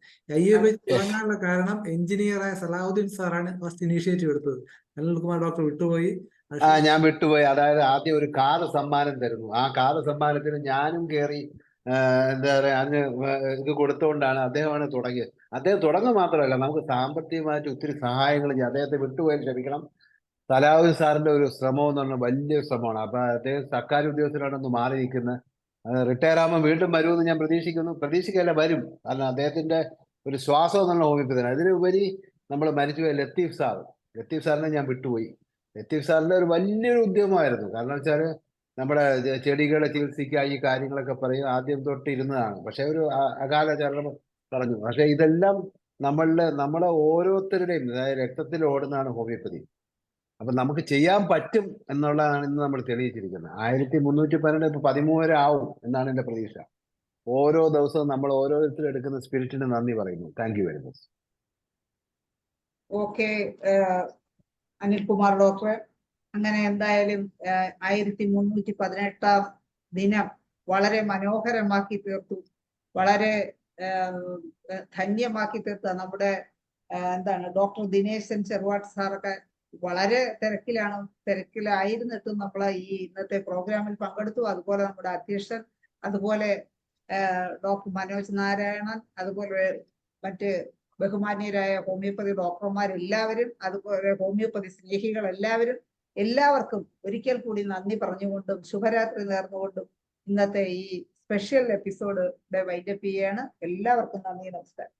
IFPH തുടങ്ങാനുള്ള കാരണം എഞ്ചിനീയറായ സലാഹുദ്ദീൻ സാറാണ് ഫസ്റ്റ് ഇനീഷ്യേറ്റീവ് എടുത്തത്. അനിൽകുമാർ ഡോക്ടർ വിട്ടുപോയി. ഞാൻ വിട്ടുപോയി. അതായത് ആദ്യം ഒരു കാറ് സമ്മാനം തരുന്നു. ആ കാറ് സമ്മാനത്തിന് ഞാനും കയറി എന്താ പറയാ അതിന് ഇത് കൊടുത്തുകൊണ്ടാണ് അദ്ദേഹമാണ് തുടങ്ങിയത്. അദ്ദേഹം തുടങ്ങുക മാത്രമല്ല, നമുക്ക് സാമ്പത്തികമായിട്ട് ഒത്തിരി സഹായങ്ങൾ ചെയ്യും. അദ്ദേഹത്തെ വിട്ടുപോയാൽ ക്ഷമിക്കണം. സലാഹുദ്ദീൻ സാറിന്റെ ഒരു ശ്രമം എന്ന് പറഞ്ഞാൽ വലിയ ശ്രമമാണ്. അപ്പൊ അദ്ദേഹം സർക്കാർ ഉദ്യോഗസ്ഥരാണെന്ന് മാറി നിൽക്കുന്നത്. റിട്ടയർ ആകുമ്പോൾ വീണ്ടും വരുമെന്ന് ഞാൻ പ്രതീക്ഷിക്കല്ല, വരും. കാരണം അദ്ദേഹത്തിന്റെ ഒരു ശ്വാസം എന്നുള്ള ഹോമിയോപ്പതിയാണ്. അതിനുപരി നമ്മൾ മരിച്ചുപോയ ലത്തീഫ് സാറിനെ ഞാൻ വിട്ടുപോയി. ലത്തീഫ് സാറിന്റെ ഒരു വലിയൊരു ഉദ്യമമായിരുന്നു. കാരണം വെച്ചാൽ നമ്മുടെ ചെടികളെ ചികിത്സിക്കുക, ഈ കാര്യങ്ങളൊക്കെ പറയും. ആദ്യം തൊട്ട് ഇരുന്നതാണ്. പക്ഷെ ഒരു അകാല ചരണം പറഞ്ഞു. പക്ഷെ ഇതെല്ലാം നമ്മളെ ഓരോരുത്തരുടെയും, അതായത് രക്തത്തിൽ ഓടുന്നതാണ് ഹോമിയോപ്പതി. അപ്പൊ നമുക്ക് ചെയ്യാൻ പറ്റും എന്നുള്ളതാണ് ഇന്ന് നമ്മൾ തെളിയിച്ചിരിക്കുന്നത്. 1312 ഇപ്പൊ 13 ആവും എന്നാണ് എന്റെ പ്രതീക്ഷ. ഓരോ ദിവസവും നമ്മൾ ഓരോരുത്തരും എടുക്കുന്ന സ്പിരിറ്റിന് നന്ദി പറയുന്നു. Thank you very much. Okay Anilkumar ഡോക്ടറെ. അങ്ങനെ എന്തായാലും 1318 ദിനം വളരെ മനോഹരമാക്കി തീർത്തു, വളരെ ധന്യമാക്കി തീർത്ത നമ്മുടെ ഡോക്ടർ ദിനേശൻ ചെറുവാട്ട് സാറൊക്കെ വളരെ തിരക്കിലായിരുന്നിട്ടും നമ്മളെ ഈ ഇന്നത്തെ പ്രോഗ്രാമിൽ പങ്കെടുത്തു. അതുപോലെ നമ്മുടെ അധ്യക്ഷൻ, അതുപോലെ ഡോക്ടർ മനോജ് നാരായണൻ, അതുപോലെ മറ്റ് ബഹുമാന്യരായ ഹോമിയോപ്പതി ഡോക്ടർമാരെല്ലാവരും, അതുപോലെ ഹോമിയോപ്പതി സ്നേഹികൾ എല്ലാവർക്കും ഒരിക്കൽ കൂടി നന്ദി പറഞ്ഞുകൊണ്ടും ശുഭരാത്രി നേർന്നുകൊണ്ടും ഇന്നത്തെ ഈ സ്പെഷ്യൽ എപ്പിസോഡ് വൈൻഡപ്പ് ചെയ്യാണ്. എല്ലാവർക്കും നന്ദി, നമസ്കാരം.